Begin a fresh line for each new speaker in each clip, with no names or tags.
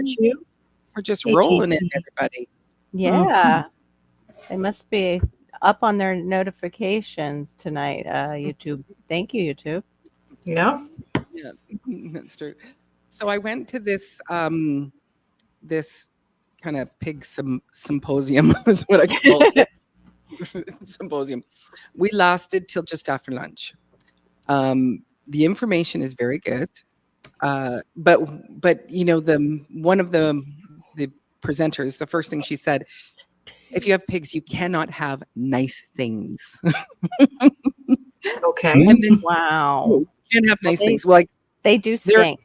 you.
We're just
Hey,
rolling in,
Kiki.
everybody.
Yeah. They must be up on their notifications tonight, YouTube. Thank you, YouTube.
Yeah.
Yeah, that's true. So I went to this kind of pig symposium is what I called it. Symposium. We lasted till just after lunch. The information is very good, but the one of the presenters, the first thing she said, if you have pigs, you cannot have nice things.
Okay.
And then
Wow.
you can't have
Well,
nice things. Well, like
they do
they're
stink.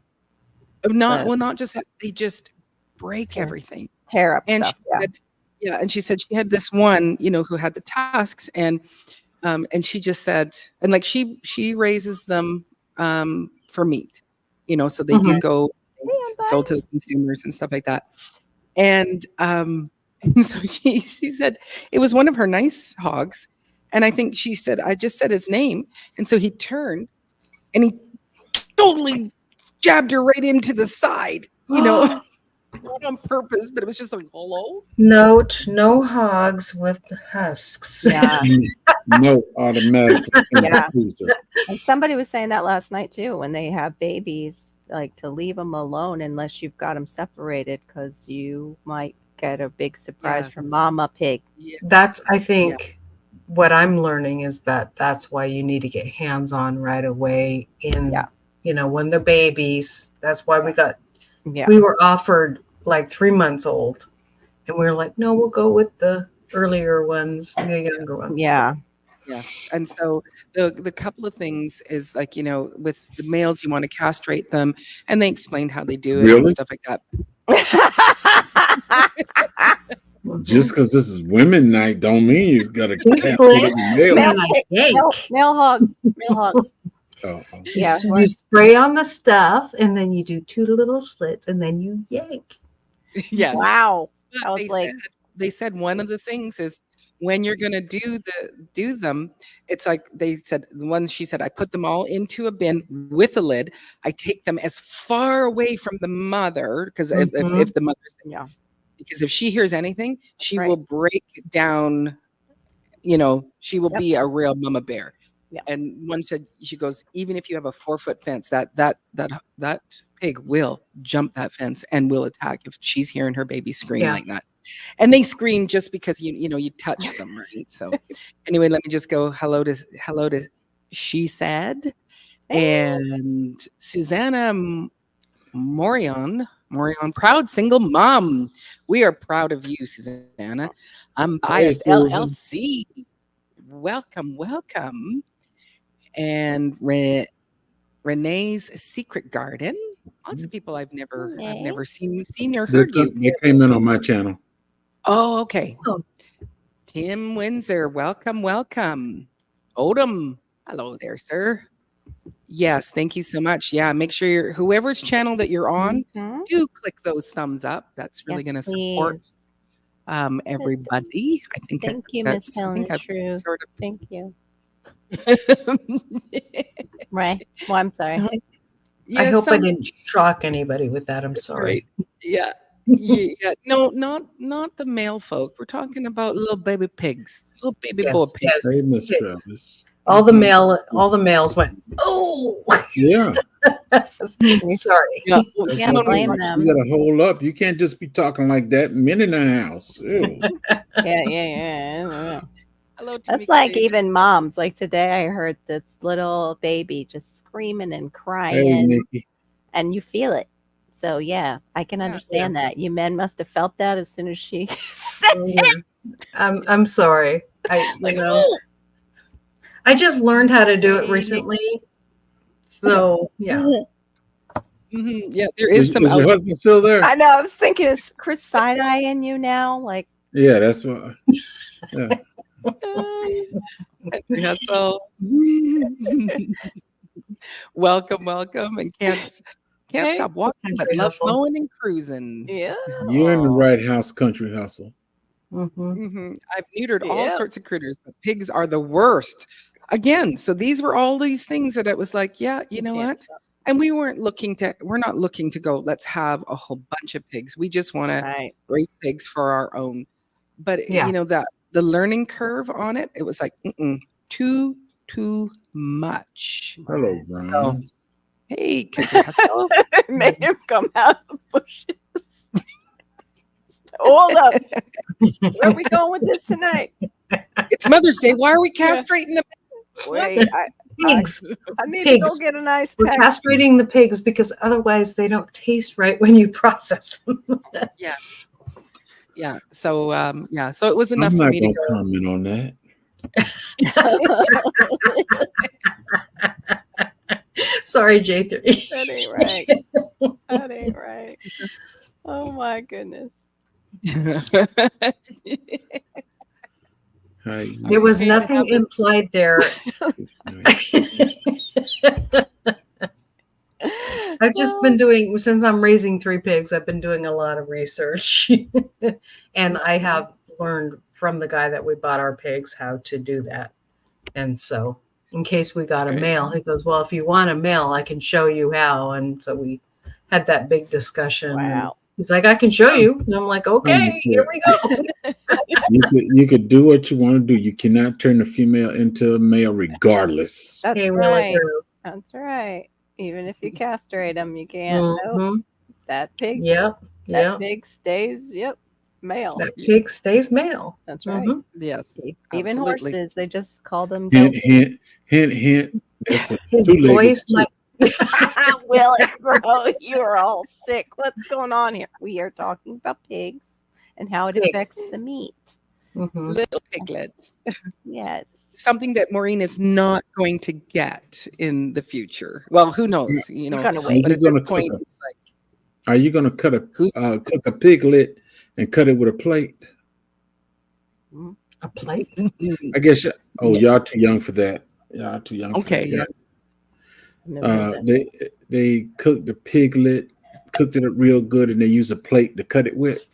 not just that, they just break
Tear
everything.
tear up
And
stuff.
she
Yeah.
said, yeah, and she said she had this one, who had the tusks, and she just said, and like she raises them for meat, so they do
Mhm.
go
Hey,
sold to the consumers and stuff like that. And and so she said it was one of her nice hogs, and I think she said I just said his name, and so he turned and he totally jabbed her right into the side, not on purpose, but it was just like hello.
Note: no hogs with husks.
Yeah.
No, automatically in
Yeah.
the freezer.
And somebody was saying that last night too, when they have babies, like to leave them alone unless you've got them separated because you might get a big surprise
Yeah.
from mama pig.
Yeah.
That's, I think, what I'm learning is that's why you need to get hands-on right away in,
Yeah.
When they're babies. That's why
Yeah.
we were offered like 3 months old, and we were like, no, we'll go with the earlier ones, the younger ones.
Yeah.
Yeah. And so the couple of things is like, with the males, you want to castrate them, and they explained how they do it and
Really?
stuff like that.
Just because this is women night don't mean you got to
Two
castrate
slits
male.
and a yank.
Male hogs. Male hogs.
Oh,
Yeah.
You spray on the stuff, and then you do 2 little slits, and then you yank.
Yes.
Wow.
But
I was like,
they said one of the things is when you're gonna do them, it's like they said the one she said, I put them all into a bin with a lid. I take them as far away from the mother because if the mother's
yeah.
because if she hears anything, she
Right.
will break down, she will
Yep.
be a real mama bear.
Yeah.
And one said, she goes, even if you have a 4-foot fence, that pig will jump that fence and will attack if she's hearing her baby scream
Yeah.
like that. And they scream just because you touch them, right? So anyway, let me just go hello to she said, and Susanna Morion, proud single mom. We are proud of you, Susanna. Unbiased
Hey, Susan.
LLC. Welcome. And Renee's Secret Garden. Lots of people I've never seen or heard you.
They came in on my channel.
Oh, okay.
Oh.
Tim Windsor, welcome. Odom, hello there, sir. Yes, thank you so much. Yeah, make sure whoever's channel that you're on,
Mhm.
do click those thumbs up. That's really
Yes,
going to support
please.
everybody. I think
Thank you,
that's
Miss
I
Helen
think I've
Truth.
sort
Thank you.
of
Right. Well, I'm sorry.
yeah,
I hope I
some-
didn't shock anybody with that. I'm sorry.
Right. Yeah. Yeah. No, not the male folk. We're talking about little baby pigs, little baby boy
Yes,
pigs.
yes,
Hey, Miss
yes.
Travis.
All the males went, oh,
Yeah.
sorry.
Yeah.
Can't blame them.
You got to hold up. You can't just be talking like that. Men in the house. Ew.
Yeah.
Hello,
That's
Tamika
like
Davis.
even moms. Like today, I heard this little baby just screaming and
Hey,
crying,
Nikki.
and you feel it. So yeah, I can understand that. You men must have felt that as soon as she said it.
I'm sorry. I just learned how to do it recently. So yeah.
Yeah, there is some
Is your husband still there?
I know. I was thinking, is Chris side eyeing you now? Like,
Yeah, that's what. Yeah.
Hustle. welcome, and can't stop walking, but
Country
love
hustle.
flowing and cruising.
yeah,
You're in the right house, country hustle.
Mhm.
I've neutered all
Yeah.
sorts of critters, but pigs are the worst. Again, so these were all these things that it was like, yeah, you know
Yeah.
what? And we're not looking to go, let's have a whole bunch of pigs. We just want to
Right.
raise pigs for our own. But
Yeah.
that the learning curve on it, it was like too much.
Hello, Brian.
Hey, Country Hustle.
Made him come out of the bushes. Hold up. Where are we going with this tonight?
It's Mother's Day. Why are we castrating the
Wait,
Pigs.
I need to go
Pigs.
get a nice
We're
pack.
castrating the pigs because otherwise they don't taste right when you process them.
Yeah. So so it was enough
I'm
for
not
me to
gonna
go.
comment on that.
Sorry, J3.
That ain't right. That ain't right. Oh my goodness.
Hi.
There was
Okay,
nothing
have a-
implied there. I've just been doing, since I'm raising 3 pigs, I've been doing a lot of research. And I have learned from the guy that we bought our pigs how to do that. And so, in case we got a
Right.
male, he goes, well, if you want a male, I can show you how. And so we had that big discussion.
Wow.
He's like, I can show you. And I'm like, okay, here we go.
You could do what you want to do. You cannot turn the female into a male regardless.
That's
Hey,
right.
realtor.
That's right. Even if you castrate them, you can't. Nope.
Mhm.
That pig.
Yep.
That
Yep.
pig stays. Yep. Male.
That pig stays male.
That's right.
Mhm.
Yes.
Even
absolutely.
horses, they just call them.
Hint,
goats.
hint, hint, hint. That's for
His
two-leggeds
voice
too.
might.
Will it grow? You're all sick. What's going on here? We are talking about pigs and how it
Pigs.
affects the meat.
Mhm.
Little piglets.
Yes.
Something that Maureen is not going to get in the future. Well, who knows?
You're gonna
Are
wait.
But
you
at this
gonna
point,
cook
it's like,
Are you gonna cook
Who's-
a piglet and cut it with a plate?
A plate.
I guess. Y'all too young for that. Y'all too young.
Okay,
for that.
No,
They cooked the piglet, cooked it up real good, and they use a plate to cut it with.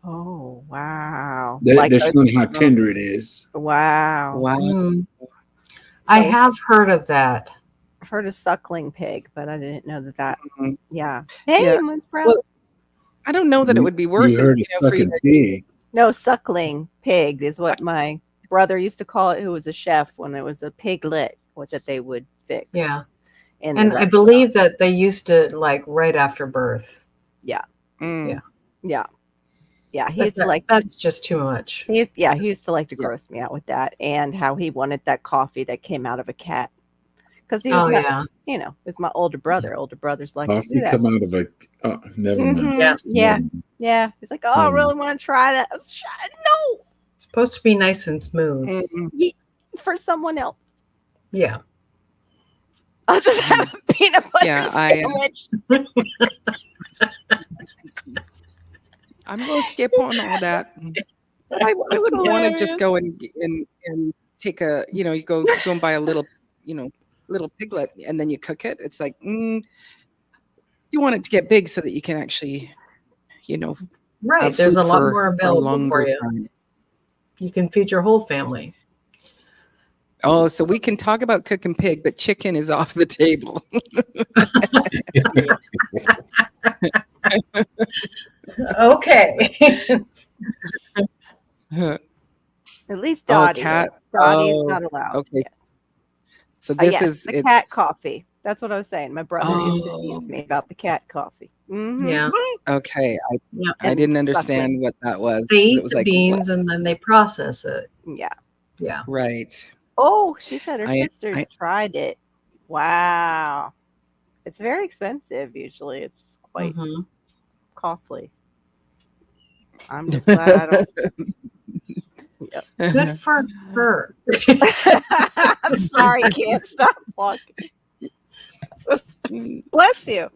Oh wow!
They're showing how tender it is.
Wow.
wow.
Mm. I
So,
have heard of that.
I've heard of suckling pig, but I didn't know that.
Mhm.
Yeah. Hey,
Yeah.
Moon Sprout.
Well, I don't know that it would be worth
You
it.
heard of
for you
sucking
to-
pig.
No, suckling pig is what my brother used to call it, who was a chef, when it was a piglet, what that they would fix.
Yeah.
In the
And I
restaurant.
believe that they used to like right after birth.
Mm.
Yeah. Yeah. He
But
used to like
that's just too much.
he used to like to
Yeah.
gross me out with that, and how he wanted that coffee that came out of a cat. Because he was
Oh
my,
yeah.
is my older brother. Older brothers like to
Coffee
do that.
come out of a. Never mind.
Mhm.
Yeah.
Yeah. Yeah. He's like, oh, I
Mm.
really want to try that. No,
It's supposed to be nice and smooth.
Mm.
for someone else.
Yeah.
I'll just have a peanut butter
Yeah,
sandwich.
I'm going to skip on all that. I wouldn't want to just go and take a, you go and buy a little, little piglet and then you cook it. It's like, you want it to get big so that you can actually,
Right.
have
There's a
food
lot
for-
more
for a
available
longer
for you.
time.
You can feed your whole family.
Oh, so we can talk about cooking pig, but chicken is off the table.
Okay.
At least
Oh,
Dottie.
cat.
is. Dottie is
Oh,
not allowed.
okay. So
Oh,
this
yes,
is
the cat coffee. That's what I was saying. My brother used to
Oh.
tease me about the cat coffee. Mhm.
Yeah.
okay.
Yeah.
I
And
didn't
suckling.
understand what that was.
They eat
It was
the
like,
beans and then they process it.
Yeah.
Yeah.
right.
Oh, she said her
I-
sisters tried it. Wow. It's very expensive usually. It's quite
Mhm.
costly. I'm just glad I don't.
Good for her.
Sorry, can't stop walking. Bless you.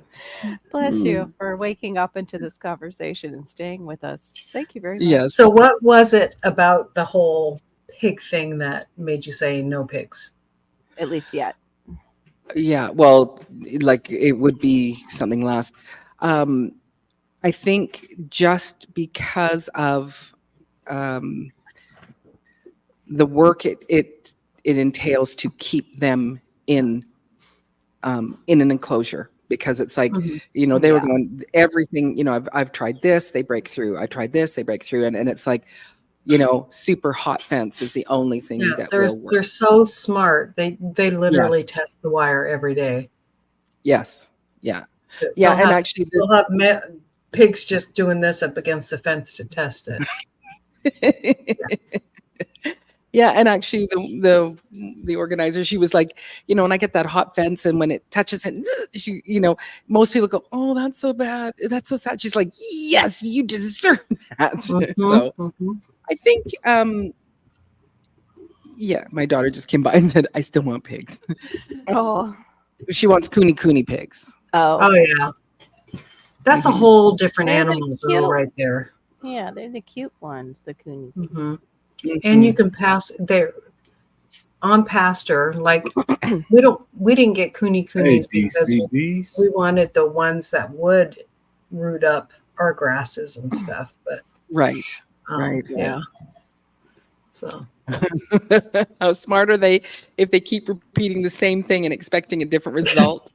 Bless you for waking up into this conversation and staying with us. Thank you very much.
Yes.
So what was it about the whole pig thing that made you say no pigs?
At least yet.
Yeah, well, like it would be something less. I think just because of the work it entails to keep them in in an enclosure, because it's like,
Mhm.
they were
Yeah.
going everything, I've tried this, they break through. I tried this, they break through. And it's like, super hot fence is the only thing
Yeah,
that
they're
will work.
they're so smart. They literally
Yes.
test the wire every day.
Yes. Yeah.
They'll
Yeah. And
have,
actually,
they'll have pigs just doing this up against the fence to test it.
yeah. And actually, the organizer, she was like, and I get that hot fence, and when it touches it, she, most people go, "Oh, that's so bad. That's so sad." She's like, "Yes, you deserve that."
Mhm,
So
mhm.
I think, yeah, my daughter just came by and said, "I still want pigs."
Oh.
She wants cooney pigs.
Oh
Oh.
yeah, that's a
Mhm.
whole different
They're the
animal though,
cute-
right there.
Yeah, they're the cute ones, the coon.
Mhm.
Mhm.
And you can pass there on pasture. Like we didn't get
Hey,
coonies because
DCBs.
we wanted the ones that would root up our grasses and stuff. But
Right. Right.
yeah. So
How smart are they if they keep repeating the same thing and expecting a different result?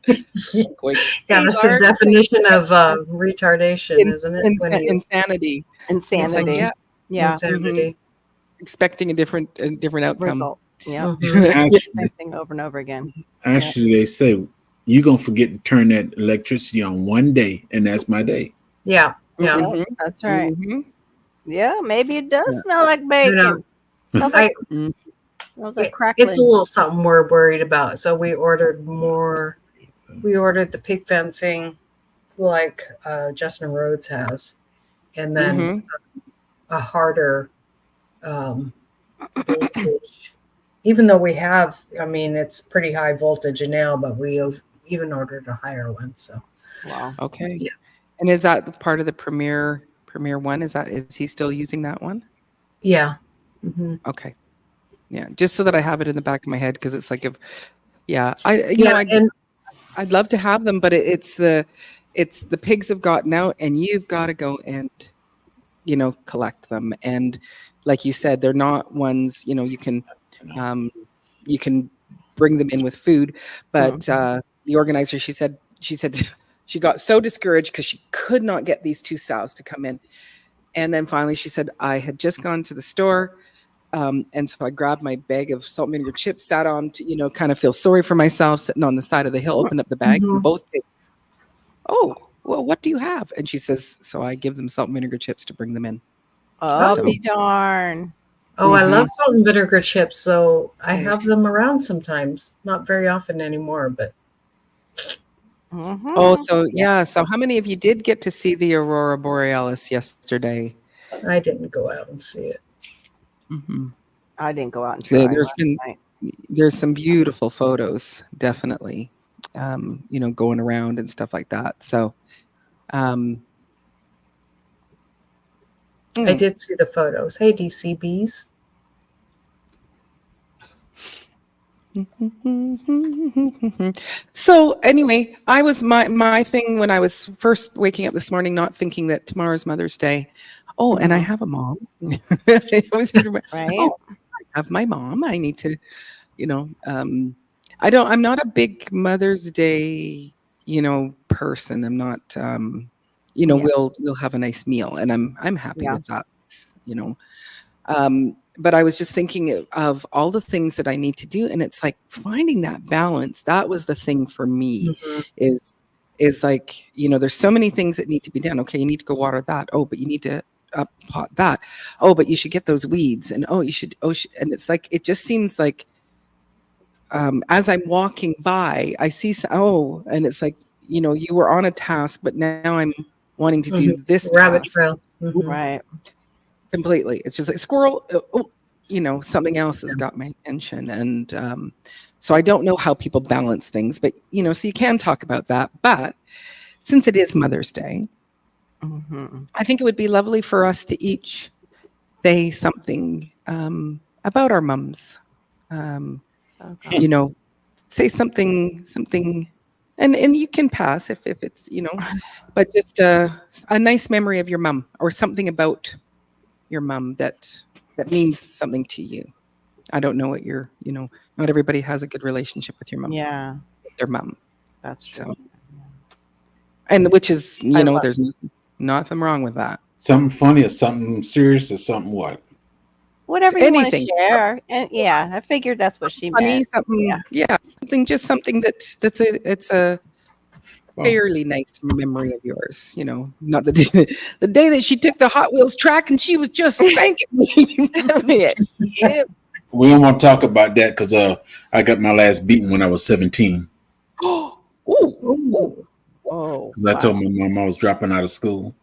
Quick.
yeah,
Hey,
that's the
Lark.
definition of retardation, isn't it? When you
Insanity. It's like,
Insanity.
yeah,
Yeah.
insanity.
expecting a different outcome.
Result. Yeah.
Mhm.
Actually,
Same thing over and over again.
actually, they say you're gonna forget to turn that electricity on one day, and that's my day.
Yeah, yeah.
Mhm.
That's right.
Mhm.
Yeah, maybe it does
Yeah.
smell like
know.
bacon. Smells like,
Mm.
smells like
It's
crackling.
a little something we're worried about. So we ordered more. We ordered the pig fencing, like Justin Rhodes has, and then
Mhm.
a harder voltage. Even though we have, I mean, it's pretty high voltage now, but we have even ordered a higher one. So
Wow.
Okay.
Yeah.
And is that the part of the Premier one? Is he still using that one?
yeah. hmm
Okay. Yeah. Just so that I have it in the back of my head, because it's like,
Yeah,
I'd
and
love to have them, but it's the pigs have gotten out, and you've got to go and collect them. And like you said, they're not ones you can bring them in with food. But the organizer, she said she got so discouraged because she could not get these two sows to come in. And then finally she said, I had just gone to the store. And so I grabbed my bag of salt and vinegar chips, sat on to, kind of feel sorry for myself, sitting on the side of the hill, opened up the bag, and both pigs, "Oh, well, what do you have?" And she says, so I give them salt and vinegar chips to bring them in.
Oh,
So-
be darn.
oh, I
Mhm.
love salt and vinegar chips. So I have them around sometimes. Not very often anymore, but
Mhm.
Oh, so yeah. So how many of you did get to see the Aurora Borealis yesterday?
I didn't go out and see it.
Mhm.
I didn't go out and
So
try last night.
there's some beautiful photos, definitely, going around and stuff like that. So,
I
mm.
did see the photos. Hey, DCBs.
So anyway, I was my thing when I was first waking up this morning, not thinking that tomorrow's Mother's Day. Oh, and I have a mom. I always remember,
Right?
oh, I have my mom. I need to, I'm not a big Mother's Day, person. I'm not,
Yeah.
we'll have a nice meal, and I'm happy
Yeah.
with that, but I was just thinking of all the things that I need to do, and it's like finding that balance. That was the thing for me,
Mhm.
is like, there's so many things that need to be done. Okay, you need to go water that. Oh, but you need to pot that. Oh, but you should get those weeds, and you should. And it's like, it just seems like, as I'm walking by, I see, and it's like, you were on a task, but now I'm wanting to do this
Rabbit
task.
trail. Mhm.
Right.
Completely. It's just like squirrel, something else has got my attention. And so I don't know how people balance things, but, so you can talk about that. But since it is Mother's Day,
Mhm.
I think it would be lovely for us to each say something about our mums.
Okay.
Say something, and you can pass if it's, but just a nice memory of your mum, or something about your mum that means something to you. I don't know what not everybody has a good relationship with your mum,
Yeah.
their mum.
That's true.
So, and which is,
I love
there's nothing wrong with that.
Something funny or something serious or something what?
Whatever you want to
Anything.
share. And yeah, I figured that's what she
Funny,
meant.
something,
Yeah.
something it's a
Well,
fairly nice memory of yours. Not the day, the day that she took the Hot Wheels track and she was just spanking me.
Yeah.
we don't want to talk about that because I got my last beating when I was 17
Ooh,
Ooh.
Oh,
because I
wow.
told my mom I was dropping out of school,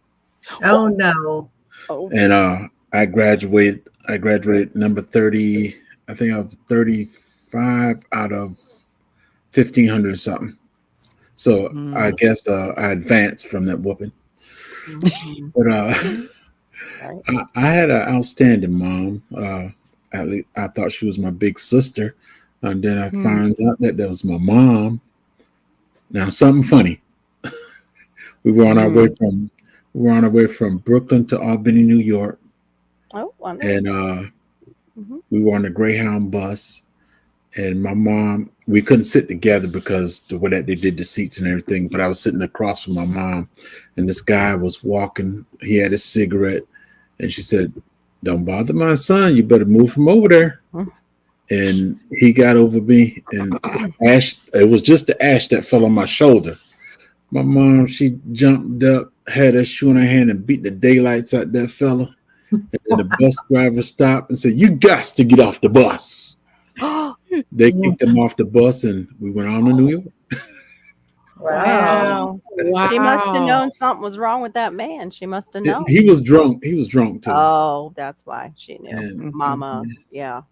Oh no.
oh,
and I graduated number 30. I think I was 35 out of 1,500 something. So I guess I advanced from that whooping.
Mhm.
But
Right.
I had an outstanding mom. At least I thought she was my big sister, and then I found out that was my mom. Now something funny. We were on our way from Brooklyn to Albany, New York,
Oh, wonderful.
and
Mhm.
we were on a Greyhound bus. And my mom, we couldn't sit together because the way that they did the seats and everything. But I was sitting across from my mom, and this guy was walking. He had a cigarette, and she said, "Don't bother my son. You better move him over there." And he got over me, and ash. It was just the ash that fell on my shoulder. My mom, she jumped up, had her shoe in her hand, and beat the daylights out that fella. And then the bus driver stopped and said, "You got to get off the bus." They kicked him off the bus, and we went on to New York.
Wow.
Wow. She must have known something was wrong with that man. She must have known.
He was drunk. He was drunk too.
Oh, that's why she knew.
And-
Mama. Yeah.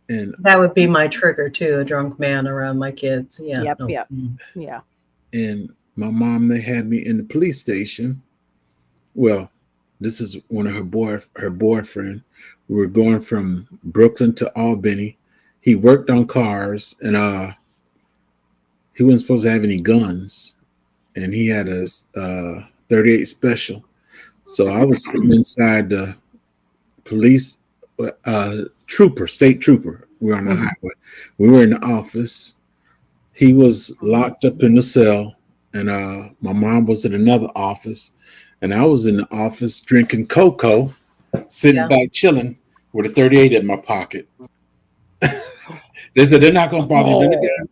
And
That would be my trigger too, a drunk man around my kids. Yeah.
Yep,
no.
yep. Yeah.
and my mom, they had me in the police station. Well, this is one of her boyfriend. We were going from Brooklyn to Albany. He worked on cars, and he wasn't supposed to have any guns, and he had a 38 special. So I was sitting inside the police state trooper. We were on the highway. We were in the office. He was locked up in the cell, and my mom was in another office, and I was in the office drinking cocoa, sitting back chilling with a 38 in my pocket. They said they're not going to bother you.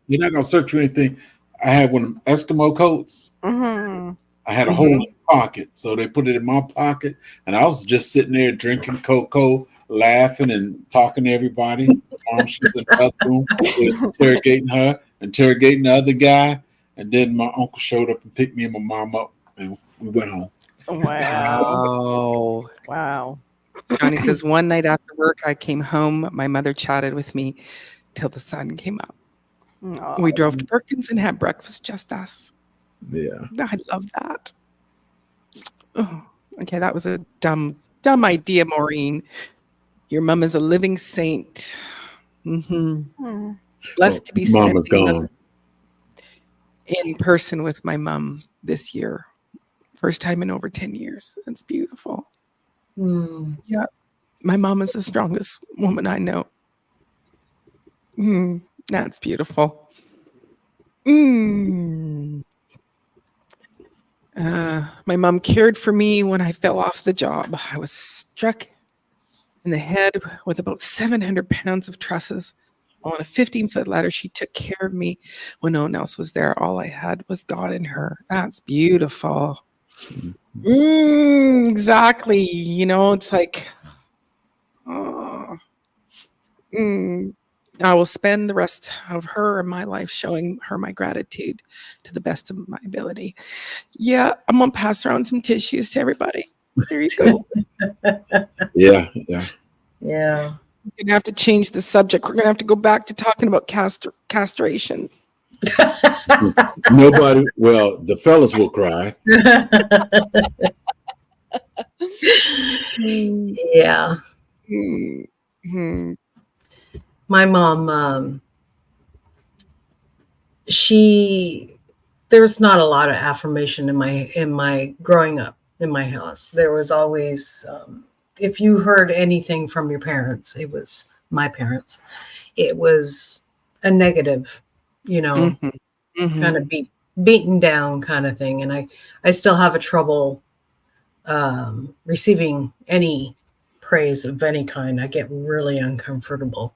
They're not going to search you or anything. I had one of them Eskimo coats.
Mm-hmm.
I had a hole in the pocket, so they put it in my pocket, and I was just sitting there drinking cocoa, laughing and talking to everybody. Mom, she was in the other room, interrogating the other guy, and then my uncle showed up and picked me and my mom up, and we went home.
Wow.
Oh.
Wow.
Johnny says, one night after work, I came home. My mother chatted with me till the sun came up.
Oh.
We drove to Perkins and had breakfast, just us.
Yeah.
I love that. Oh, okay, that was a dumb idea, Maureen. Your mom is a living saint.
Mm.
Blessed to be
Mom is
spending
gone.
in person with my mom this year. First time in over 10 years. That's beautiful.
Mm.
Yeah. My mom is the strongest woman I know. That's beautiful. My mom cared for me when I fell off the job. I was struck in the head with about 700 pounds of trusses. On a 15-foot ladder, she took care of me when no one else was there. All I had was God in her. That's beautiful. Exactly. It's like, I will spend the rest of her and my life showing her my gratitude to the best of my ability. Yeah, I'm going to pass around some tissues to everybody. There you go.
Yeah.
Yeah.
We're going to have to change the subject. We're going to have to go back to talking about castration.
Nobody. Well, the fellas will cry.
Yeah.
Mm-hmm.
My mom, there was not a lot of affirmation in my growing up in my house. There was always, if you heard anything from your parents, it was my parents. It was a negative, kind of beaten down kind of thing, and I still have a trouble receiving any praise of any kind. I get really uncomfortable.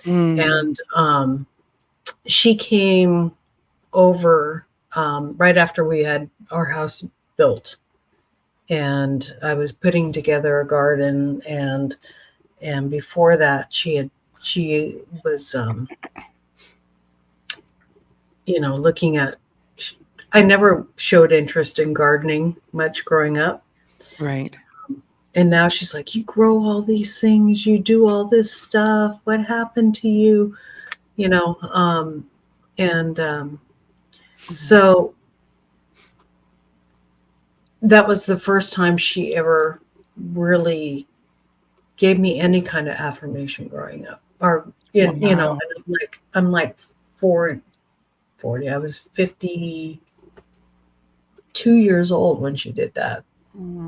Mm.
And she came over right after we had our house built, and I was putting together a garden, and before that she was looking at, I never showed interest in gardening much growing up.
Right.
And now she's like, you grow all these things, you do all this stuff. What happened to you? So that was the first time she ever really gave me any kind of affirmation growing up. Or, and I'm like 40. I was 52 years old when she did that.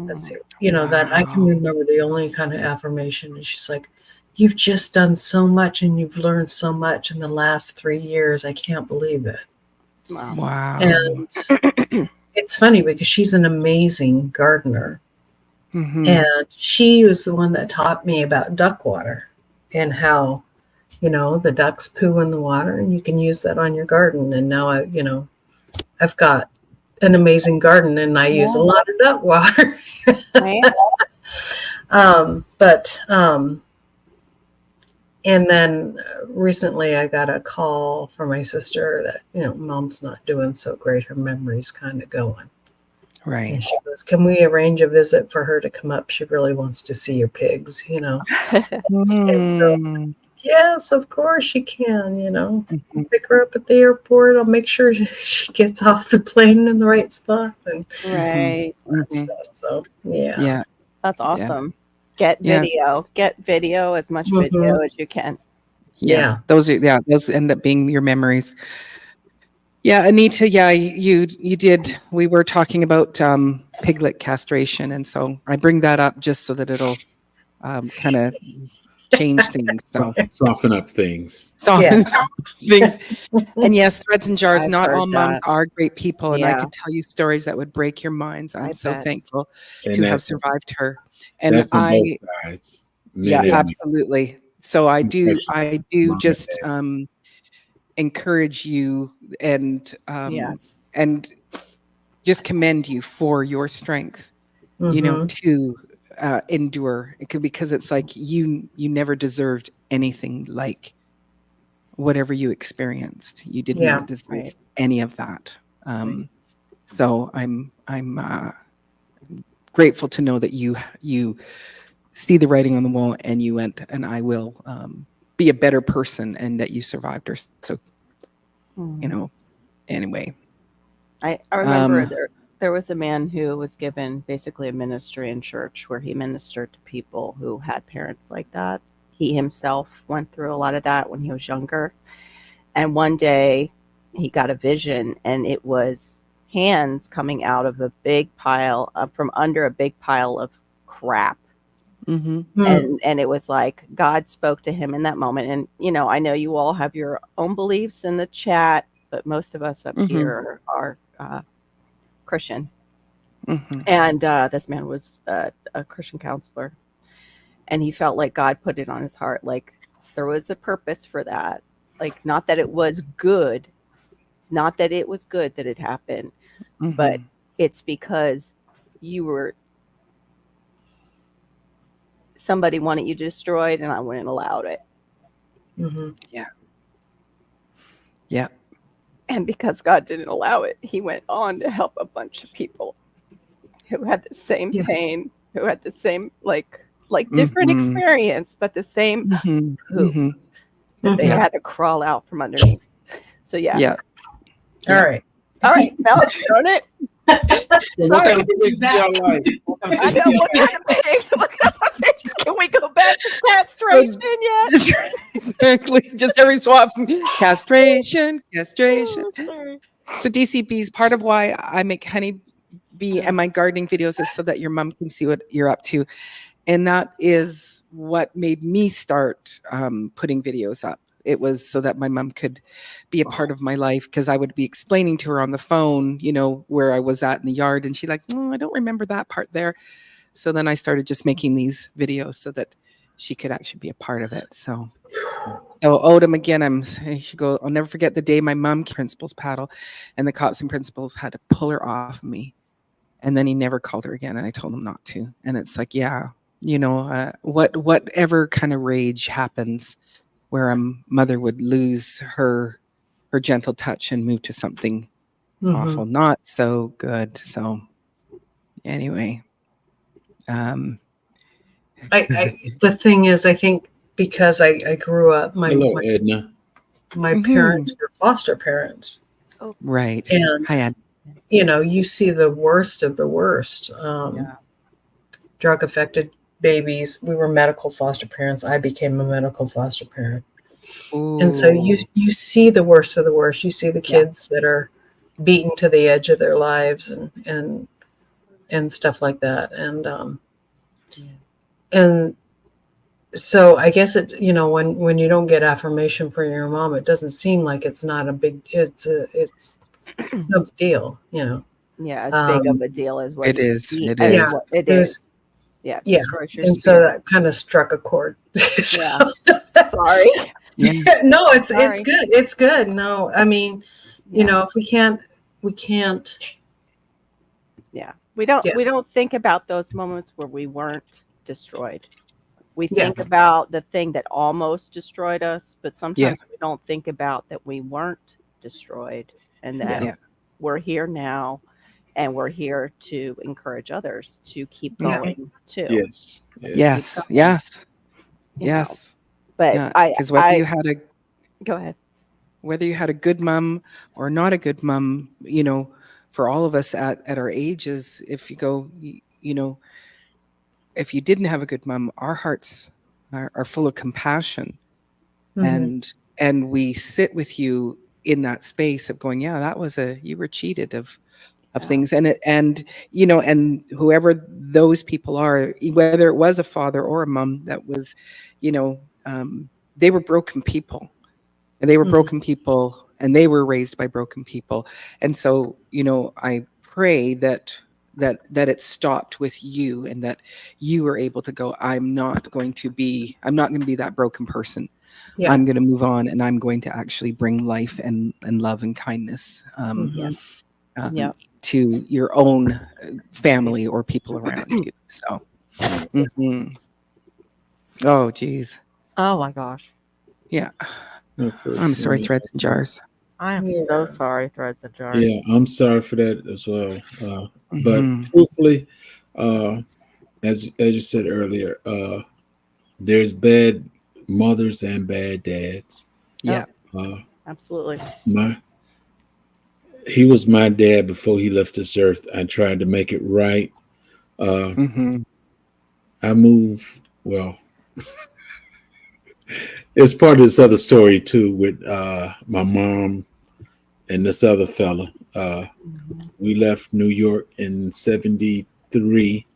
That's it. That I can remember the only kind of affirmation. And she's like, you've just done so much and you've learned so much in the last 3 years. I can't believe it.
Wow.
And it's funny because she's an amazing gardener.
Mhm.
And she was the one that taught me about duck water and how, the ducks poo in the water and you can use that on your garden. And now I've got an amazing garden and I use a lot of duck water. And then recently I got a call from my sister that, mom's not doing so great. Her memory's kind of going.
Right.
And she goes, can we arrange a visit for her to come up? She really wants to see your pigs,
Mm.
Yes, of course you can,
Mhm.
pick her up at the airport. I'll make sure she gets off the plane in the right spot and
Right.
that
Mhm.
stuff. So, yeah.
Yeah.
That's awesome. Get
Yeah.
video, as much
Mhm.
video as you can.
Yeah.
Those end up being your memories. Yeah, Anita, you did. We were talking about piglet castration, and so I bring that up just so that it'll kind of change things. So
Soften up things.
soften things. And yes, Threads and Jars,
I've
not
heard
all moms
that.
are great people, and I
Yeah.
could tell you stories that would break your minds. I'm
I
so
bet.
thankful
And
to have
that's
survived her. And
that's on both sides.
yeah,
Men and
absolutely. So I do
Mom and
just
dad.
encourage you and
Yes.
and just commend you for your strength,
Mhm.
to endure. Because it's like you never deserved anything like whatever you experienced. You did
Yeah.
not deserve
Right.
any of that. So I'm grateful to know that you see the writing on the wall and you went, and I will be a better person, and that you survived her. So anyway.
I remember there was a man who was given basically a ministry in church where he ministered to people who had parents like that. He himself went through a lot of that when he was younger. And one day he got a vision, and it was hands coming out of a big pile from under a big pile of crap.
Mm-hmm.
And it was like God spoke to him in that moment. And I know you all have your own beliefs in the chat, but most of us up here are Christian.
Mm-hmm.
And this man was a Christian counselor, and he felt like God put it on his heart, like there was a purpose for that. Like, not that it was good that it happened,
Mm-hmm.
but it's because somebody wanted you destroyed, and I wouldn't allow it.
Mhm.
Yeah.
And because God didn't allow it, he went on to help a bunch of people who had the same pain, who had the same like different experience, but the same poop that they had to crawl out from underneath. So
Yeah.
All right.
Now let's turn it.
So what kind of pigs do y'all like?
I know what kind of pigs. Can we go back to castration yet?
Exactly. Just every swap. Castration.
Sorry.
So DCBs, part of why I make honeybee and my gardening videos is so that your mom can see what you're up to. And that is what made me start putting videos up. it was so that my mom could be a part of my life, because I would be explaining to her on the phone, where I was at in the yard, and she's like, "Oh, I don't remember that part there." So then I started just making these videos so that she could actually be a part of it. So Odom, again, I should go. I'll never forget the day my mom principal's paddle, and the cops and principals had to pull her off of me, and then he never called her again, and I told him not to. And it's like, yeah, whatever kind of rage happens, where a mother would lose her gentle touch and move to something awful, not so good. So anyway,
the thing is, I think because I grew up,
Hello, Edna.
my parents were foster parents.
Right.
And
Hi, Ed.
you see the worst of the worst. Drug affected babies. We were medical foster parents. I became a medical foster parent.
Ooh.
And so you see the worst of the worst. You see the kids that are beaten to the edge of their lives and stuff like that. And so I guess when you don't get affirmation from your mom, it doesn't seem like it's not a big, it's no big deal,
Yeah, it's big of a deal as what
it
you
is.
see-
It
as
is.
what it
There's-
is. Yeah,
Yeah.
destroys your
And so
spirit.
that kind of struck a chord.
Yeah. Sorry.
Yeah.
No, it's
Sorry.
good. It's good. No, I mean, if we can't.
Yeah. We don't
Yeah.
we don't think about those moments where we weren't destroyed. We
Yeah.
think about the thing that almost destroyed us, but sometimes
Yeah.
we don't think about that we weren't destroyed and that
Yeah.
we're here now and we're here to encourage others to keep
Yeah.
going too.
Yes.
Yes. Yes.
You know,
Yes.
But
Because whether you had
go ahead.
a good mom or not a good mom, for all of us at our ages, if you go, if you didn't have a good mom, our hearts are full of compassion, and we sit with you in that space of going, yeah, that was you were cheated of things, and whoever those people are, whether it was a father or a mom that was, they were broken people, and they were broken people, and they were raised by broken people, and so I pray that it stopped with you, and that you were able to go, I'm not going to be that broken person.
Yeah.
I'm going to move on, and I'm going to actually bring life and love and kindness to your own family or people around you. So, oh, geez.
Oh my gosh.
Yeah. I'm sorry, Threads and Jars.
I am so sorry, Threads and Jars.
Yeah, I'm sorry for that as well. But
Mhm.
truthfully, as you said earlier, there's bad mothers and bad dads.
Yeah.
Absolutely.
He was my dad before he left this earth. I tried to make it right. I moved. Well, it's part of this other story too with my mom and this other fella. We left New York in '73,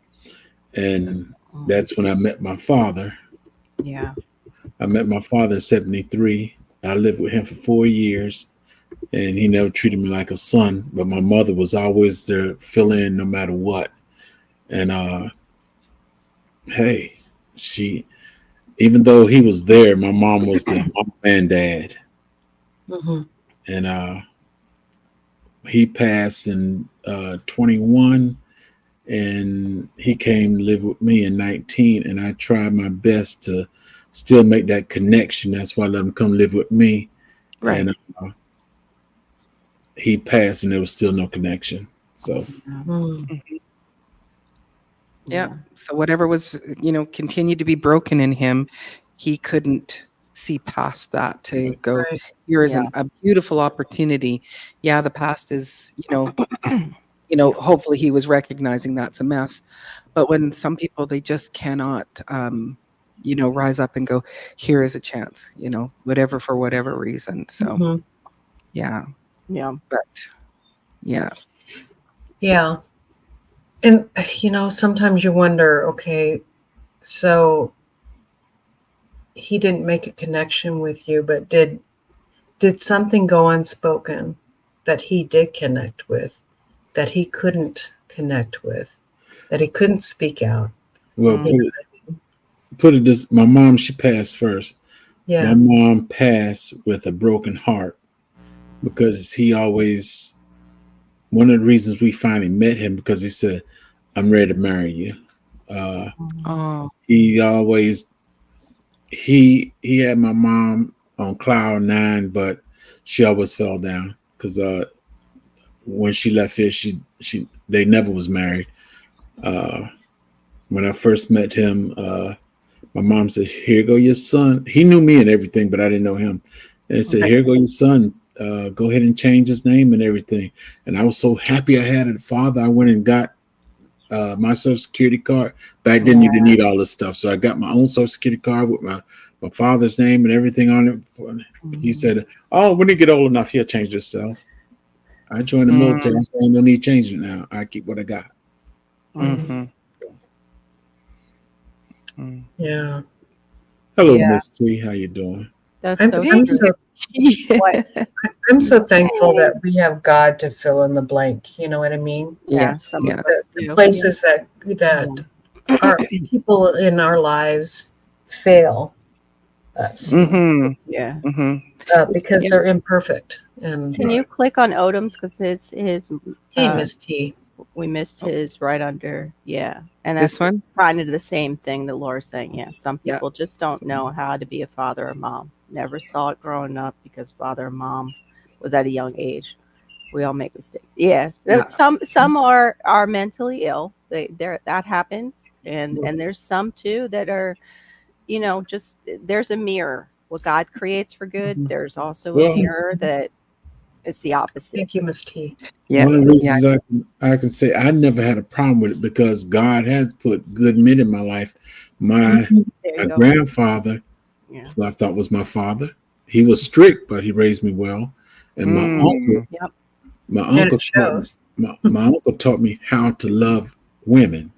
and that's when I met my father.
Yeah.
I met my father in '73. I lived with him for 4 years, and he never treated me like a son. But my mother was always there, fill in no matter what. And hey, even though he was there, my mom was the mom and dad. And he passed in 21, and he came to live with me in 19. And I tried my best to still make that connection. That's why I let him come live with me.
Right.
And he passed, and there was still no connection. So
Yeah. So whatever was, continued to be broken in him, he couldn't see past that to go,
Right.
here is a beautiful opportunity. Yeah, the past is, hopefully he was recognizing that's a mess. But when some people, they just cannot, rise up and go, here is a chance, whatever, for whatever reason. So, yeah. But, yeah.
Yeah. And, sometimes you wonder, okay, so he didn't make a connection with you, but did something go unspoken that he did connect with, that he couldn't connect with, that he couldn't speak out?
Well,
Mm.
put it this: my mom, she passed first.
Yeah.
My mom passed with a broken heart because he always. One of the reasons we finally met him because he said, "I'm ready to marry you."
Oh,
He always he had my mom on cloud nine, but she always fell down because when she left here, they never was married. When I first met him, my mom said, "Here go your son." He knew me and everything, but I didn't know him. And it said,
Okay.
"Here go your son. Go ahead and change his name and everything." And I was so happy I had a father. I went and got my social security card. Back then, you didn't need all this stuff, so I got my own social security card with my father's name and everything on it. He said, "Oh, when you get old enough, he'll change himself." I joined the military, so I don't need changing now. I keep what I got.
mhm. Mm.
Yeah.
Hello,
Yeah.
Miss T. How you doing?
That's
I'm,
so
I'm
true.
so
What?
I'm so thankful that we have God to fill in the blank. You know what I mean?
Yeah, some
yeah.
of us
The
do.
places that our people in our lives fail us
Mhm.
Yeah.
Mhm.
because
Yeah.
they're imperfect. And
Can you click on Odom's because his
hey,
uh,
Miss T.
we missed his right under and
This
that's
one?
kind of the same thing that Laura's saying. Yeah, some
Yeah.
people just don't know how to be a father or mom. Never saw it growing up because father or mom was at a young age. We all make mistakes. Yeah,
Yeah.
some are mentally ill. That happens, and there's some too that are, just there's a mirror. What God creates for good,
Mhm.
there's also a
Well,
mirror that it's the opposite.
Thank you, Miss T.
Yeah.
one of the
Yeah.
reasons I can say I never had a problem with it because God has put good men in my life. My
There
my
you go.
grandfather,
Yeah.
who I thought was my father, he was strict, but he raised me well. And my uncle,
Yep.
my
And
uncle
it
taught me,
shows.
my uncle taught me how to love women.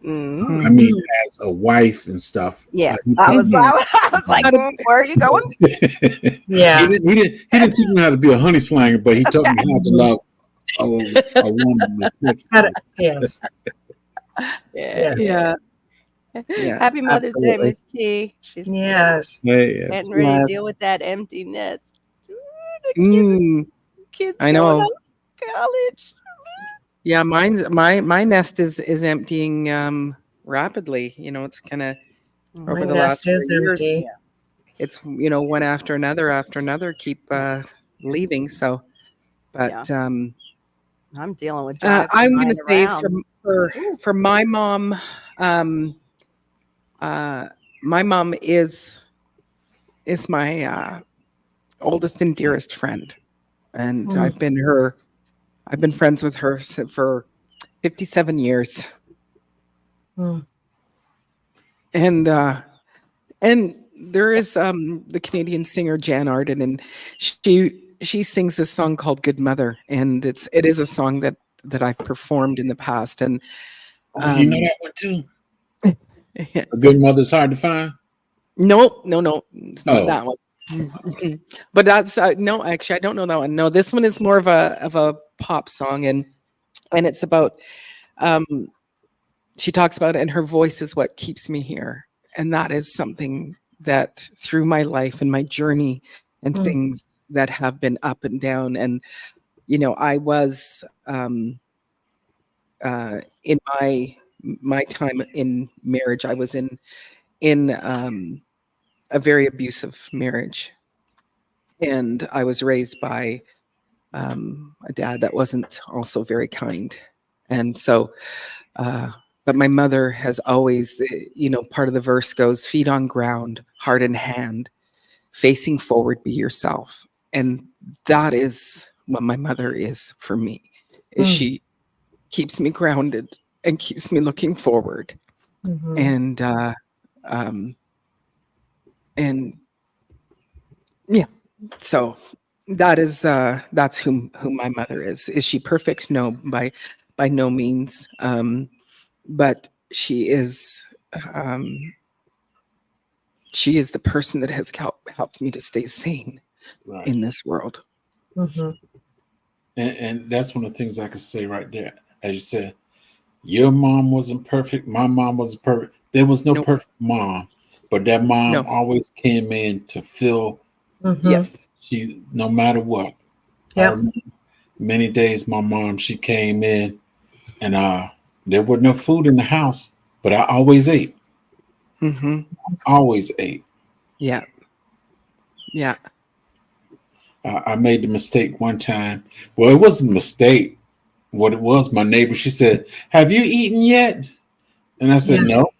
Mhm.
I mean, as a wife and stuff.
Yeah,
He
I
taught
was,
me.
I was like, where are you going?
Yeah.
He didn't teach me how to be a honey slanger, but he taught me how to love a woman respectfully.
Yes.
Yeah.
Yeah. Yeah.
Happy Mother's Day,
Absolutely.
Miss T. She's
Yes.
Hey,
getting ready to
Yes.
deal with that empty nest. Ooh, the
Mm.
kids
I
going
know.
off to college.
Yeah, my nest is emptying rapidly. It's kind of
My
over the
nest
last 4
is
years.
empty.
It's one after another keep leaving. So,
Yeah,
but
I'm dealing with driving
I'm going
mine
to say
around.
for my mom, um, my mom is my oldest and dearest friend, and
Mm.
I've been friends with her for 57 years,
Mm.
and there is the Canadian singer Jan Arden, and she sings this song called "Good Mother," and it is a song that I've performed in the past, and
oh, you know that one too.
yeah.
A good mother's hard to find.
No, it's not
Oh,
that one. Mhm. But that's no, actually, I don't know that one. No, this one is more of a pop song, and it's about um, she talks about it, and her voice is what keeps me here, and that is something that through my life and my journey and
Mm.
things that have been up and down, and I was in my time in marriage, I was in a very abusive marriage, and I was raised by a dad that wasn't also very kind, and so but my mother has always, part of the verse goes, feet on ground, heart in hand, facing forward, be yourself. And that is what my mother is for me, is
Mm.
she keeps me grounded and keeps me looking forward.
Mhm.
And and yeah, so that's who my mother is. Is she perfect? No, by no means. But she is she is the person that has helped me to stay sane
Right.
in this world.
Mhm.
And that's one of the things I can say right there. As you said, your mom wasn't perfect. My mom wasn't perfect. There was no
Nope.
perfect mom, but that mom
No.
always came in to fill.
Mhm.
Yeah.
She, no matter what. I
Yep.
remember many days my mom, she came in and there was no food in the house, but I always ate.
Mm-hmm.
Always ate.
Yeah. Yeah.
I made the mistake one time. Well, it wasn't a mistake. What it was, my neighbor, she said, "Have you eaten yet?" And I said,
Yeah.
"No."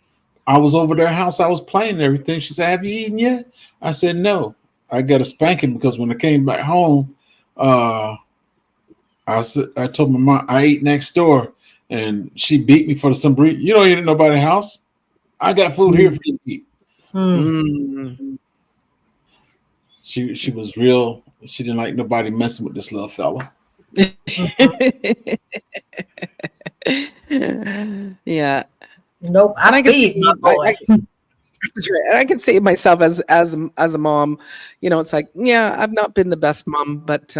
I was over their house. I was playing and everything. She said, "Have you eaten yet?" I said, "No." I got a spanking because when I came back home, I told my mom I ate next door, and she beat me for some reason. You don't eat at nobody's house. I got food here for you to eat.
Mm.
Mm.
She was real. She didn't like nobody messing with this little fella.
Yeah.
Nope.
And
I
I can
feed my
see,
boy.
that's right. And I can say myself as a mom, it's like, yeah, I've not been the best mom, but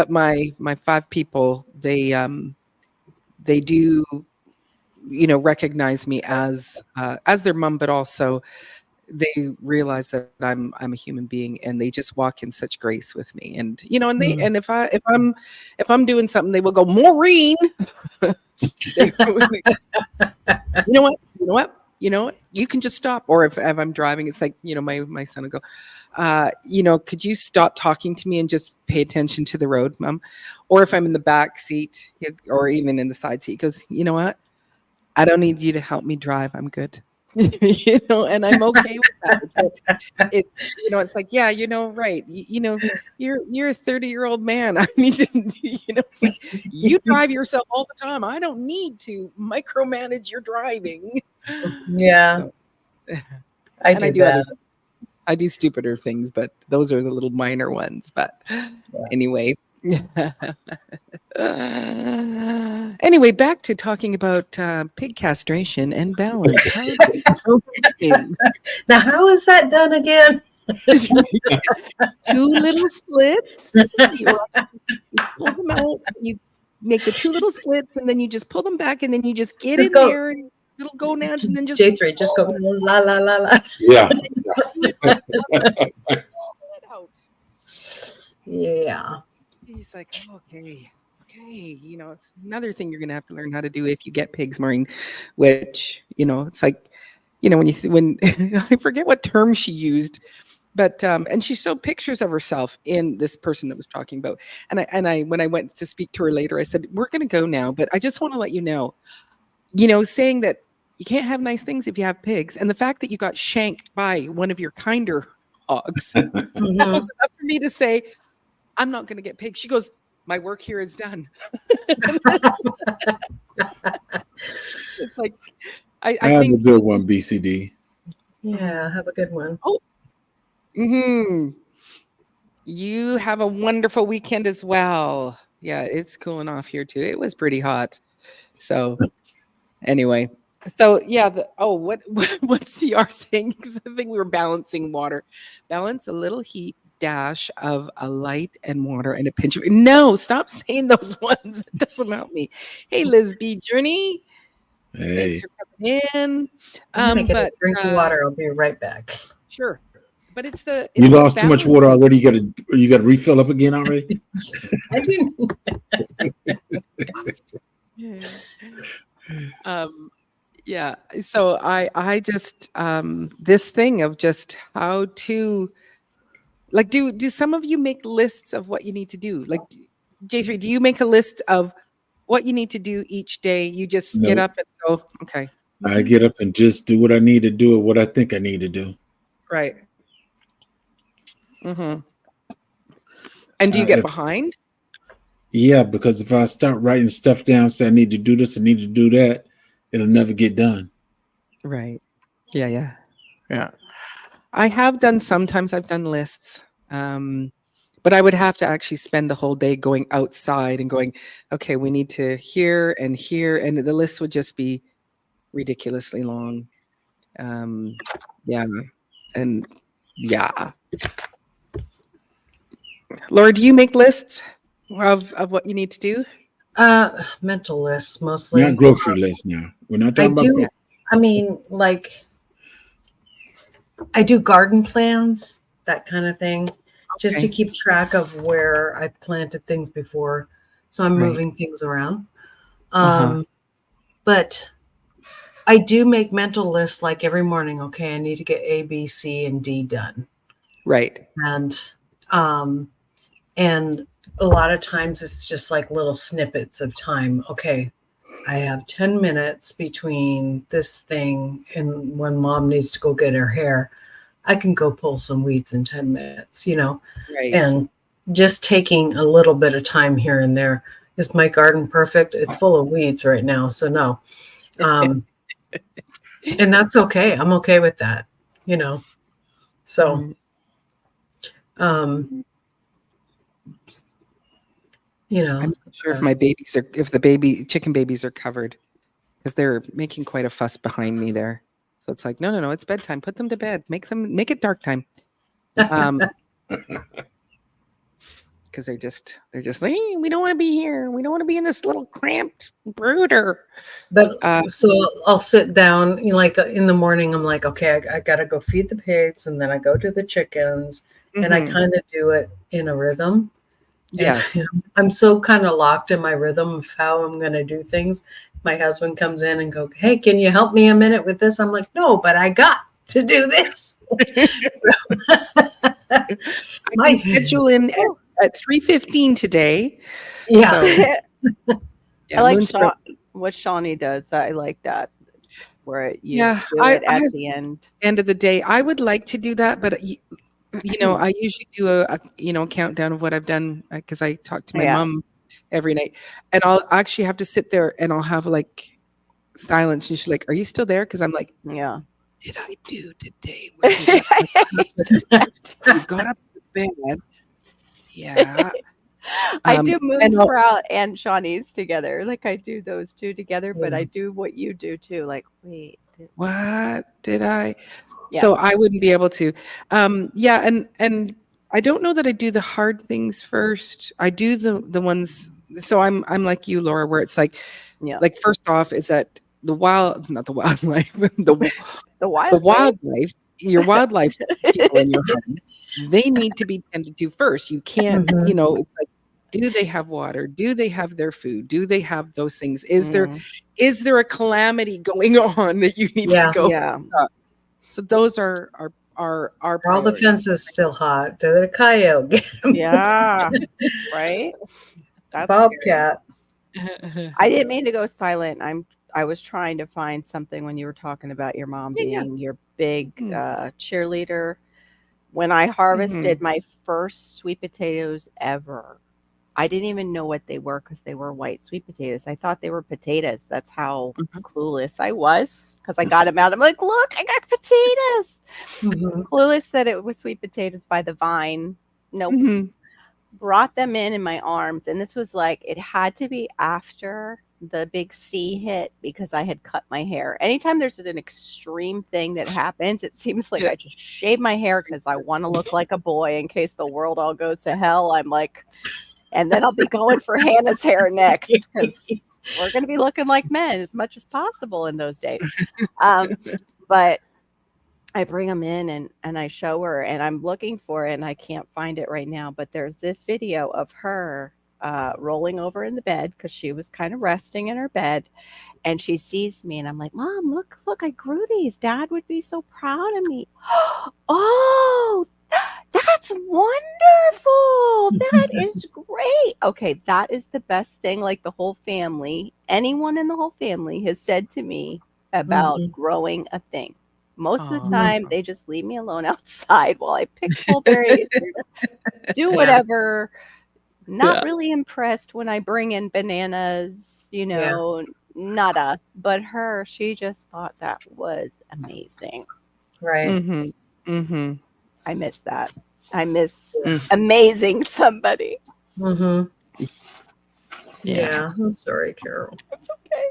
my 5 people, they do, recognize me as their mom, but also they realize that I'm a human being, and they just walk in such grace with me. And
Mm.
and if I'm doing something, they will go, Maureen. They- you know what, you can just stop. Or if I'm driving, it's like, my son will go, could you stop talking to me and just pay attention to the road, Mom? Or if I'm in the back seat, or even in the side seat, he goes, you know what, I don't need you to help me drive, I'm good. And I'm okay with that. It's like, yeah, right. You're a 30-year-old man. I need to, it's like, you drive yourself all the time. I don't need to micromanage your driving.
Yeah,
So,
I
and I
do
do other
that.
things. I do stupider things, but those are the little minor ones. But anyway. Anyway, back to talking about pig castration and balance. How do you go pigs?
Now, how is that done again?
2 little slits. You pull them out. You make the 2 little slits, and then you just pull them back, and then you just get
Just
in
go.
there, and little gonads, and then just
J3, just go la la la la.
Yeah.
pull it out.
Yeah.
He's like, okay. It's another thing you're gonna have to learn how to do if you get pigs, Maureen. Which it's like, when I forget what term she used, but and she showed pictures of herself in this person that was talking about. And I when I went to speak to her later, I said, we're gonna go now, but I just want to let you know, saying that you can't have nice things if you have pigs, and the fact that you got shanked by one of your kinder hogs, that was enough for me to say, I'm not going to get pigs. She goes, my work here is done. It's like, I
Have
think
a good one, BCD.
Yeah, have a good one.
You have a wonderful weekend as well. Yeah, it's cooling off here too. It was pretty hot. So anyway, yeah, what's CR saying? Because I think we were balancing water. Balance a little heat, dash of a light and water, and a pinch of. No, stop saying those ones. It doesn't help me. Hey, Liz B. Journey.
Hey.
Thanks for coming in.
I'm gonna get a
But
drink of water. I'll be right back.
sure. But it's the
You lost too much water
balancing.
already. You got to refill up again already.
I do.
Yeah. So I just this thing of just how to, like, do some of you make lists of what you need to do? Like, J3, do you make a list of what you need to do each day? You just get
No.
up and go, okay.
I get up and just do what I need to do or what I think I need to do.
Right. Mm-hmm. And do you get behind?
Yeah, because if I start writing stuff down, say I need to do this, I need to do that, it'll never get done.
Right. Yeah. I have done, sometimes I've done lists. But I would have to actually spend the whole day going outside and going, okay, we need to here, and the list would just be ridiculously long. Yeah. And yeah. Laura, do you make lists of what you need to do?
Mental lists mostly.
Not grocery list now. We're not
I
talking about
do.
grocery.
I mean, like, I do garden plans, that kind of thing, just to
Okay.
keep track of where I planted things before. So I'm
Right.
moving things around.
Uh-huh.
But I do make mental lists like every morning. Okay, I need to get A, B, C, and D done.
Right.
And a lot of times it's just like little snippets of time. Okay, I have 10 minutes between this thing and when mom needs to go get her hair. I can go pull some weeds in 10 minutes,
Right.
and just taking a little bit of time here and there. Is my garden perfect? It's full of weeds right now, so no. And that's okay. I'm okay with that, So, um,
I'm not sure if the chicken babies are covered, because they're making quite a fuss behind me there. So it's like, no, it's bedtime. Put them to bed. Make it dark time. Because they're just like, hey, we don't want to be here. We don't want to be in this little cramped brooder.
But so I'll sit down, like in the morning, I'm like, okay, I got to go feed the pigs, and then I go to the chickens, and I kind of do it in a rhythm.
Yes.
And I'm so kind of locked in my rhythm of how I'm going to do things. My husband comes in and goes, hey, can you help me a minute with this? I'm like, no, but I got to do this.
I schedule in at 3:15 today.
Yeah.
So,
I like
Moonspring-
what Shawnee does. I like that, where you
Yeah,
do it at the
end of the day. I would like to do that, but I usually do a countdown of what I've done, because I talk to my mom every night, and I'll actually have to sit there and I'll have like silence. And she's like, "Are you still there?" Because I'm like,
yeah.
did I do today? What did I do? You got up to bed. Yeah.
I do
and I'll-
Moonsprout and Shawnee's together. Like I do those two together, but
Yeah.
I do what you do too. Like, wait,
What did I?
Yeah.
So I wouldn't be able to. Yeah, and I don't know that I do the hard things first. I do the ones. So I'm like you, Laura, where it's like,
Yeah.
like first off is that not the wildlife,
the
wildlife, your wildlife people in your home, they need to be tended to first. You can't,
Mhm.
it's like, do they have water? Do they have their food? Do they have those things? Is there a calamity going on that you need to go?
Yeah.
So those are our
All the
priorities.
fences still hot. Did a coyote get him?
Yeah. Right? That's
Bobcat.
I didn't mean to go silent. I was trying to find something when you were talking about your mom being your big cheerleader. When I harvested my first sweet potatoes ever, I didn't even know what they were because they were white sweet potatoes. I thought they were potatoes. That's how clueless I was, because I got them out. I'm like, look, I got potatoes. Clueless that it was sweet potatoes by the vine. Nope. Brought them in my arms, and this was like, it had to be after the big C hit, because I had cut my hair. Anytime there's an extreme thing that happens, it seems like I just shave my hair because I want to look like a boy in case the world all goes to hell. I'm like, and then I'll be going for Hannah's hair next, because we're going to be looking like men as much as possible in those days. But I bring them in and I show her, and I'm looking for it and I can't find it right now. But there's this video of her rolling over in the bed because she was kind of resting in her bed, and she sees me, and I'm like, Mom, look, I grew these. Dad would be so proud of me. Oh, that's wonderful. That is great. Okay, that is the best thing. Like anyone in the whole family has said to me about growing a thing. Most of the time, they just leave me alone outside while I pick mulberries, do whatever. Not really impressed when I bring in bananas, nada. But she just thought that was amazing.
Right.
I miss that. I miss amazing somebody.
Yeah. I'm sorry, Carol.
It's okay.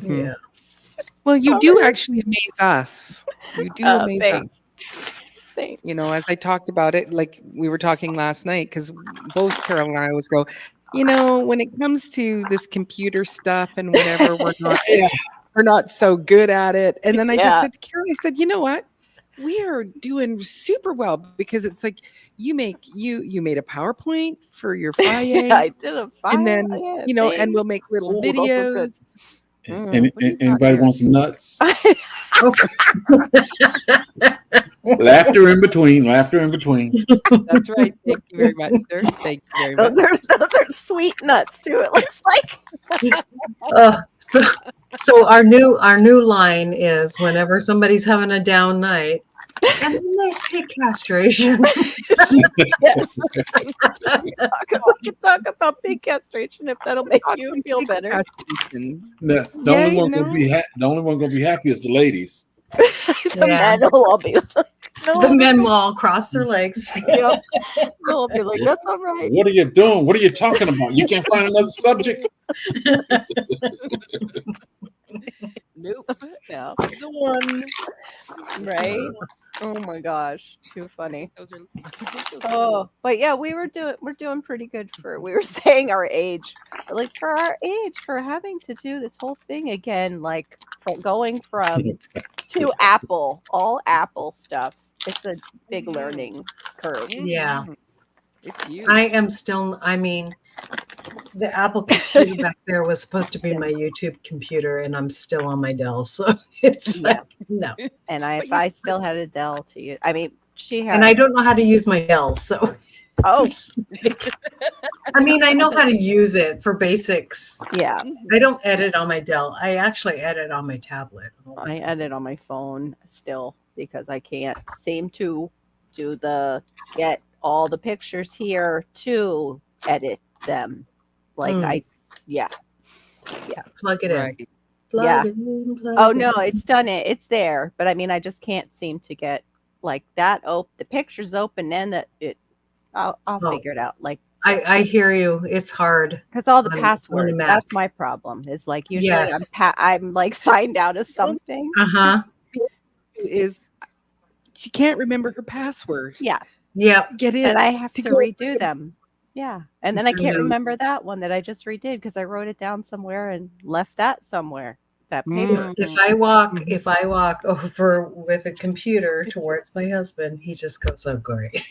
Yeah.
Well, you do actually amaze us. You do amaze us.
Thanks.
You know, as I talked about it, like we were talking last night, because both Carol and I always go, you know, when it comes to this computer stuff and whatever, we're not so good at it. And then I just
Yeah.
said to Carol, I said, you know what? We are doing super well because it's like you made a PowerPoint for your Friday,
I did a file.
and then
yeah,
you know, and
thanks.
we'll make little
Ooh, those look good.
videos.
And,
What do you got
anybody
there?
want some nuts? Laughter in between. Laughter in between.
That's right. Thank you very much, sir. Thank you very much.
Those are sweet nuts too. It looks like.
So our new line is whenever somebody's having a down night, and a nice pig castration.
Yes. We can talk about pig castration if that'll make you feel better.
Castration.
The
Yeah,
only
you
one gonna
know.
be the only one gonna be happy is the ladies.
The
Yeah.
men will all be like, no,
The men will all cross their legs.
Yep. They'll be like, that's all right.
What are you doing? What are you talking about? You can't find another subject.
Nope.
Yeah.
The one.
Right. Oh my gosh. Too funny.
Those are.
Oh, but yeah, we're doing pretty good we were saying our age, but like for our age, for having to do this whole thing again, like going from to all Apple stuff. It's a big
Mhm.
learning curve.
Yeah.
It's huge.
I am still, I mean, the Apple computer back there was supposed to be my YouTube computer, and I'm still on my Dell. So it's
Yeah.
like, no.
And
But
if
you
I
can-
still had a Dell to use, I mean, she had.
And I don't know how to use my Dell. So
Oh,
I mean, I know how to use it for basics.
yeah.
I don't edit on my Dell. I actually edit on my tablet.
I edit on my phone still because I can't seem to get all the pictures here to edit them. Like
Mm.
yeah.
Plug it in.
Right.
Plug
Yeah.
it in, plug
Oh
it
no,
in.
it's done it. It's there, but I mean, I just can't seem to get like that. Oh, the picture's open, and that it. I'll
Oh.
figure it out. Like
I hear you. It's hard.
because all the
on a
passwords.
Mac.
That's my problem. Is like usually
Yes.
I'm like signed out as something.
Uh-huh.
Is she can't remember her password.
Yeah.
Yep.
Get in.
And I have to
to go-
redo them. Yeah. And then I can't
Mhm.
remember that one that I just redid because I wrote it down somewhere and left that somewhere. That paper.
If I walk over with a computer towards my husband, he just goes, "Oh, great."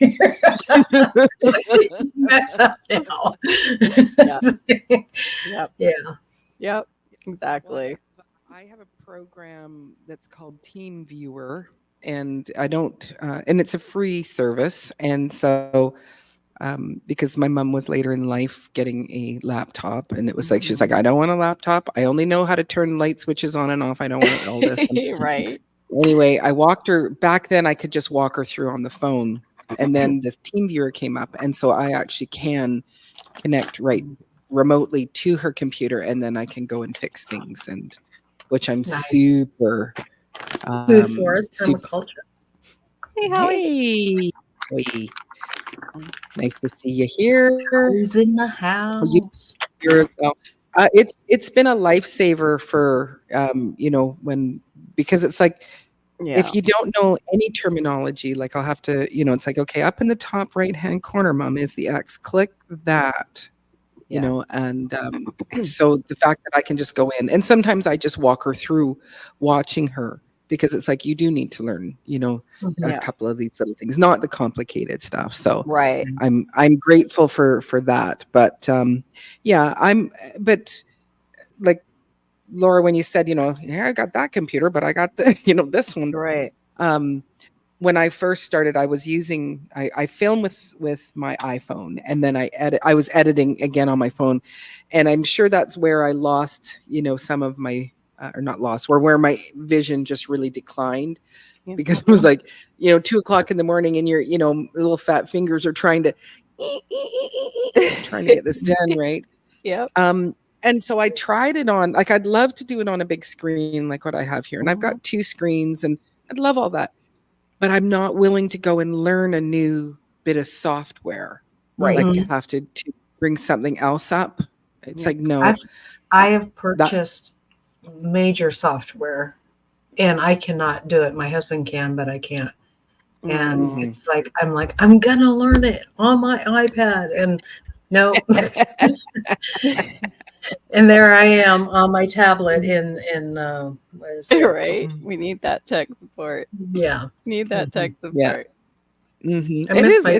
Mess up now.
Yep.
Yeah.
Yep. Exactly.
I have a program that's called Team Viewer, and I don't, and it's a free service. And so, because my mom was later in life getting a laptop, and it was like, she's like, I don't want a laptop. I only know how to turn light switches on and off. I don't want all this. And
Right.
anyway, I walked her back then. I could just walk her through on the phone, and then this Team Viewer came up, and so I actually can connect right remotely to her computer, and then I can go and fix things, and which I'm
Nice.
super
Food for us,
super-
permaculture.
Hey, Howie.
Hey, nice to see you here.
Who's in the house?
Here as well. It's been a lifesaver for because it's like
Yeah.
if you don't know any terminology, like I'll have to, it's like, okay, up in the top right hand corner, mom, is the X. Click that.
Yeah.
And so the fact that I can just go in, and sometimes I just walk her through watching her, because it's like you do need to learn,
Mhm.
a
Yeah.
couple of these little things, not the complicated stuff. So
Right.
I'm grateful for that. But but like Laura, when you said, yeah, I got that computer, but I got the, this one.
Right.
When I first started, I was using, I film with my iPhone, and then I was editing again on my phone. And I'm sure that's where I lost, some of my, or not lost, or where my vision just really declined,
Yeah.
because it was like, 2:00 in the morning, and your, little fat fingers are trying to get this done. Right.
Yep.
And so I tried it on, like, I'd love to do it on a big screen, like what I have here. And I've got 2 screens, and I'd love all that. But I'm not willing to go and learn a new bit of software.
Right.
Like to have to bring something else up. It's like, no.
I have purchased major software, and I cannot do it. My husband can, but I can't. And
Mhm.
it's like, I'm gonna learn it on my iPad. And no, and there I am on my tablet in what is it?
Right. We need that tech support.
Yeah.
Need that tech
Yeah.
support.
Mhm.
I
It
miss
is.
my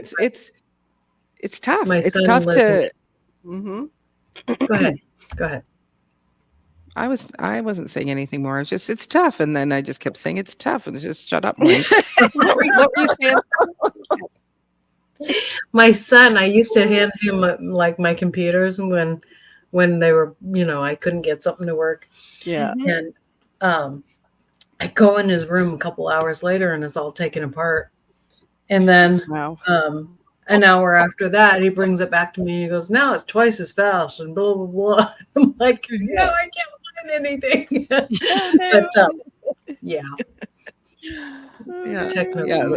It's tough.
my
It's
son
tough
lives in-
to.
Mm-hmm.
Go ahead. Go ahead.
I wasn't saying anything more. It's tough, and then I just kept saying it's tough, and it's just shut up, Mike. what were you saying?
My son, I used to hand him like my computers when they were, I couldn't get something to work.
Yeah.
Mhm.
And I go in his room a couple hours later and it's all taken apart. And then
Wow.
an hour after that, he brings it back to me and he goes, now it's twice as fast and blah, blah, blah. I'm like, no, I can't find anything. But yeah,
Yeah.
technically.
Yeah.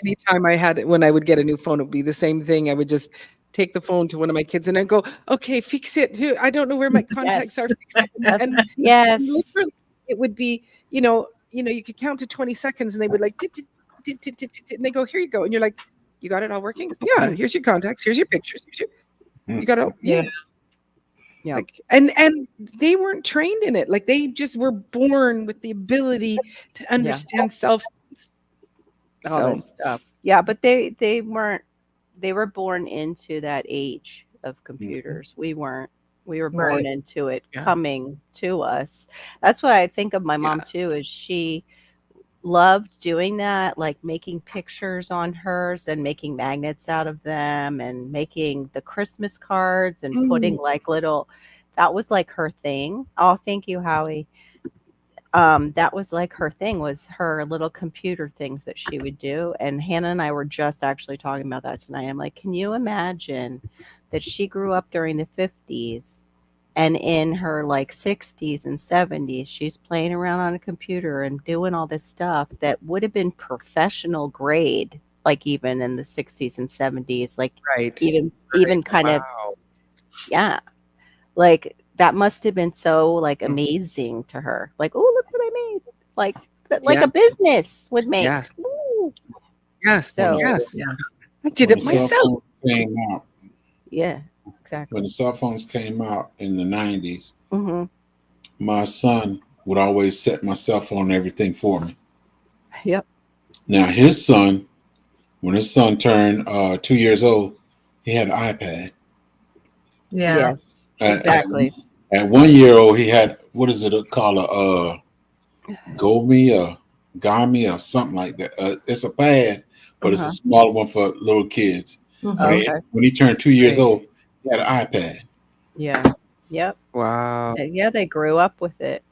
Anytime when I would get a new phone, it would be the same thing. I would just take the phone to one of my kids and I'd go, okay, fix it too. I don't know where my contacts are. Fix it. And
Yes.
literally it would be, you could count to 20 seconds and they would like, tit, tit, tit, tit, tit, tit, and they go, here you go. And you're like, you got it all working? Yeah. Here's your contacts. Here's your pictures. You got it all. Yeah.
Yeah.
Like, and they weren't trained in it. Like they just were born with the ability to understand cell phones.
All this stuff. Yeah, but they weren't. They were born into that age of computers. We weren't. We were born
Right.
into it
Yeah.
coming to us. That's what I think of my mom too. Is she loved doing that, like making pictures on hers and making magnets out of them and making the Christmas cards and putting like little. That was like her thing. Oh, thank you, Howie. That was like her thing, was her little computer things that she would do. And Hannah and I were just actually talking about that tonight. I'm like, can you imagine that she grew up during the 50s and in her like 60s and 70s, she's playing around on a computer and doing all this stuff that would have been professional grade, like even in the 60s and 70s, like
Right.
even kind of,
Wow.
yeah, like that must have been so like amazing to her. Like, oh, look what I made! Like
Yeah.
a business would make.
Yes.
Ooh.
Yes.
So-
Yes.
Yeah.
I did
When
it
the cell
myself.
phones came out,
Yeah,
when
exactly.
the cell phones came out in the 90s,
Hmm.
my son would always set my cell phone and everything for me.
Yep.
Now his son, when his son turned 2 years old, he had an iPad.
Yeah.
Yes. Exactly.
At 1 year old, he had, what is it called, a Gami or something like that. It's a pad, but it's a smaller one for little kids.
Mhm.
Okay.
When he turned 2 years
Right.
old, he had an iPad.
Yeah. Yep.
Wow.
Yeah, they grew up with it.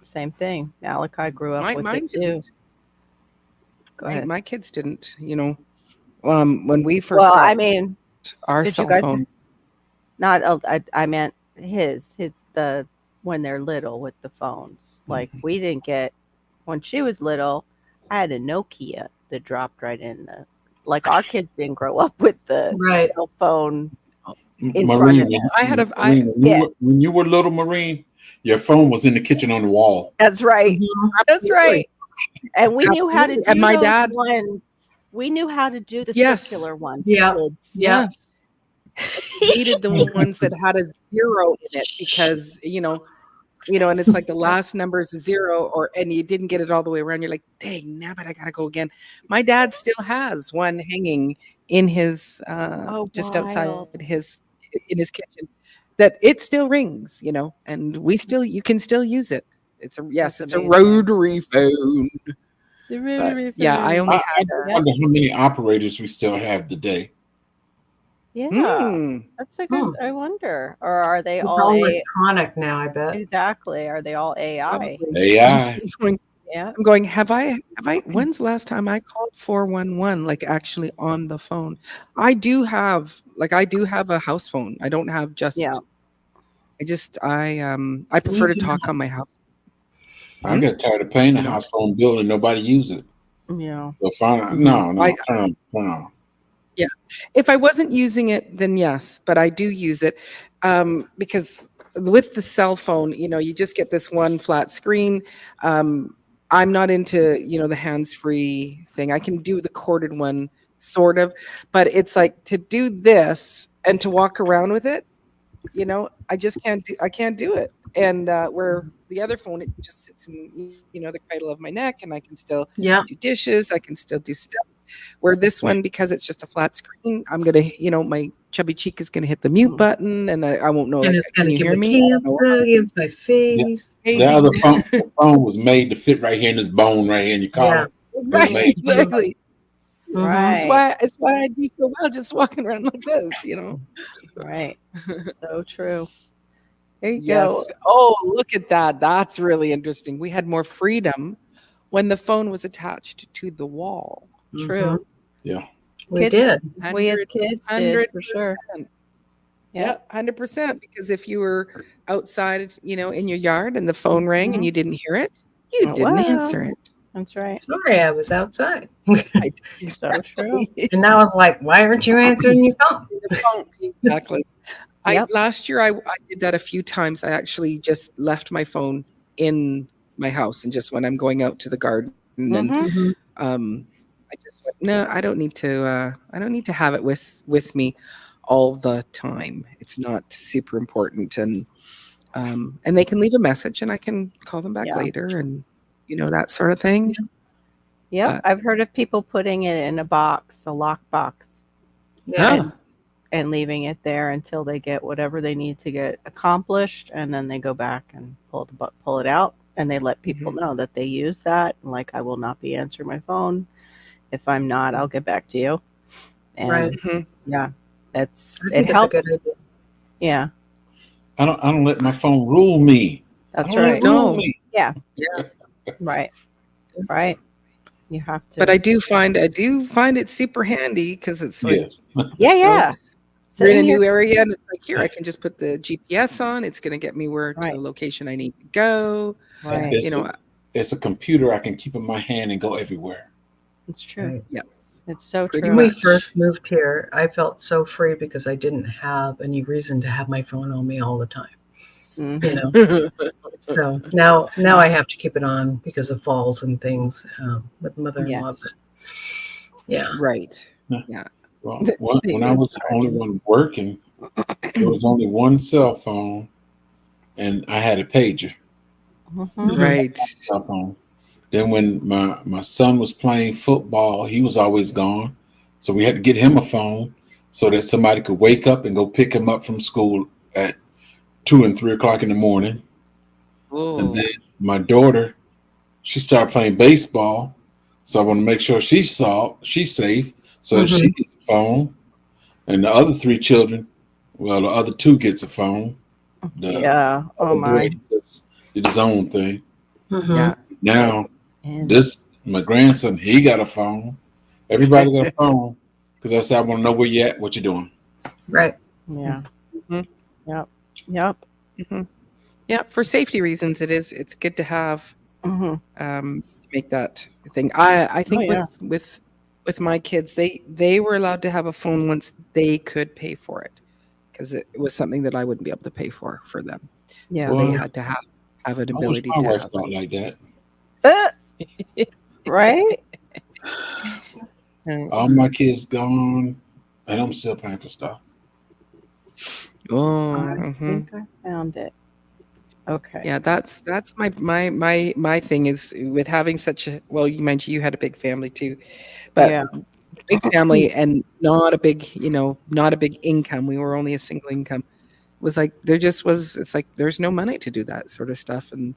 Same thing. Malachi grew up with
Mine
it too.
didn't.
Go ahead.
My kids didn't. When we first
Well,
got
I mean,
our
did you
cell
guys-
phone,
not. I meant his the when they're little with the phones. Like we didn't get when she was little. I had a Nokia that dropped right in the. Like our kids didn't grow up with the
Right.
cell phone. In
Marine,
front of
I had a-
Marine, when you were little, Marine, your phone was in the kitchen on the wall.
That's right.
Mhm.
That's right. And we knew how to do
Absolutely. And my
those
dad-
ones. We knew how to do the
Yes.
circular ones.
Yeah.
kids.
Yeah.
yes, hated the ones that had a zero in it because and it's like the last number is a zero, and you didn't get it all the way around. You're like, dang, now but I gotta go again. My dad still has one hanging in his just outside
wild.
in his kitchen that it still rings, and you can still use it. It's a
amazing.
rotary phone. But yeah, I only
I wonder how many operators we still have today.
Yeah,
Hmm.
that's a good. I wonder, or are they
It's
all
all electronic now, I bet.
exactly? Are they all AI?
Probably.
AI.
Yeah.
I'm going, have I, when's the last time I called 411, like actually on the phone? I do have a house phone. I don't have just,
Yeah.
I prefer to talk on my house.
I got tired of paying a house phone bill and nobody use it.
Yeah.
So turn on.
If I wasn't using it, then yes, but I do use it because with the cell phone, you just get this one flat screen. I'm not into, the hands-free thing. I can do the corded one sort of, but it's like to do this and to walk around with it, I can't do it. And where the other phone, it just sits in, the cradle of my neck, and I can still
Yeah.
do dishes, I can still do stuff. Where this one, because it's just a flat screen, I'm gonna, my chubby cheek is gonna hit the mute button, and I won't know.
And
Like,
it's going
can
to
you
give
hear
me
me? I don't know.
cancer against my face.
The other phone, the phone was made to fit right here in this bone right here in your
Yeah.
collar.
Exactly, exactly.
Mhm.
Right.
It's why I do so well just walking around like this,
Right. So true. There you
Yes.
go.
Oh, look at that. That's really interesting. We had more freedom when the phone was attached to the wall.
True.
Yeah.
We
Kids-
did.
We as kids did for sure.
100%.
Yeah.
Yeah, 100%. Because if you were outside, in your yard and the phone rang and you didn't hear it, you
Oh,
didn't
wow.
answer it.
That's right.
Sorry, I was outside.
So true.
And now it's like, why aren't you answering your phone?
The phone, exactly.
Yep.
Last year I did that a few times. I actually just left my phone in my house, and just when I'm going out to the garden and
Mhm.
I just went, no, I don't need to have it with me all the time. It's not super important, and they can leave a message and I can call them back
Yeah.
later, and that sort of thing.
Yep. I've heard of people putting it in a box, a lock box,
Yeah.
and leaving it there until they get whatever they need to get accomplished, and then they go back and pull it out, and they let people know that they use that. Like, I will not be answering my phone. If I'm not, I'll get back to you. And
Right.
Mhm.
yeah,
I
it
think it's a
helps.
good idea.
Yeah,
I don't let my phone rule me.
that's
I don't let
right.
it rule
No.
me.
Right. Right. You have to.
But I do find it super handy, because it's like,
Yes.
yeah.
you're in a
Sitting here-
new area, and it's like, here, I can just put the GPS on. It's going to get me to
Right.
the location I need to go.
Right.
It's, it's a computer I can keep in my hand and go everywhere.
It's true.
Right.
Yeah.
It's so
Pretty
true.
When we
much.
first moved here, I felt so free because I didn't have any reason to have my phone on me all the time.
Mhm.
You know, so now I have to keep it on because of falls and things with mother-in-law.
Yes.
But yeah,
Right.
Well, when I was the only one working, there was only one cell phone, and I had a pager.
Mhm.
Right.
Cell phone. Then when my son was playing football, he was always gone, so we had to get him a phone so that somebody could wake up and go pick him up from school at 2 and 3 o'clock in the morning.
Oh.
And then my daughter, she started playing baseball, so I want to make sure she's safe, so that she gets a phone. And the other 3 children, well, the other 2 gets a phone. The
Yeah. Oh
other
my.
boy just did his own thing.
Mhm.
Yeah.
Now
And
my grandson, he got a phone. Everybody got a phone because I said, I want to know where you at, what you doing.
Right.
yeah.
Mhm.
Yep.
Yeah. For safety reasons, it's good to have
Hmm.
to make that thing. I think
yeah.
with my kids, they were allowed to have a phone once they could pay for it, because it was something that I wouldn't be able to pay for them.
Yeah.
So they
Well,
had to have an
I wish
ability
my
to
wife
have.
thought like that.
Right.
All my kids gone, and I'm still paying for stuff.
Oh.
I
Mhm.
think I found it. Okay.
Yeah, that's my thing is with having such a, well, you mentioned you had a big family too, but
Yeah.
big family and not a big, not a big income. We were only a single income. It was like it's like there's no money to do that sort of stuff, and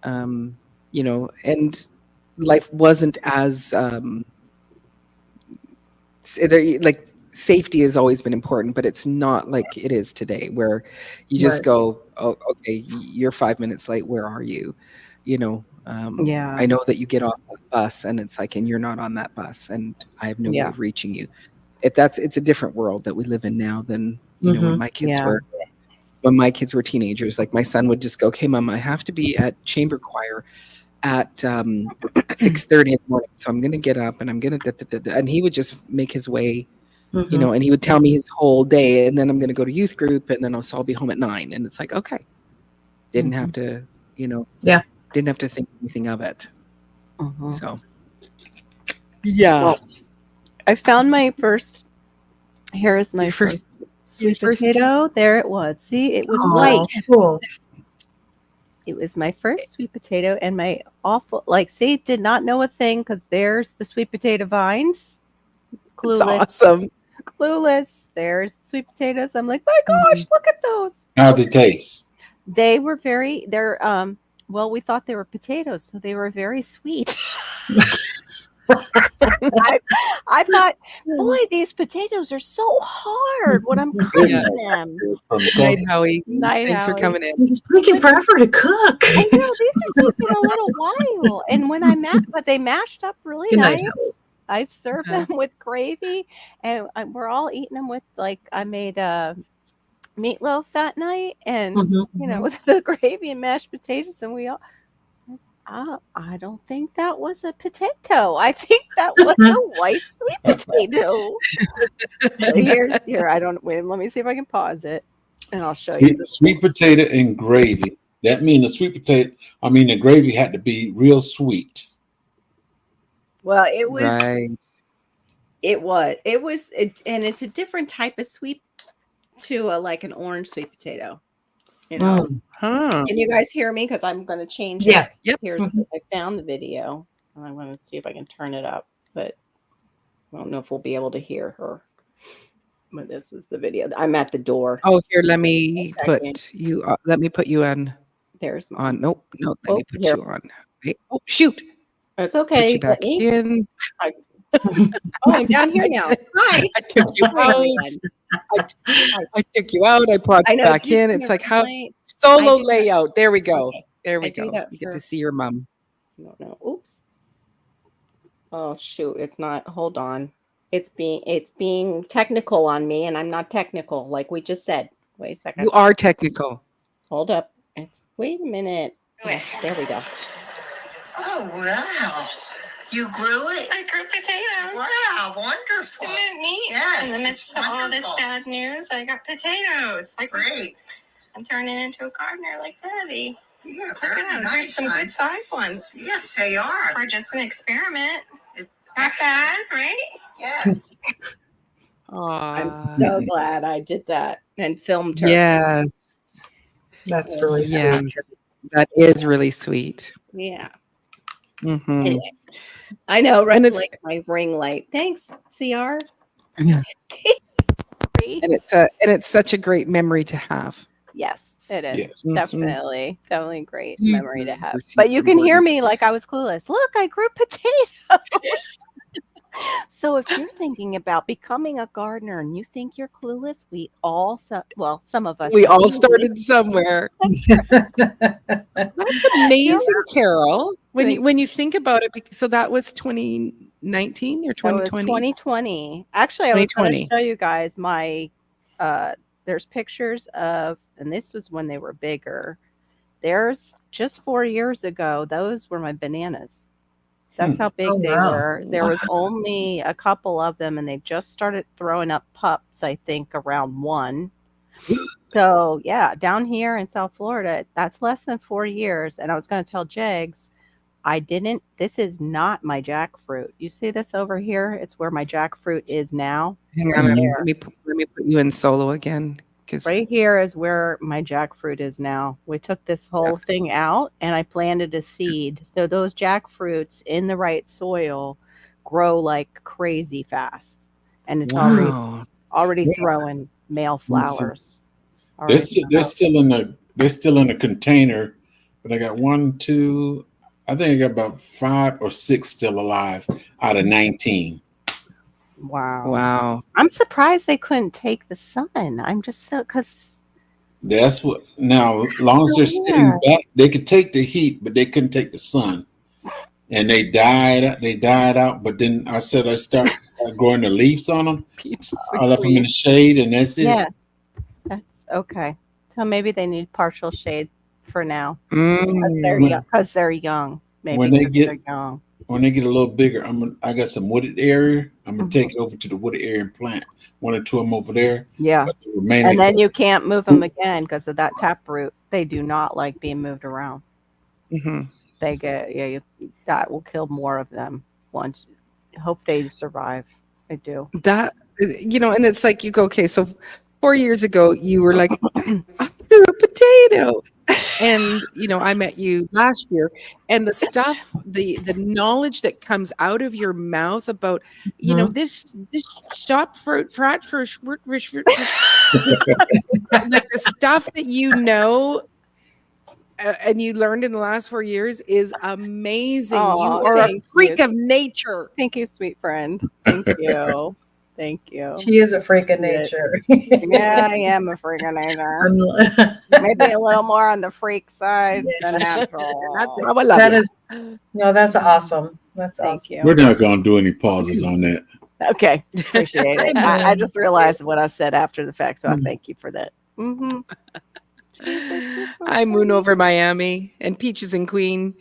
and life wasn't as like, safety has always been important, but it's not like it is today, where you just
Right.
go, oh, okay, you're 5 minutes late. Where are you?
Yeah.
I know that you get off the bus, and it's like, and you're not on that bus, and I have no way
Yeah.
of reaching you. It's a different world that we live in now than when
Mhm.
my kids
Yeah.
were teenagers. Like, my son would just go, okay, Mom, I have to be at chamber choir at 6:30 in the morning, so I'm gonna get up and I'm gonna and he would just make his way,
Mhm.
and he would tell me his whole day, and then I'm gonna go to youth group, and then I'll be home at 9, and it's like, okay, didn't have to,
Yeah.
didn't have to think anything of it.
Mhm.
So, yeah.
Well, I found my first. Here is my
Your
first sweet
first-
potato. There it was. See, it was
Oh,
white.
cool.
It was my first sweet potato, and my awful see did not know a thing because there's the sweet potato vines.
It's
Clueless,
awesome.
clueless. There's sweet potatoes. I'm like, my gosh, look at those.
How'd they taste?
They were they're well, we thought they were potatoes, so they were very sweet. I thought, boy, these potatoes are so hard when I'm cooking them.
Night, Howie.
Night,
Thanks for
Howie.
coming in.
It's taking forever to cook.
I know these are taking a little while, and when but they mashed up really
Good night,
nice. I served them with gravy, and we're all eating them with I made meatloaf that night, and
Mhm.
with the gravy and mashed potatoes, and we all. I don't think that was a potato. I think that was a white sweet potato. Here. I don't wait. Let me see if I can pause it, and I'll show you.
Sweet potato and gravy. That means the gravy had to be real sweet.
Well, it was.
Right.
It was, and it's a different type of sweet to like an orange sweet potato.
Huh.
Can you guys hear me? Because I'm going to change it.
Yes.
Yep.
I found the video, and I'm going to see if I can turn it up, but I don't know if we'll be able to hear her. But this is the video. I'm at the door.
Oh, here, let me put you on.
There's mine.
On. Nope. Let me put
here.
you on. Hey, oh, shoot.
It's
Put
okay.
you back in.
Oh, I'm down here now. Hi.
I took you
Hi,
out.
everyone.
I took you out. I brought you back in. It's like how solo layout. There we go.
Okay.
There we
I do
go.
that
You get
for-
to see your mom.
No. Oops. Oh shoot! It's not. Hold on. It's being technical on me, and I'm not technical, like we just said. Wait a second.
You are technical.
Hold up. Wait a minute.
Okay.
There we go.
Oh, wow. You grew it?
I grew potatoes.
Wow, wonderful.
Isn't it neat?
Yes,
In the midst
it's
of all this
wonderful.
bad news, I got potatoes.
Great.
I'm turning into a gardener like Daddy.
Yeah,
Look
very
at them.
nice.
There's some
son.
good size ones.
Yes, they are.
For just an experiment.
It's
Not bad, right?
Yes.
I'm
Aw.
so glad I did that and filmed her.
Yes.
That's really
Yeah.
sweet.
That is really sweet.
Yeah.
Mhm.
Anyway, I know, right?
And it's-
Like my ring light. Thanks, CR.
Yeah. And it's such a great memory to have.
Yes, it is.
Yes.
Mhm.
Definitely a great
Mhm.
memory to have.
Super
But you can hear
important.
me like I was clueless. Look, I grew potatoes. So if you're thinking about becoming a gardener and you think you're clueless, some of us.
We
are
all
clueless.
started somewhere. That's amazing, Carol. When you think about it, so that was 2019 or
It was
2020?
2020. Actually, I was going to
2020.
show you guys my. There's pictures of, and this was when they were bigger. There's just 4 years ago. Those were my bananas. That's how big
Oh,
they
wow.
were. There was only a couple of them, and they just started throwing up pups, I think, around 1. So, yeah, down here in South Florida, that's less than 4 years. And I was going to tell Jegs, this is not my jackfruit. You see this over here? It's where my jackfruit is now.
Hang
Right
on,
there.
let me put you in solo again.
Right here is where my jackfruit is now. We took this whole thing out and I planted a seed. So those jackfruits in the right soil grow like crazy fast. And it's already throwing male flowers.
They're still in a container, but I got 1, 2. I think I got about 5 or 6 still alive out of 19.
Wow.
I'm surprised they couldn't take the sun. I'm just because
That's what. Now, as long as they're sitting back, they could take the heat, but they couldn't take the sun. And they died. They died out. But then I said I start growing the leaves on them. I left them in the shade, and that's it.
yeah, that's okay. So maybe they need partial shade for now because they're young. Maybe
When they
they're young.
When they get a little bigger, I got some wooded area. I'm gonna take it over to the wooded area and plant 1 or 2 of them over there.
Yeah.
But the remaining,
And then you can't move them again because of that taproot. They do not like being moved around.
Mm-hmm.
they get that will kill more of them once. Hope they survive. I do.
That, and it's like you go, okay, so 4 years ago you were like, I threw a potato. And I met you last year, and the stuff, the knowledge that comes out of your mouth about
Mhm.
this stop fruit frat for like the stuff that and you learned in the last 4 years is amazing. You
Aw,
are a
thank
freak
you.
of nature.
Thank you, sweet friend. Thank you. Thank you.
She is a freak of
Yeah.
nature.
Yeah, I am a freak of nature.
I'm-
Maybe a little more on the freak side than
That's
natural.
how I love
that
you.
is no, that's awesome. That's
Thank
awesome.
you.
We're not going to do any pauses on that.
Okay, appreciate it. I just realized what I said after the fact, so I thank you for that. Mm-hmm.
I moon over Miami and Peaches and Queen.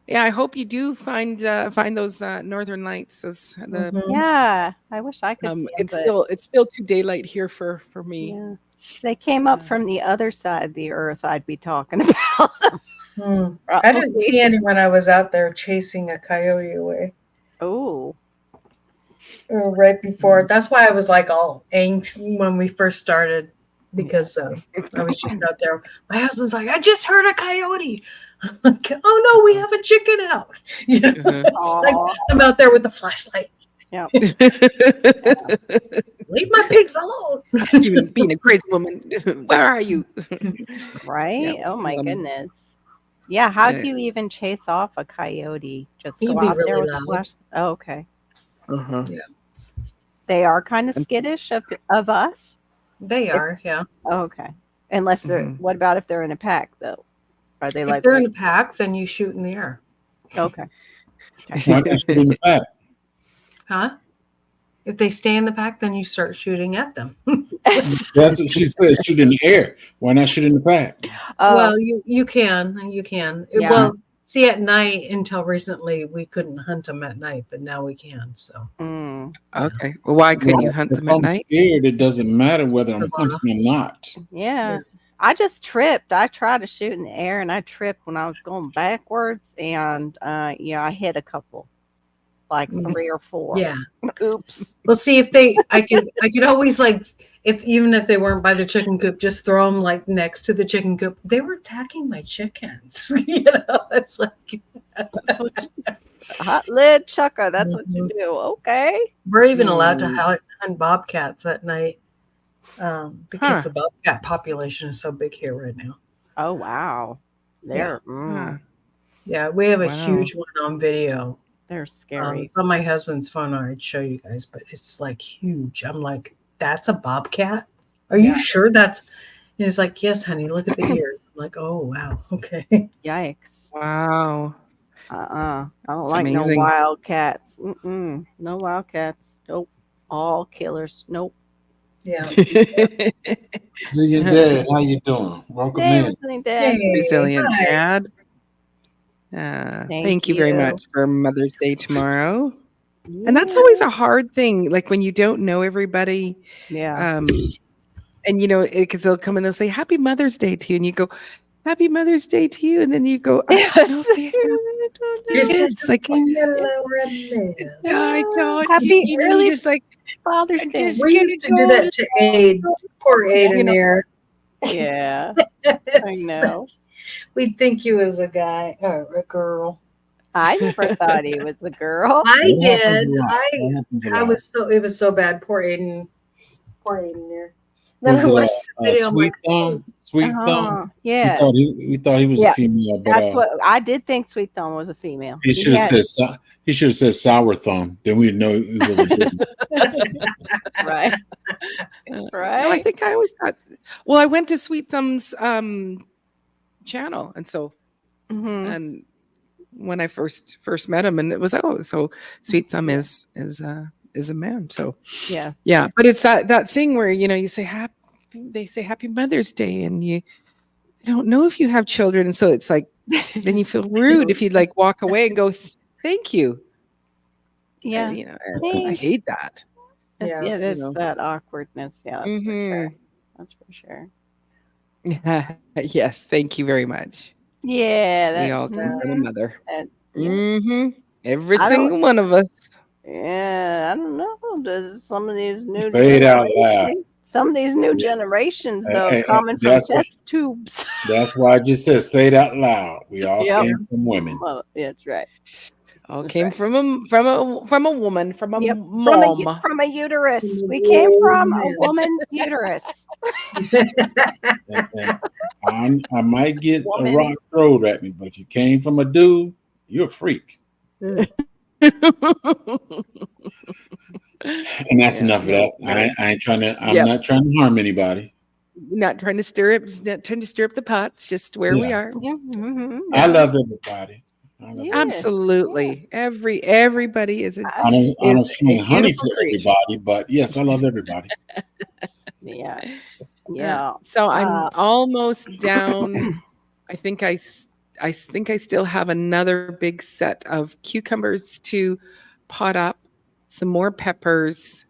Yeah, I hope you do find those northern lights. Those
Mhm.
Yeah, I wish I could see 'em,
it's
but
still too daylight here for me.
yeah. If they came up from the other side of the earth, I'd be talking about them.
Hmm. I didn't see any when I was out there chasing a coyote away.
Oh,
Right before. That's why I was like all angsty when we first started because I was just out there. My husband's like, I just heard a coyote. I'm like, oh no, we have a chicken out. It's like, I'm out there with the flashlight.
yeah.
Leave my pigs alone.
You being a crazy woman. Where are you?
Right?
Yeah,
Oh my goodness. Yeah, how
Yeah.
do you even chase off a coyote? Just
He'd
go
be
out there
really
with a
loud.
flash. Oh, okay.
Uh-huh.
They are kind of skittish of us.
They are, yeah.
Oh, okay. Unless they're.
Mhm.
What about if they're in a pack though? Are they
If
like?
they're in a pack, then you shoot in the air.
Okay.
Why not shoot in the back?
Huh? If they stay in the pack, then you start shooting at them.
That's what she said. Shoot in the air. Why not shoot in the back?
Well, you can.
Yeah.
Well, see, at night until recently, we couldn't hunt them at night, but now we can. So
Okay. Well, why couldn't you hunt
If
them at
I'm
night?
scared, it doesn't matter whether I'm hunting or not.
yeah. I just tripped. I tried to shoot in the air and I tripped when I was going backwards, and I hit a couple, like 3 or 4.
yeah.
Oops.
Well, see if I could always even if they weren't by the chicken coop, just throw them like next to the chicken coop. They were attacking my chickens. It's like
That's what hot lid chucker. That's what you do. Okay.
we're even allowed to hunt bobcats at night because
Huh.
the bobcat population is so big here right now.
Oh wow. They're
Huh.
Yeah, we have a
Wow.
huge one on video.
they're scary.
It's on my husband's phone. I'd show you guys, but it's like huge. I'm like, that's a bobcat? Are you sure that's? And he's like, yes, honey. Look at the ears. I'm like, oh wow, okay.
Yikes.
Wow.
I don't
It's
like
amazing.
no wildcats. No wildcats. Nope. All killers. Nope.
Yeah.
Resilient Dad, how you doing? Welcome
Hey,
in.
Resilient Dad.
Hey,
Resilient
hi.
Dad.
Thank
Thank you very
you.
much for Mother's Day tomorrow. And that's always a hard thing, like when you don't know everybody.
Yeah.
And because they'll come and they'll say Happy Mother's Day to you, and you go, Happy Mother's Day to you, and then you go, I don't know if they
You're
have kids.
such a
Like,
yellow red man.
I don't.
Happy
you
early
just like
Father's
I'm
Day.
just
We used to do that to Aid. Poor Aid in there.
Yeah. I know.
We'd think he was a guy or a girl.
I never thought he was a girl.
I
That happens
did.
a lot. That happens a lot.
It was so bad. Poor Aiden there. Then
Was
I
it
watched the video. I'm
Sweet
like,
Thumb? Sweet Thumb?
Yeah.
We thought he was
Yeah.
a female, but
That's what I did think Sweet Thumb was a female.
he should have said Sour Thumb. Then we'd know it was a different.
right.
No, I
Right.
think I always thought. Well, I went to Sweet Thumb's channel, and so
Mhm.
and when I first met him, and it was so Sweet Thumb is a man. So
Yeah.
yeah, but it's that thing where you say they say Happy Mother's Day, and you don't know if you have children, and so it's like then you feel rude if you like walk away and go thank you.
Yeah.
I hate that.
Yeah,
It is
you know.
that awkwardness. Yeah. That's for sure.
Mhm.
That's for sure.
Yes, thank you very much.
Yeah,
We all came from a mother.
yeah.
Every
I don't-
single one of us.
Yeah, I don't know. Does some of these new
Say it out loud.
generations- some of these new generations though
Hey,
coming from
that's what-
test tubes.
That's why I just said, say it out loud. We all
Yep.
came from women.
Well, yeah, that's right.
All
That's
came
right.
from a woman, from a
Yep,
mom.
from a uterus. We came from a
Amen.
woman's uterus.
And I might get
Woman.
a rock thrown at me, but if you came from a dude, you're a freak. And that's
Yeah.
enough of that. I ain't trying to. I'm
Yep.
not trying to harm anybody.
Not trying to stir up the pots, just where we
Yeah.
are.
Yeah. Mhm.
I love everybody.
Yeah.
Absolutely. Everybody is a
I don't
is
swing
a
honey
beautiful
to
creature.
everybody, but yes, I love everybody.
Yeah. Yeah.
So I'm
Uh,
almost down. I think I think I still have another big set of cucumbers to pot up, some more peppers,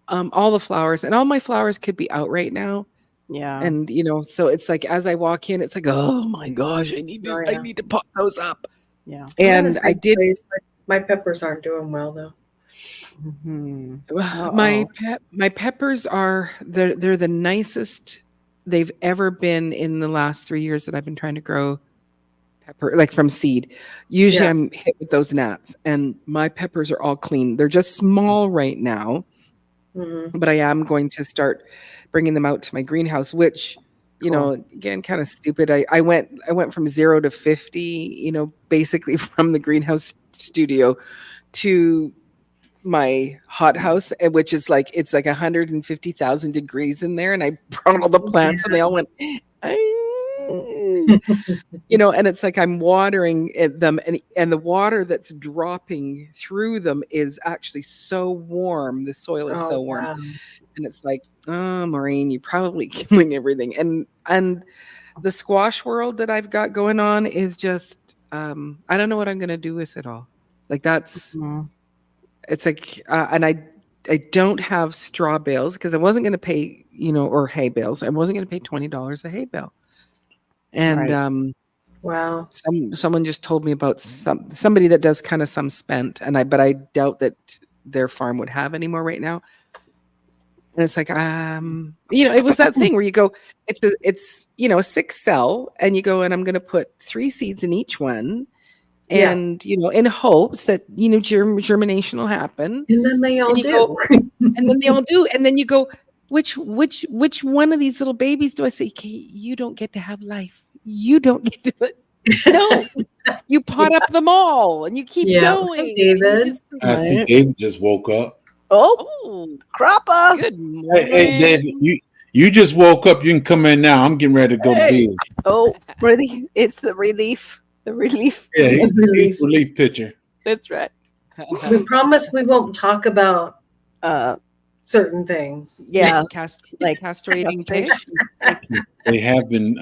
all the flowers, and all my flowers could be out right now.
Yeah.
And so it's like as I walk in, it's like, oh my gosh, I need to
Oh, yeah.
I need to pot those up.
Yeah.
And I did
My peppers aren't doing well though.
Mhm.
my peppers are they're the nicest they've ever been in the last 3 years that I've been trying to grow pepper, like from seed. Usually
Yeah.
I'm hit with those gnats, and my peppers are all clean. They're just small right now,
Mhm.
but I am going to start bringing them out to my greenhouse, which again, kind of stupid. I went from 0 to 50, basically from the greenhouse studio to my hothouse, which is like it's like 150,000 degrees in there, and I brought all the plants, and they all went, and it's like I'm watering them, and the water that's dropping through them is actually so warm. The soil is so warm,
wow.
and it's like, oh, Maureen, you're probably killing everything. And the squash world that I've got going on is just, I don't know what I'm gonna do with it all. Like that's.
Mhm.
It's like, and I don't have straw bales because I wasn't going to pay, or hay bales. I wasn't going to pay $20 a hay bale. And
Right.
Wow.
someone just told me about somebody that does kind of some spent, but I doubt that their farm would have any more right now. And it's like, it was that thing where you go, it's a 6 cell, and you go, and I'm going to put 3 seeds in each one.
Yeah.
And in hopes that germination will happen,
And then they all
and you
do.
go, and then they all do, and then you go, which one of these little babies do I say? Okay, you don't get to have life. You don't get to. No, you pot up them all, and you keep
Yeah.
going.
Hey, David.
And you just-
I see
Right.
David just woke up.
Oh,
oh,
cropper.
good
Hey,
morning.
David, you just woke up. You can come in now. I'm getting ready to go
Hey.
to bed.
Oh, really? It's the relief. The relief.
Yeah, he's relief pitcher.
That's right.
We promise we won't talk about certain things.
Yeah.
Like castrating
Castration.
pigs.
They have been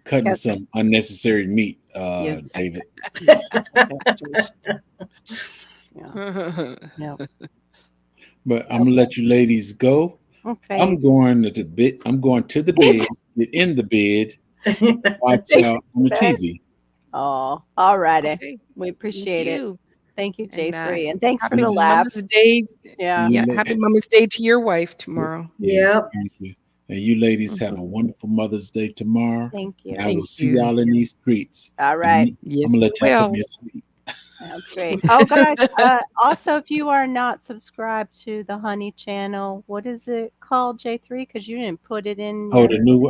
cutting
Yes.
some unnecessary meat,
Yes.
David.
Yeah. Yeah.
But I'm gonna let you ladies go.
Okay.
I'm going to the bed. I'm going to the bed. Get in the bed. Watch out on the TV.
Oh, all righty.
Okay,
We appreciate
thank
it.
you.
Thank you,
And,
J3. And thanks for
Happy
the
Mama's
laughs.
Day.
Yeah.
Yeah, happy Mama's Day to your wife tomorrow.
Yep.
Thank you. And you ladies have a wonderful Mother's Day tomorrow.
Thank you.
I will
Thank
see
you.
y'all in these streets.
All right.
Yes,
I'm gonna let y'all
well.
put me asleep.
Sounds great. Oh, guys. Also, if you are not subscribed to the Honey channel, what is it called, J3? Because you didn't put it in.
Oh,
your-
the new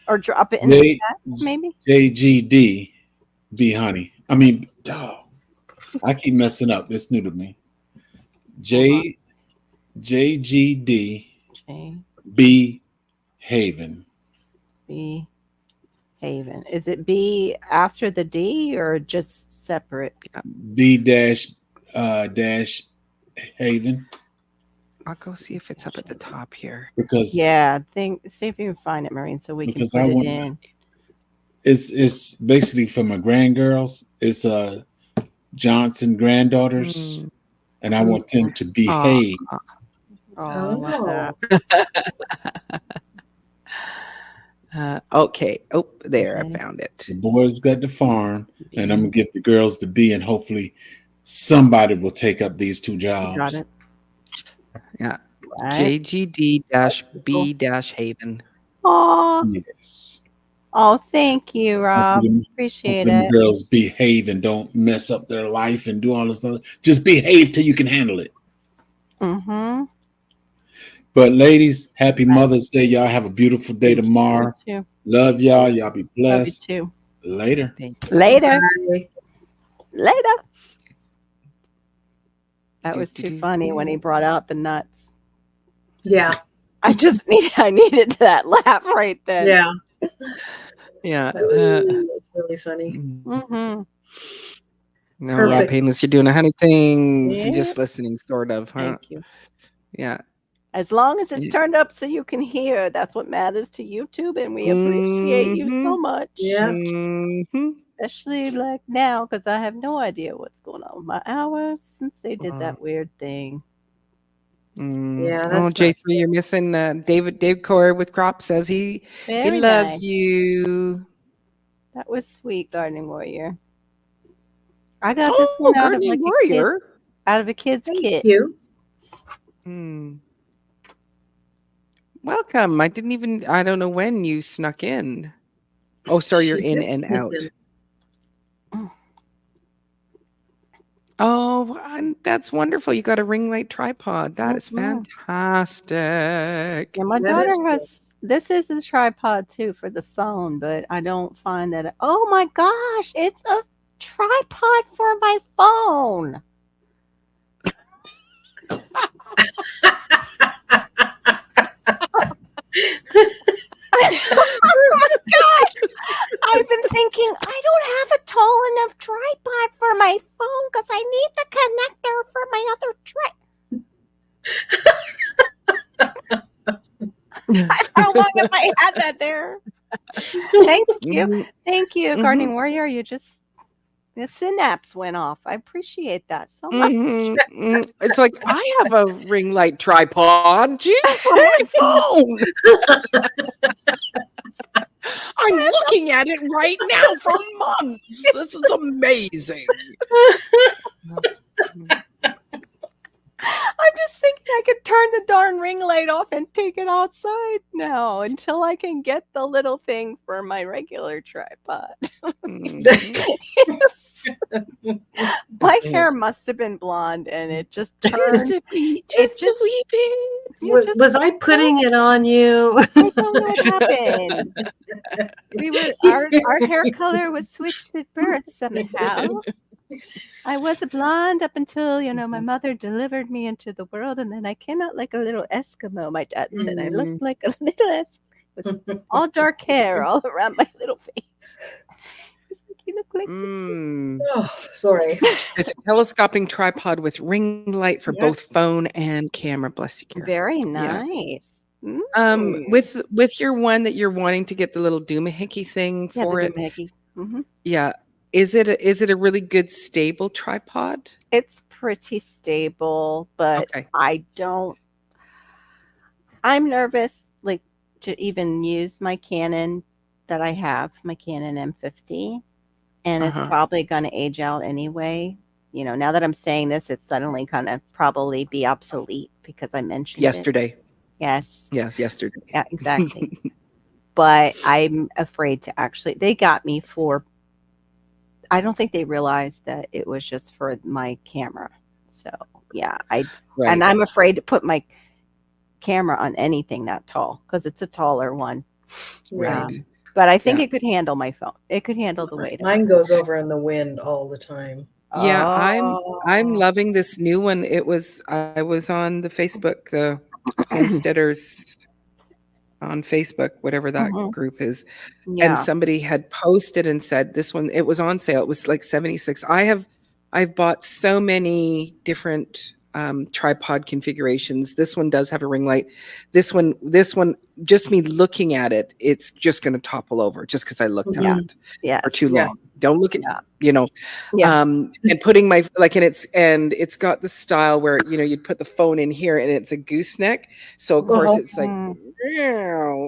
or drop it in the
J-
chat, maybe.
JGD B Honey. I mean, I keep messing up. It's new to me. JGD B Haven.
B Haven. Is it B after the D or just separate?
B dash Haven.
I'll go see if it's up at the top here.
Because
Yeah, see if you can find it, Marine, so we can
Because
put
I
it
want-
in.
it's basically for my grandgirls. It's Johnson granddaughters,
Mm.
and I want them to behave.
Oh, I love that.
Okay. Oh, there, I
Okay.
found it.
The boys got the farm, and I'm gonna give the girls the bee, and hopefully somebody will take up these two
You got
jobs.
it.
Yeah.
Right.
JGD-B-Haven.
Aw.
Yes.
Oh, thank you, Rob.
Hopefully,
Appreciate
hopefully the
it.
girls behave and don't mess up their life and do all this stuff. Just behave till you can handle it.
Mm-hmm.
But ladies, happy Mother's Day. Y'all have a beautiful day tomorrow.
You too.
Love y'all. Y'all be
Love you
blessed.
too.
Later.
Thank you.
Later.
Bye.
Later. That
Do,
was
do,
too
do,
funny when he
do.
brought out the nuts.
Yeah.
I needed that laugh right then.
Yeah.
Yeah.
That was really funny.
Mm-hmm.
No, Rob
Perfect.
Painless, you're doing 100 things and
Yeah.
just listening, sort of, huh?
Thank you.
Yeah.
As long as it's
Yeah.
turned up so you can hear, that's what matters to YouTube, and we appreciate you so much.
Yeah.
Mhm.
Especially like now, because I have no idea what's going on with my hours since they did that weird thing.
Yeah,
Oh,
that's not
J3, you're missing Dave Core with Crop says he
Very
loves
nice.
you.
That was sweet, Gardening Warrior. I got this
Oh,
one out of
Gardening
like
Warrior.
out of a kid's
Thank
kit.
you.
Welcome. I don't know when you snuck in. Oh, sorry, you're in and out. Oh, that's wonderful. You got a ring light tripod. That is
Mhm.
fantastic.
Yeah, my
That
daughter
is cool.
has this is a tripod too for the phone, but I don't find that. Oh my gosh, it's a tripod for my phone. Oh my gosh. I've been thinking I don't have a tall enough tripod for my phone because I need the connector for my other How long have I had that there? Thanks you. Thank you, Gardening Warrior. The synapse went off. I appreciate that so much.
It's like I have a ring light tripod too for my phone. I'm looking at it right now for months. This is amazing.
I'm just thinking I could turn the darn ring light off and take it outside now until I can get the little thing for my regular tripod. My hair must have been blonde and it just turned.
Was I putting it on you?
I don't know what happened. Our hair color was switched at birth somehow. I was a blonde up until, my mother delivered me into the world, and then I came out like a little Eskimo, my dad said. I looked like a little Eskimo. It was all dark hair all around my little face. You look like
Oh, sorry.
It's a telescoping tripod with ring light for both phone and camera. Bless you, Karen.
very nice.
With your one that you're wanting to get the little doomahickey thing for it.
Mm-hmm.
Yeah. Is it a really good stable tripod?
It's pretty stable, but
Okay.
I'm nervous to even use my Canon that I have, my Canon M50, and it's probably going to age out anyway. Now that I'm saying this, it's suddenly going to probably be obsolete because I mentioned
yesterday.
It. Yes,
yesterday.
Yeah, exactly. But I'm afraid to they got me for, I don't think they realized that it was just for my camera. So yeah, and I'm afraid to put my camera on anything that tall because it's a taller one.
Right.
But I think it could handle my phone. It could handle the weight.
Mine goes over in the wind all the time.
Yeah, I'm loving this new one. I was on the Facebook, the Homesteaders on Facebook, whatever that group is.
Yeah.
And somebody had posted and said this one, it was on sale. It was like $76. I've bought so many different tripod configurations. This one does have a ring light. This one, just me looking at it, it's just going to topple over just because I looked
Yeah.
at it
Yeah.
for too
Yeah.
long. Don't look at,
Yeah.
you know,
Yeah.
and putting my, like, and it's got the style where, you know, you'd put the phone in here and it's a gooseneck. So of course
Uh-huh.
it's like,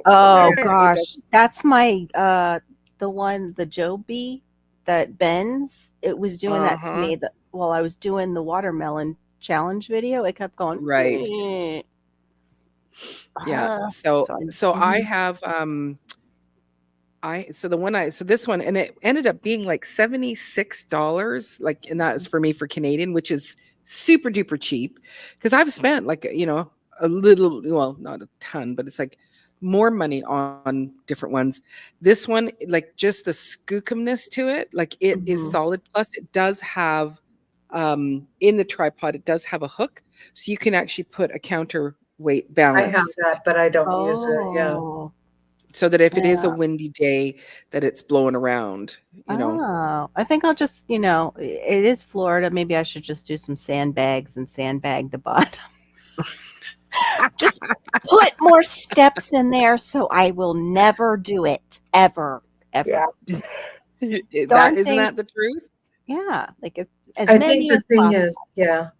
Oh
it
gosh,
does-
that's my the Joby that bends. It was doing that to
Uh-huh.
me while I was doing the watermelon challenge video. It kept going
Right.
"Eh."
Yeah.
Ah,
So
I-
I have this one, and it ended up being like $76, like, and that was for me for Canadian, which is super duper cheap because I've spent, like, you know, a little, well, not a ton, but it's like more money on different ones. This one, like, just the skookumness to it, like, it is
Mhm.
solid. Plus it does have in the tripod, it does have a hook, so you can actually put a counterweight
I
balance,
have that, but I don't use it. Yeah.
Oh.
so that if it is a
Yeah.
windy day, that it's blowing around, you know.
Oh, I think I'll just, it is Florida. Maybe I should just do some sandbags and sandbag the bottom. Just put more steps in there so I will never do it ever.
Yeah.
That isn't that the truth?
Yeah, like as
I
many
think the
as
thing
possible.
is, yeah,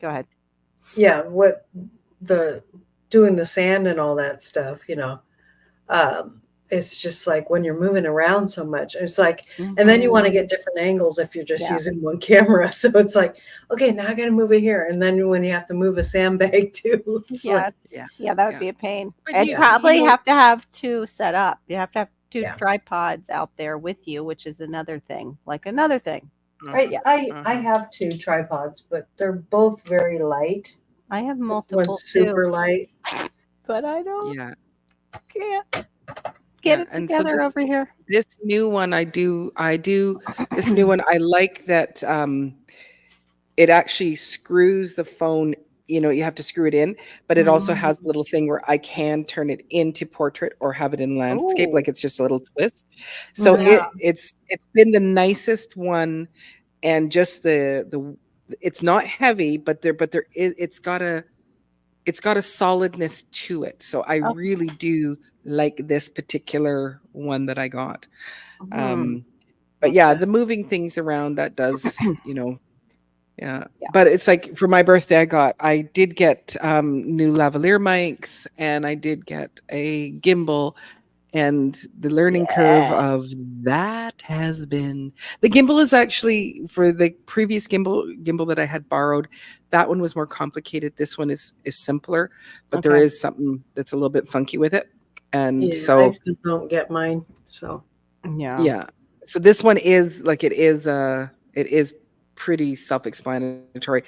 Go ahead.
yeah, what the doing the sand and all that stuff, you know, it's just like when you're moving around so much, it's like, and then you want to get different angles if you're just
Yeah.
using one camera. So it's like, okay, now I got to move it here. And then when you have to move a sandbag too, it's like,
Yeah, that would
Yeah.
be a pain.
But
And
you-
probably
you know-
have to have two set up. You have to have two
Yeah.
tripods out there with you, which is another thing. Like another thing.
I
Uh-huh.
have 2 tripods, but they're both very light.
I have
This
multiple
one's super
too,
light.
but I don't
Yeah.
can't get
Yeah,
it
and so
together
this-
over here.
This new one, I do this new one. I like that it actually screws the phone. You know, you have to screw it in, but it also has a little thing where I can turn it into portrait or have it in landscape.
Ooh.
Like, it's just a little twist. So
Yeah.
it's been the nicest one, and just the it's not heavy, but there is, it's got a solidness to it. So I
Okay.
really do like this particular one that I got. But yeah, the moving things around, that does, you know, yeah. But it's like, for my birthday, I did get new lavalier mics, and I did get a gimbal, and the learning curve of that has been, the gimbal is actually, for the previous gimbal that I had borrowed, that one was more complicated. This one is simpler, but there
Okay.
is something that's a little bit funky with it. And
Yeah,
so
I still don't get mine. So
yeah. So this one is like, it is pretty self-explanatory.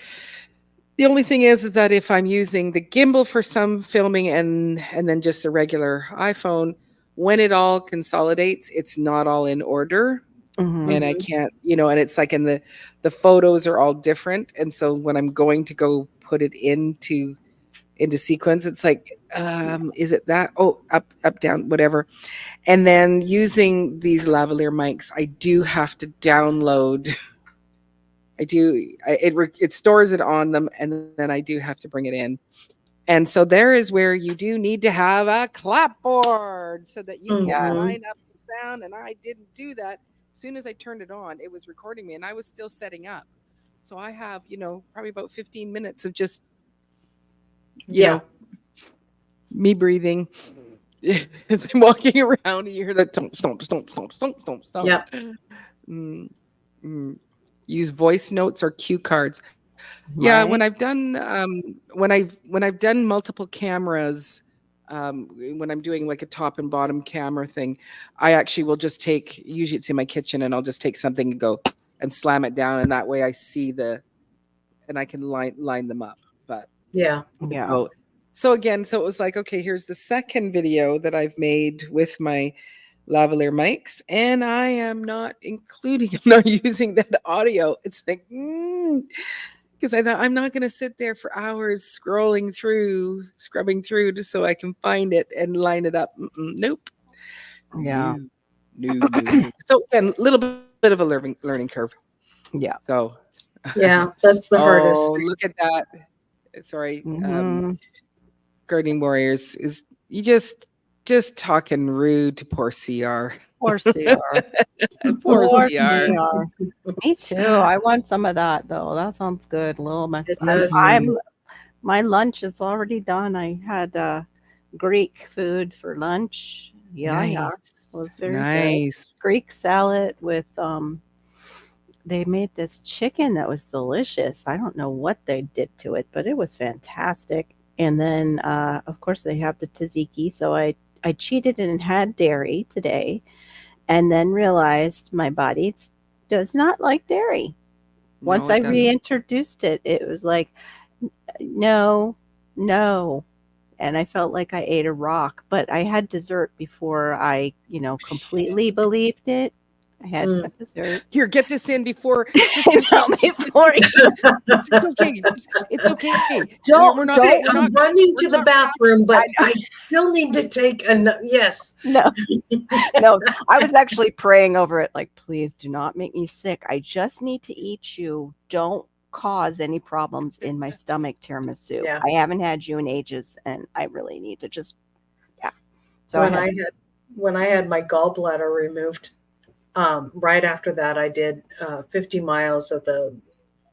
The only thing is that if I'm using the gimbal for some filming and then just the regular iPhone, when it all consolidates, it's not all in order.
Mhm.
And I can't, you know, and it's like, and the photos are all different. And so when I'm going to go put it into sequence, it's like, is it that? Oh, up, down, whatever. And then using these lavalier mics, I do have to download. It stores it on them, and then I do have to bring it in. And so there is where you do need to have a clapboard so that you can
Yes.
line up the sound. And I didn't do that. As soon as I turned it on, it was recording me, and I was still setting up. So I have, you know, probably about 15 minutes of just, you know, me breathing as I'm walking around. And you hear that stomp, stomp, stomp, stomp, stomp, stomp, stomp.
Yep.
Use voice notes or cue cards. Yeah, when I've done when I've done multiple cameras, when I'm doing like a top and bottom camera thing, I actually will just take, usually it's in my kitchen, and I'll just take something and go and slam it down, and that way I see and I can line them up. But
yeah.
so again, so it was like, okay, here's the second video that I've made with my lavalier mics, and I am not using that audio. It's like, because I thought, I'm not going to sit there for hours scrubbing through just so I can find it and line it up. Nope.
Yeah.
No. So again, a little bit of a learning curve.
Yeah.
So
Yeah, that's the hardest.
oh, look at that. sorry,
Mhm.
Gardening Warriors, is you just talking rude to poor CR.
Poor CR.
Poor
Poor
CR.
CR. Me too. I want some of that though. That sounds good. A little mess.
It
I'm,
does.
I'm my lunch is already done. I had Greek food for lunch. Yeah, yeah.
Nice.
It was very good.
Nice.
Greek salad with they made this chicken that was delicious. I don't know what they did to it, but it was fantastic. And then of course they have the tzatziki, so I cheated and had dairy today and then realized my body does not like dairy. Once
No, it
I
doesn't.
reintroduced it, it was like no, no. And I felt like I ate a rock, but I had dessert before I, completely believed it. I had some dessert.
Here, get this in before.
Before
It's okay. It's okay.
Don't-
We're not.
don't-
We're
I'm
not.
running to
we're
the
not-
bathroom, but
I
I still need to take yes.
No, no, I was actually praying over it. Like, please do not make me sick. I just need to eat you. Don't cause any problems in my stomach, tiramisu.
Yeah.
I haven't had you in ages, and I really need to just, yeah. So
when I had my gallbladder removed, right after that, I did 50 miles of the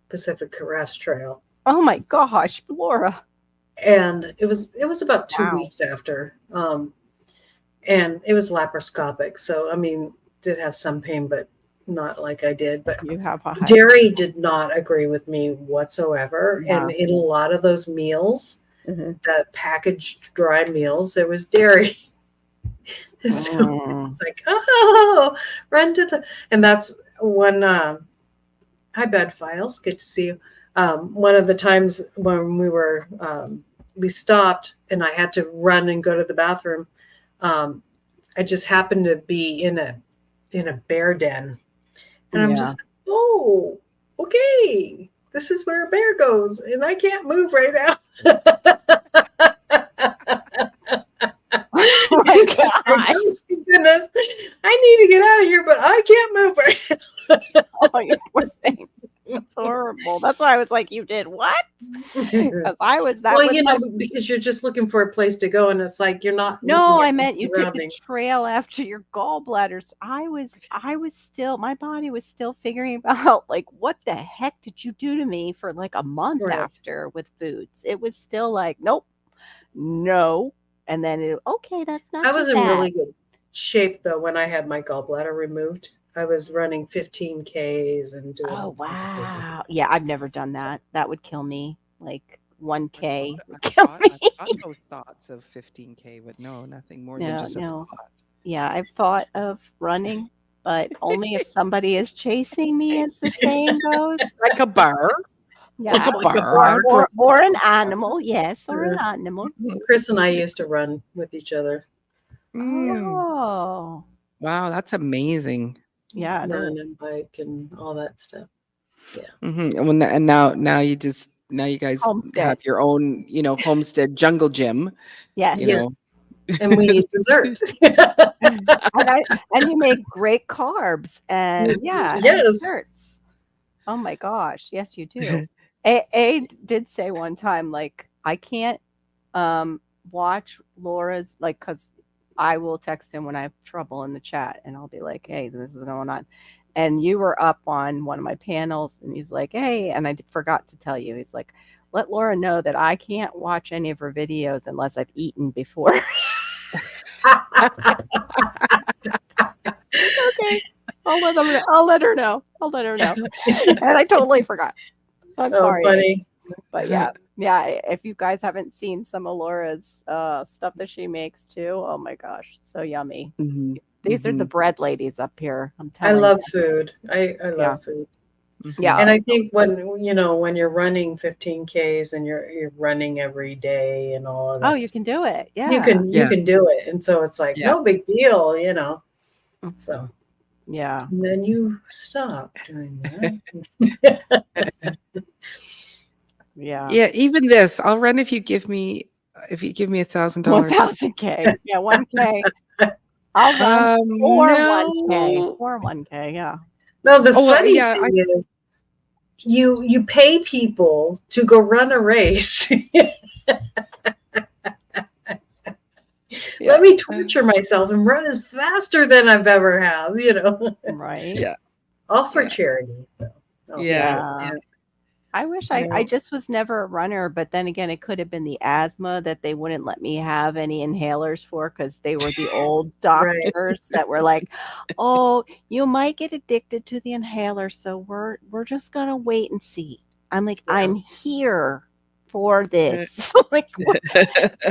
Pacific Crest Trail,
oh my gosh, Laura.
and it was about 2
Wow.
weeks after, and it was laparoscopic. So I mean, did have some pain, but not like I did. But
You have a high.
dairy did not agree with me whatsoever,
Yeah.
and in a lot of those meals,
Mhm.
the packaged dry meals, there was dairy. And so
Mm.
it's like, oh, run to and that's when, hi, Bad Files, good to see you. One of the times when we stopped and I had to run and go to the bathroom, I just happened to be in a bear den. And I'm
Yeah.
just, oh, okay, this is where a bear goes, and I can't move right now.
Oh my gosh.
Oh, goodness, I need to get out of here, but I can't move right now.
Oh, you poor thing. That's horrible. That's why I was like, you did what? Because I was that.
Well,
was my-
because you're just looking for a place to go, and it's like you're not.
No,
looking at
I
the
meant you took the
surroundings.
trail after your gallbladders. I was still, my body was still figuring out like, what the heck did you do to me for like a month
Right.
after with foods? It was still like, nope, no. And then okay, that's not.
I
too
was in
bad.
really good shape though when I had my gallbladder removed. I was running 15 Ks and doing.
Oh
all kinds of crazy
wow. Yeah, I've never done that. That would kill me. Like 1K would
I
kill
thought,
me.
I thought those thoughts of 15K, but no, nothing more than
No,
just a
no.
thought.
Yeah, I've thought of running, but only if somebody is chasing me, as the saying goes.
Like a bar.
Yeah.
Like a
Like a
bar.
Or an animal, yes, or an animal.
stuff. Chris and I used to run with each other.
Mm.
Oh,
Wow, that's amazing.
yeah.
Run and bike and all that stuff.
And now you guys
Homestead.
have your own, homestead jungle gym.
Yes.
You
Yes.
know,
And we eat dessert.
And you make great carbs and and
Yes.
desserts. Oh my gosh, yes, you do. A did say one time, like, I can't watch Laura's, like, because I will text him when I have trouble in the chat and I'll be like, hey, this is going on. And you were up on one of my panels and he's like, hey, and I forgot to tell you, he's like, let Laura know that I can't watch any of her videos unless I've eaten before. Okay. I'll let her know. And I totally forgot. I'm
Oh,
sorry.
funny.
But yeah. If you guys haven't seen some of Laura's stuff that she makes too, oh my gosh, so yummy.
mhm,
These are the
mhm.
bread ladies up here. I'm
I
telling
love
you.
food. I love
Yeah.
food.
Yeah.
And I think when you're running 15 Ks and you're running every day and all of that.
Oh, you can do it. Yeah.
You can
Yeah.
do it. And so it's like
Yeah.
no big deal, So
Yeah.
and then you stop doing that.
Yeah.
Yeah, even this, I'll run if you give me $1,000.
1,000K. Yeah, 1K. I'll run or
No.
1K. Or 1K. Yeah.
No, the
Oh, well,
funny
yeah,
thing is you pay people to go run a race. Let me torture myself and run as faster than I've ever have,
Right.
Yeah.
all for
Yeah.
charity. So, oh,
Yeah.
I wish
Yeah.
I just was never a runner, but then again, it could have been the asthma that they wouldn't let me have any inhalers for because they were the old
Right.
doctors that were like, "Oh, you might get addicted to the inhaler, so we're just gonna wait and see." I'm like,
Yeah.
I'm here for this. Like,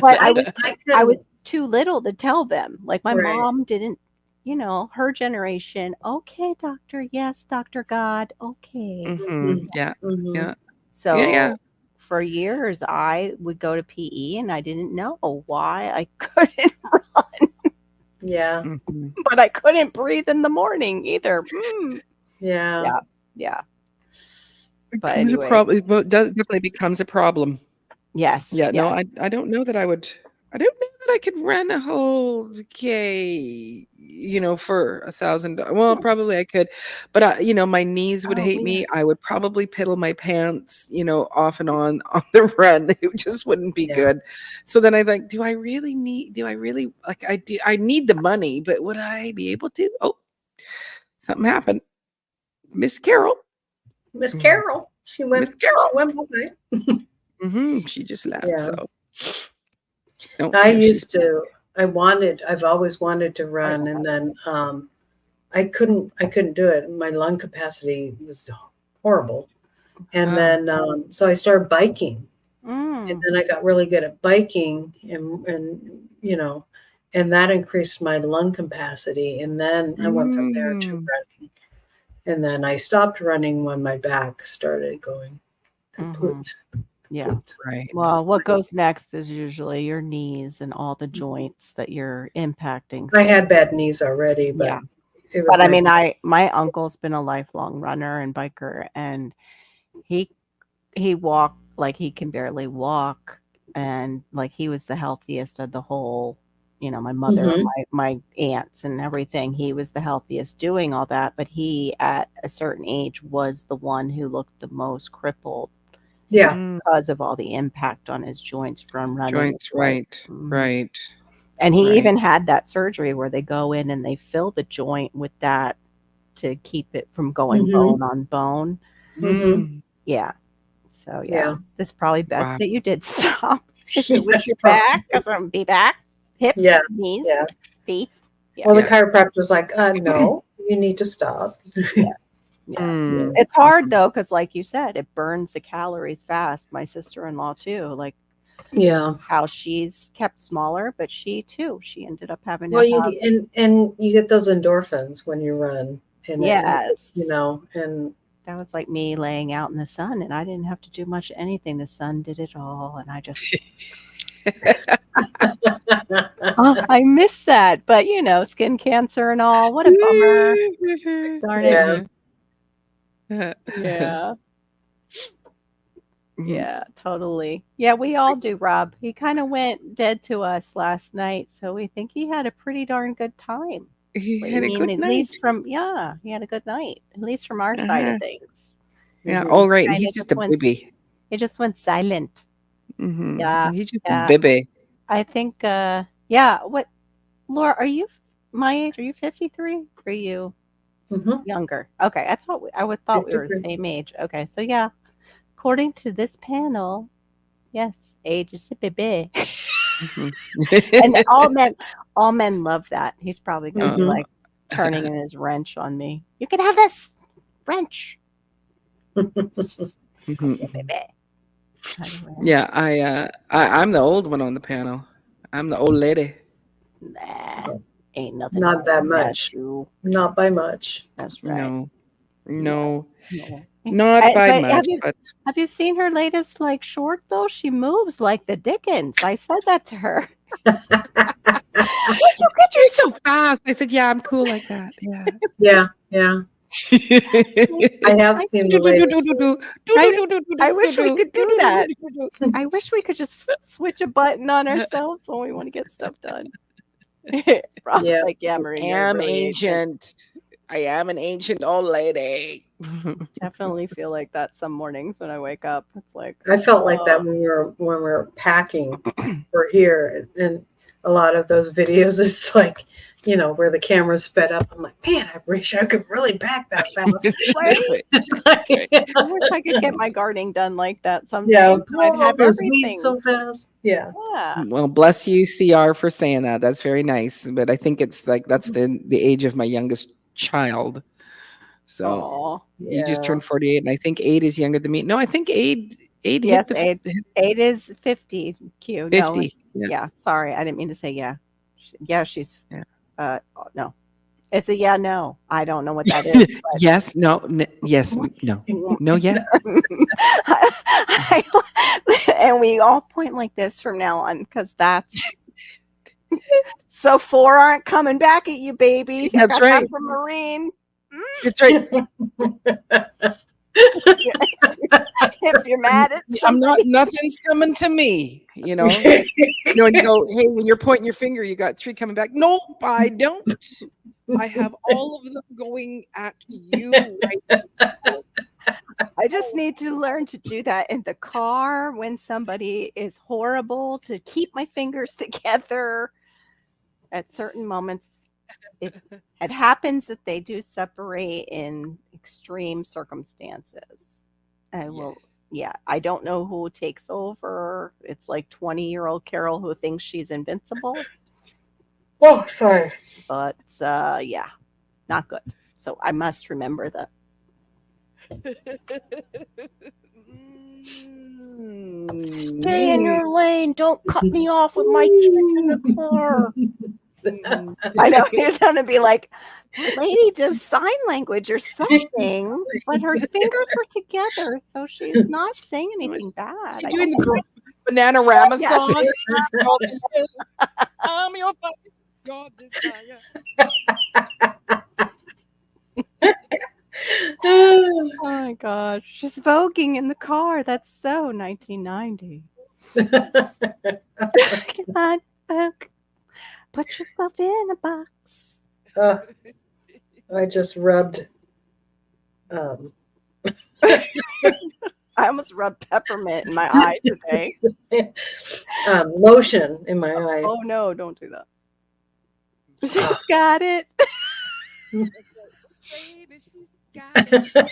but I was
couldn't-
too little to tell them. Like my
Right.
mom didn't, her generation. Okay, doctor. Yes, Dr. God. Okay.
Mhm. Yeah.
Mhm.
Yeah.
So
Yeah.
for years, I would go to PE and I didn't know why I couldn't run,
Yeah.
Mhm.
but I couldn't breathe in the morning either.
Yeah.
Yeah. Yeah. But
Becomes a
anyway,
problem. It definitely becomes a problem.
yes.
Yeah. No,
yes.
I don't know that I would. I don't know that I could run a whole K, for $1,000. Well, probably I could, but my knees would
Oh,
hate
man.
me. I would probably piddle my pants, off and on the run. It just wouldn't be
Yeah.
good. So then I think, do I really like I need the money, but would I be able to? Oh, something happened. Miss Carol.
Miss Carol. She went.
Miss Carol.
She went by.
She just left.
Yeah.
So oh,
I
here she's-
used to. I've always wanted to run, and then I couldn't do it. My lung capacity was horrible, and
Wow.
then so I started biking,
Mm.
and then I got really good at biking, and and that increased my lung capacity, and then I went from there to
Mm.
running, and then I stopped running when my back started going kaput.
Yeah.
Right.
Well, what goes next is usually your knees and all the joints that you're impacting.
I
So-
had bad knees already, but
Yeah.
it was.
But I
like-
mean, my uncle's been a lifelong runner and biker, and he walked like he can barely walk, and like he was the healthiest of the whole. My mother,
Mhm.
my aunts, and everything. He was the healthiest doing all that, but he, at a certain age, was the one who looked the most crippled
yeah,
Mm.
because of all the impact on his joints from running.
Joints,
It's like-
right, right.
And he
Right.
even had that surgery where they go in and they fill the joint with that to keep it from going
Mhm.
bone on bone.
Mm.
Yeah. So
Yeah.
yeah, this is probably best
Wow.
that you did stop. If it was
That's
your
probably-
back, because I'm be back, hips,
Yeah,
knees,
yeah.
feet. Yeah.
Well, the
Yeah.
chiropractor was like, no, you need to stop.
Yeah.
Mm.
It's hard though, because like you said, it burns the calories fast. My sister-in-law too, like
Yeah.
how she's kept smaller, but she ended up having to
Well, you
have,
and you get those endorphins when you run. And it-
yes.
and
That was like me laying out in the sun, and I didn't have to do much of anything. The sun did it all, and I just I miss that. But skin cancer and all. What a bummer. Darn it. Yeah. Yeah, totally. Yeah, we all do, Rob. He kind of went dead to us last night, so we think he had a pretty darn good time.
He
I
had a
mean,
good
at
night.
least he had a good night. At least from our side
Uh-huh.
of things.
Yeah.
Mhm.
All right.
Kinda
He's
just
just a
went-
baby.
He just went silent.
Mhm.
Yeah,
He's just
yeah.
a baby.
I think what Laura, are you my age? Are you 53? Or are you
Mhm.
younger? Okay, I thought we were the
53.
same age. Okay, so yeah, according to this panel, yes, age is a baby.
Mhm.
And all men love that. He's probably gonna be
Mhm.
like turning in his wrench on me. You can have this wrench,
Mhm.
baby. Anyway,
Yeah, I'm the old one on the panel. I'm the old lady.
nah, ain't nothing.
Not
wrong
that
with
much.
you.
Not by much.
That's right.
No,
No.
not by
But
much. But
Have you seen her latest short though? She moves like the Dickens. I said that to her.
you're so fast. I said, yeah, I'm cool like that. Yeah.
Yeah, yeah. I have seen the latest.
I wish we could do that. I wish we could just switch a button on ourselves when we want to get stuff done. Rob's
Yeah.
like, yeah, Marie, you're
Am
really
ancient. I am an ancient old lady.
Definitely feel like that some mornings when I wake up. It's like
I felt like that
oh,
when we were packing for here, and a lot of those videos, it's like, where the camera's sped up. I'm like, man, I wish I could really pack that fast.
right?
It's like,
I wish I could get my gardening done like that someday.
yeah,
So I'd have
those
everything.
weeds so fast. Yeah.
Yeah.
Well, bless you, CR, for saying that. That's very nice. But I think it's like that's the age of my youngest child. So
Aw.
you just
Yeah.
turned 48, and I think Aid is younger than me. No, I think Aid
Yes,
hit the
8 is 50. Q. No,
50. Yeah.
yeah. Sorry, I didn't mean to say yeah. Yeah, she's.
Yeah.
No, it's a yeah. No, I don't know what that is.
Yes, no, yes, no, no, yeah.
And we all point like this from now on because that's. So 4 aren't coming back at you, baby. I
That's
got that
right.
from Marine.
That's right.
If you're mad at
I'm not. Nothing's coming to me. You know. And you go, hey, when you're pointing your finger, you got 3 coming back. Nope, I don't. I have all of them going at you right now.
I just need to learn to do that in the car when somebody is horrible, to keep my fingers together at certain moments. It happens that they do separate in extreme circumstances. I will,
Yes.
I don't know who takes over. It's like 20-year-old Carol who thinks she's invincible,
Oh, sorry.
but yeah, not good. So I must remember that. Stay in your lane. Don't cut me off with my kids in the car. I know you're going to be like, that lady does sign language or something, but her fingers were together, so she's not saying anything bad.
She's
I
doing
don't
the Banana Rama
Yeah.
song. I'm your God desire.
Oh my gosh, she's voguing in the car. That's so 1990. Come on, put yourself in a box.
I just rubbed.
I almost rubbed peppermint in my eye today.
Lotion in my eye.
Oh no, don't do that. She's got it.
Baby, she's got it.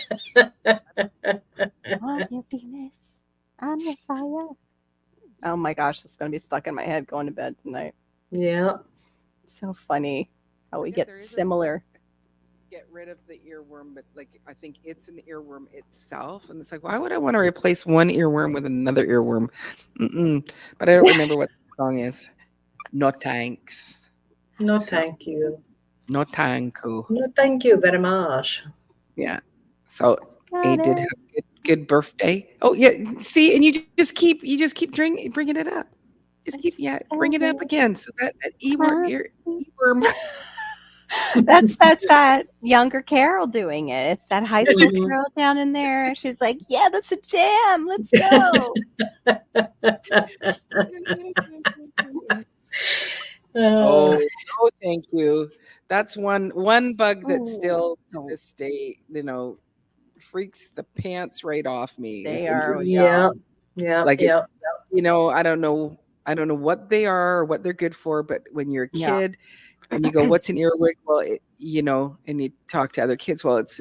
I'm your Venus. I'm your fire. Oh my gosh, it's gonna be stuck in my head going to bed tonight.
Yeah.
So funny how we
Yeah,
get
there is a
similar.
Get rid of the earworm, but like I think it's an earworm itself, and it's like, why would I want to replace one earworm with another earworm? But I don't remember what the song is. No thanks.
No,
So-
thank you.
No thanku.
No, thank you very much.
Yeah. So
Got
he did
it.
have a good birthday. Oh yeah. See, and you just keep bringing it up. Just keep bring it up again. So that earworm.
That's that younger Carol doing it. It's that high school
Mhm.
girl down in there. She's like, yeah, that's a jam. Let's go.
Oh, no, thank you. That's one bug that
Oh,
still to
no.
this day, freaks the pants right off me.
They
is
are,
Yeah. Yeah.
Like it-
yeah.
I don't know what they are or what they're good for, but when you're a
Yeah.
kid and you go, "What's an earwig?" Well, and you talk to other kids. Well, it's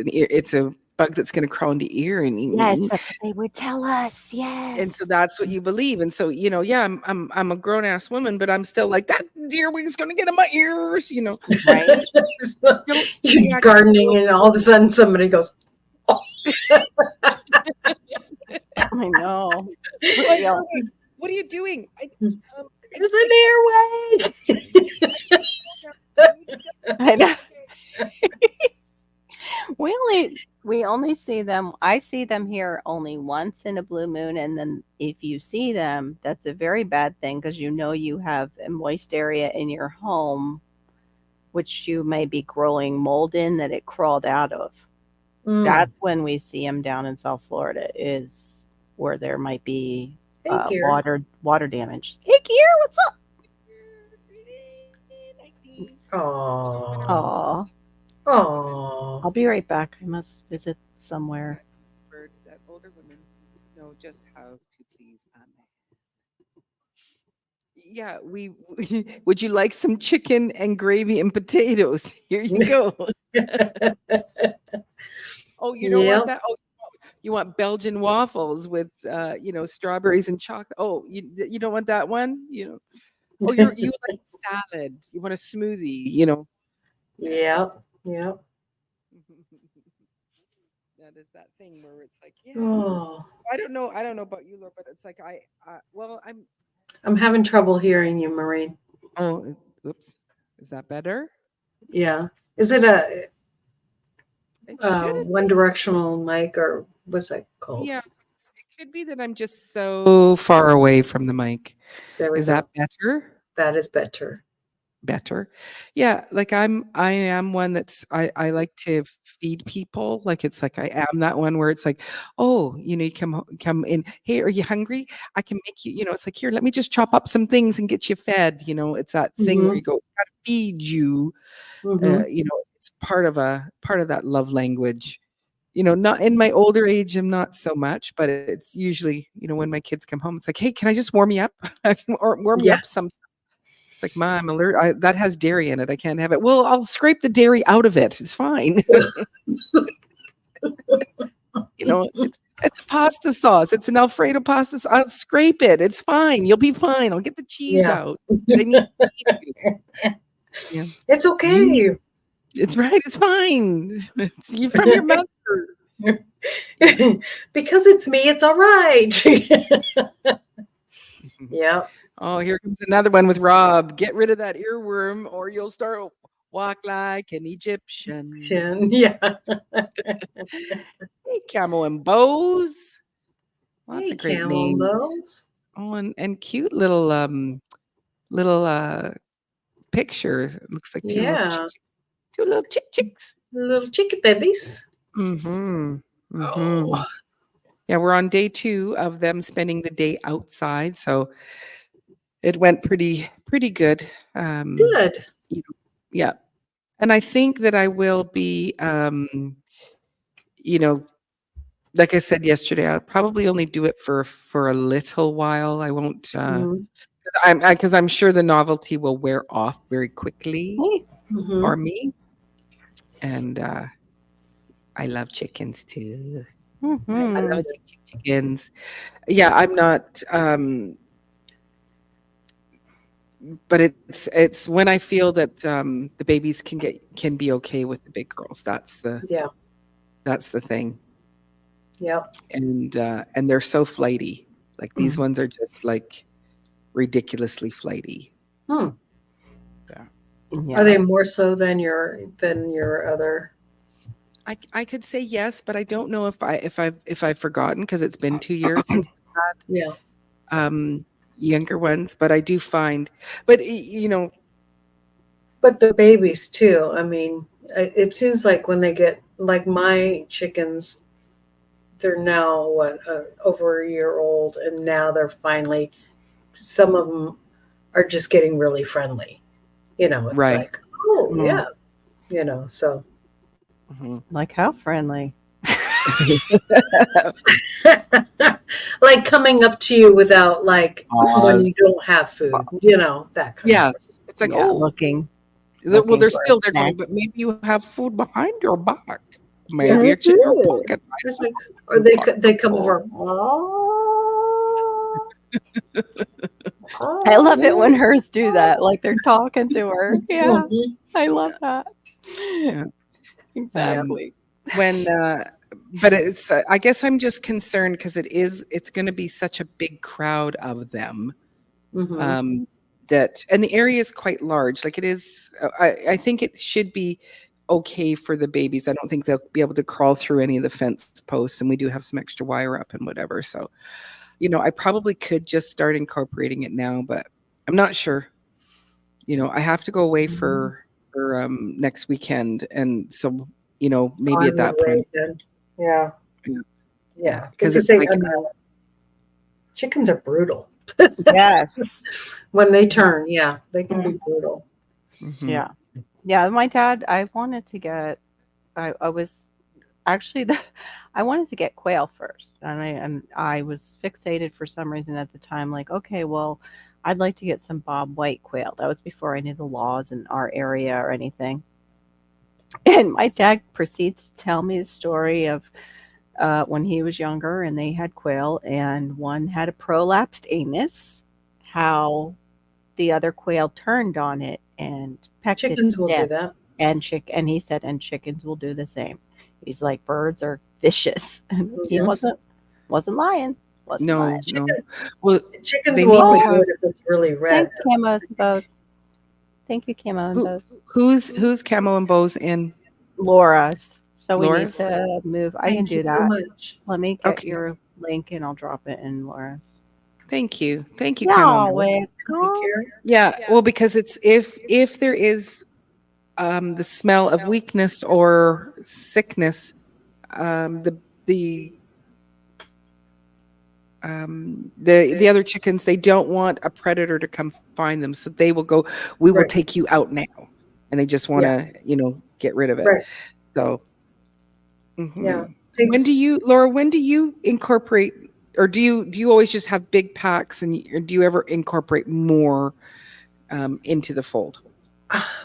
a bug that's going to crawl into your ear, and
Yes, that's what they would tell us. Yes.
and so that's what you believe. And so I'm a grown ass woman, but I'm still like that earwig's going to get in my ears.
right?
Don't
You're gardening, and all of a sudden somebody goes,
I know.
Like,
Yeah.
what are you doing?
"There's an earwig."
I know. We only see them. I see them here only once in a blue moon, and then if you see them, that's a very bad thing because you have a moist area in your home, which you may be growing mold in that it crawled out of.
Mm.
That's when we see them down in South Florida, is where there might be
Hey, Kira.
water damage. Hey, Kier, what's up?
Aw.
Aw.
Aw.
I'll be right back. I must visit somewhere.
Word that older women know just how to please a man. Yeah, would you like some chicken and gravy and potatoes? Here you go. Oh, you don't want
Yep.
that? Oh, you want Belgian waffles with strawberries and chocolate. Oh, you don't want that one? Oh, you like salad. You want a smoothie,
Yep. Yep.
That is that thing where it's like, yeah.
Oh,
I don't know about you, Laura, but it's like
I'm having trouble hearing you, Maureen.
oh, oops. Is that better?
Yeah. Is it a
It should.
one directional mic or what's that called?
Yeah, it could be that I'm just so far away from the mic.
There we
Is
go.
that better?
That is better.
Better. Yeah, like I am one I like to feed people. Like it's like I am that one where it's like, oh, you come in. Hey, are you hungry? I can make you. It's like here. Let me just chop up some things and get you fed. It's that thing where
Mhm.
you go, gotta feed you.
Mhm.
It's part of that love language. Not in my older age, I'm not so much, but it's usually, when my kids come home, it's like, hey, can I just warm you up? Or warm you
Yeah.
up some. It's like, Mom, I'm alert. That has dairy in it. I can't have it. Well, I'll scrape the dairy out of it. It's fine. It's a pasta sauce. It's an Alfredo pasta sauce. I'll scrape it. It's fine. You'll be fine. I'll get the cheese
Yeah.
out. But I need to feed you. Yeah.
It's okay.
It's right. It's fine. You're from your mother.
Because it's me, it's all right. Yeah.
Oh, here comes another one with Rob. Get rid of that earworm or you'll start walk like an Egyptian.
Yeah.
Hey, Camo and Bows. Lots
Hey,
of great
Camel
names.
Nose.
Oh, and cute little pictures. It looks like
Yeah.
two little chicks.
Little chicken babies.
Mm-hmm. Mm-hmm.
Oh.
Yeah, we're on day 2 of them spending the day outside, so it went pretty good.
Good.
Yeah, and I think that I will be, like I said yesterday, I'll probably only do it for a little while. I won't,
Mhm.
because I'm sure the novelty will wear off very quickly
Mhm.
for me, and I love chickens too. I
Mhm.
love chickens. Yeah, I'm not. But it's when I feel that the babies can be okay with the big girls. That's the thing.
Yep.
And they're so flighty. Like these ones are just like ridiculously flighty.
Hmm.
Yeah.
Are they more so than your other?
I could say yes, but I don't know if I've forgotten because it's been 2 years since
Yeah.
younger ones. But I do find, but
But the babies too. I mean, it seems like when they get like my chickens, they're now over a year old, and now they're finally. Some of them are just getting really friendly. It's
Right.
like, oh
Mhm.
yeah, so.
Mhm.
Like how friendly.
Like coming up to you without like when you don't have food, that kind of
Yes, it's like
Yeah,
oh.
looking.
Well,
Looking
they're
for a
still they're going,
snack.
but maybe you have food behind your back. Maybe it's in your pocket.
It's like, or they come over.
I love it when hers do that. Like they're talking to her. Yeah,
Mhm.
I love that.
Yeah.
Exactly.
When but it's I guess I'm just concerned because it's going to be such a big crowd of them.
Mhm.
That and the area is quite large. Like it is I think it should be okay for the babies. I don't think they'll be able to crawl through any of the fence posts, and we do have some extra wire up and whatever. So, I probably could just start incorporating it now, but I'm not sure. I have to go away for next weekend, and so maybe at that point,
Yeah.
Yeah.
Yeah.
because
Because
it's
they,
like
chickens are brutal.
Yes.
When they turn, they can be brutal.
mhm.
Yeah. Yeah. My dad, I wanted to get I was actually I wanted to get quail first, and I was fixated for some reason at the time. Like, okay, well, I'd like to get some Bob White quail. That was before I knew the laws in our area or anything. And my dad proceeds to tell me the story of when he was younger and they had quail, and one had a prolapsed anus, how the other quail turned on it and pecked it
Chickens
to
will do
death.
that.
And he said, and chickens will do the same. He's like, birds are vicious. And he
Yes.
wasn't lying. Wasn't
No,
lying.
no. Well,
Chickens
They
will
need to
do
have-
it if it's really red.
Thanks, Camos and Bows. Thank you, Camo and
Who-
Bows.
who's Camel and Bows in?
Laura's. So we need
Laura's?
to move. I can
Thank
do
you so
that.
much.
Let me get
Okay.
your link and I'll drop it in Laura's.
Thank you, Camel. and Bows.
Thank
welcome.
you.
Yeah, well, because it's if there is the smell of weakness or sickness, the the other chickens, they don't want a predator to come find them, so they will go, we will
Right.
take you out now, and they just want to get rid of it.
Right.
So mhm.
Yeah.
When do you, Laura, when do you incorporate, or do you always just have big packs, and or do you ever incorporate more into the fold?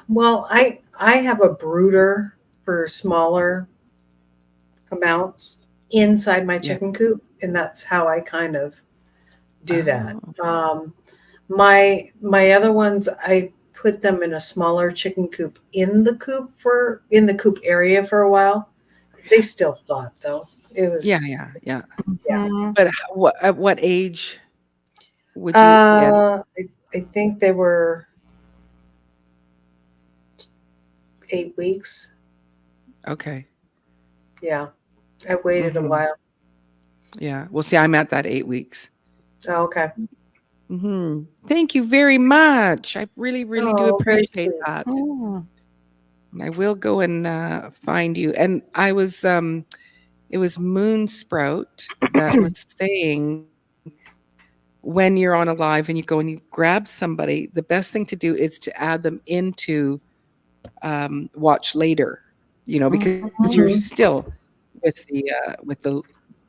Well, I have a brooder for smaller amounts inside my
Yeah.
chicken coop, and that's how I kind of do that.
Oh.
My other ones, I put them in a smaller chicken coop in the coop area for a while. They still thought though. It was
Yeah.
Yeah.
Mhm.
But at what age would you? Yeah.
I think they were 8 weeks.
Okay.
Yeah. I waited a
Mhm.
while.
Yeah. Well, see, I'm at that 8 weeks.
Oh, okay.
Thank you very much. I really do
Oh, very
appreciate
sweet.
that.
Mm.
And I will go and find you. And I was, it was Moonsprout that was saying, when you're on a live and you go and you grab somebody, the best thing to do is to add them into watch later, because you're
Mhm.
still with the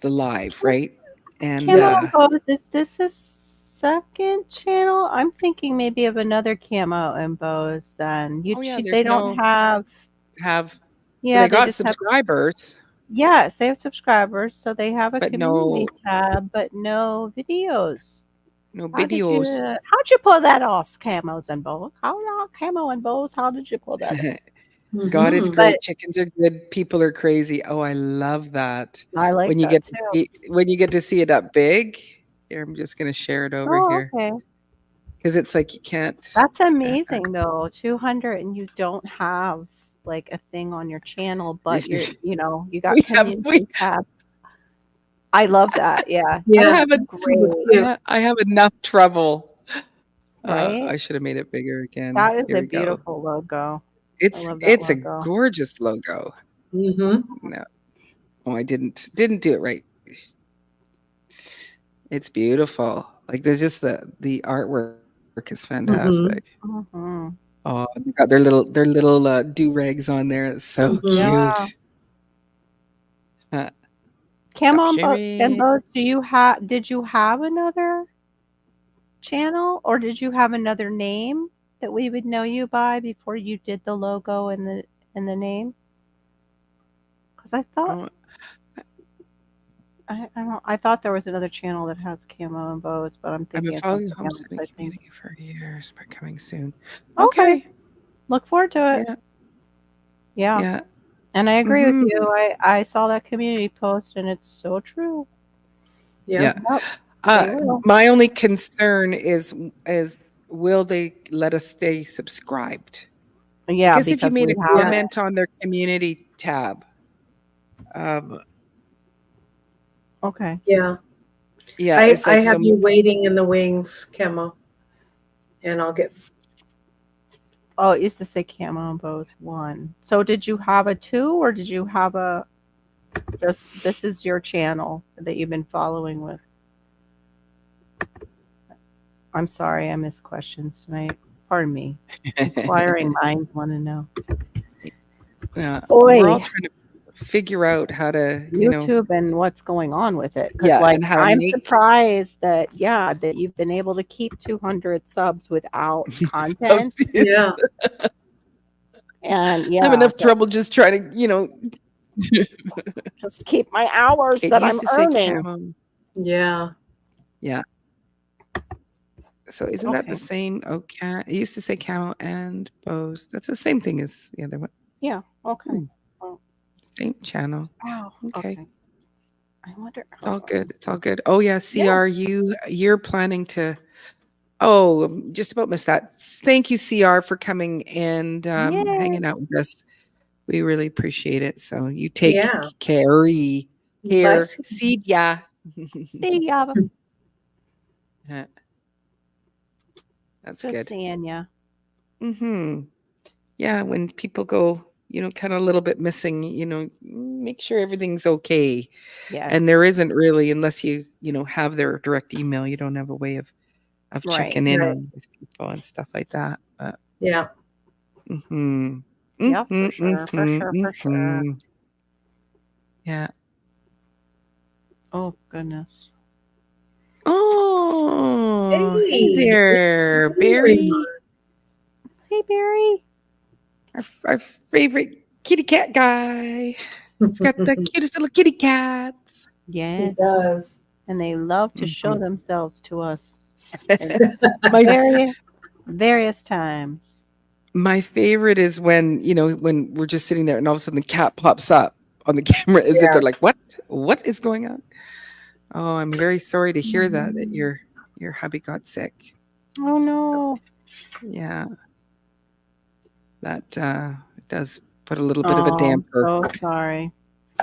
live, right? And
Camo and Bows, is this a second channel? I'm thinking maybe of another Camo and Bows then.
Oh, yeah,
They
there's
don't
no-
have,
have
yeah,
they got
just have,
subscribers,
yes, they have subscribers, so they have a
but
community tab, but no videos.
no
How'd
videos.
you pull that off, Camos and Bows? Camo and Bows, how did you pull that off?
God is
Mhm.
great.
But-
Chickens are good. People are crazy. Oh, I love that.
I like
When you
that
get
too.
to see it up big. Here, I'm just gonna share it over
Oh,
here
okay.
because it's like you can't.
That's amazing though. 200 and you don't have like a thing on your channel, but you got
We have-
community tab. I love that. Yeah.
Yeah.
I have enough trouble.
Right?
I should have made it bigger again.
That is
Here
a
we go.
beautiful logo.
It's
love that
it's a
logo.
gorgeous logo.
Mm-hmm.
No, oh, I didn't do it right. It's beautiful. Like there's just the artwork is fantastic.
Mhm.
Oh, they got their little do rags on there. It's so
Mhm.
Yeah.
cute.
Camo
Stop
and
sharing.
Bows, did you have another channel or did you have another name that we would know you by before you did the logo and the name? Because I thought
Oh,
I thought there was another channel that has Camo and Bows, but I'm
I've
thinking
been
of
following
something
the
else,
homesteading
I think.
community for years, but coming soon.
Okay. Look forward to it.
Yeah.
Yeah.
Yeah.
And I agree
Mhm.
with you. I saw that community post and it's so true.
Yeah.
Yep. They will.
My only concern is will they let us stay subscribed?
Yeah,
Because if you made
we
a
have-
comment on their community tab,
Okay.
Yeah.
yeah,
I
it's like
have
some-
you waiting in the wings, Camo. And I'll get
Oh, it used to say Camo and Bows 1. So did you have a 2 or did you have just this is your channel that you've been following with? I'm sorry, I missed questions tonight. Pardon me. Inquiring minds want to know.
Yeah.
Boy.
We're all trying to figure out how to,
YouTube and what's going on with it. 'Cause,
Yeah,
like
and how to
I'm
make-
surprised that that you've been able to keep 200 subs without content.
Yeah.
And
I have enough trouble just trying to,
just keep my hours
it
that I'm
used to say
earning.
camo.
Yeah.
So isn't that
Okay.
the same? Okay. It used to say camo and bows. That's the same thing as the other one.
Yeah. Okay.
Same channel.
Wow.
Okay.
Okay. I wonder.
It's all good. It's all good. Oh yeah, CR, you're planning to. Oh, just about missed that. Thank you, CR, for coming and hanging out with us. We really appreciate it. So you take
Yeah.
care.
Bye.
See ya.
See ya.
Yeah. That's
Good
good.
seeing ya.
Mm-hmm. Yeah, when people go, kind of a little bit missing, make sure everything's okay.
Yeah.
And there isn't really, unless you, have their direct email, you don't have a way of
Right,
checking in
right.
on with people and stuff like that. But
Yeah.
mhm.
Yeah, for
Mhm,
sure, for
mhm,
sure, for sure.
mhm. Yeah.
Oh goodness.
Oh, hey
Hey.
there, Barry.
Hey Barry.
Our favorite kitty cat guy. He's got the cutest little kitty cats.
Yes.
It does.
And they love to show
Mhm.
themselves to us
My
various times.
my favorite is when, when we're just sitting there and all of a sudden the cat pops up on the camera as if they're like, what is going on? Oh, I'm very sorry to hear that your hubby got sick.
Oh no.
Yeah. That does put a little bit of a damper.
I'm so sorry.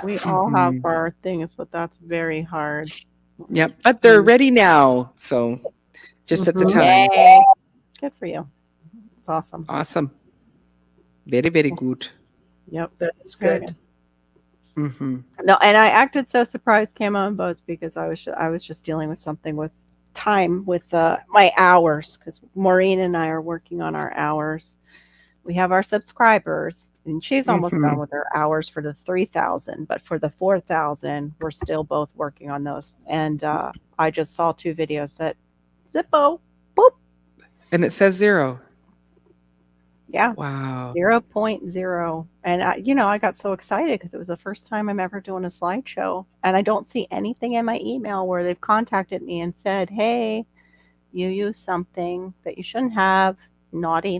We all have
Mhm.
our things, but that's very hard.
Yep, but they're ready now. So just at the
Mhm.
time.
Yay. Good for you. It's awesome.
Awesome. Very, very good.
Yep.
That's good.
Mm-hmm.
No, and I acted so surprised, Camo and Buzz, because I was just dealing with something with time with my hours, because Maureen and I are working on our hours. We have our subscribers, and she's almost done with her hours for the 3,000, but for the 4,000, we're still both working on those. And I just saw 2 videos that Zippo, boop,
And it says 0.
yeah.
Wow.
0.0. And I got so excited because it was the first time I'm ever doing a slideshow, and I don't see anything in my email where they've contacted me and said, hey, you used something that you shouldn't have. Naughty.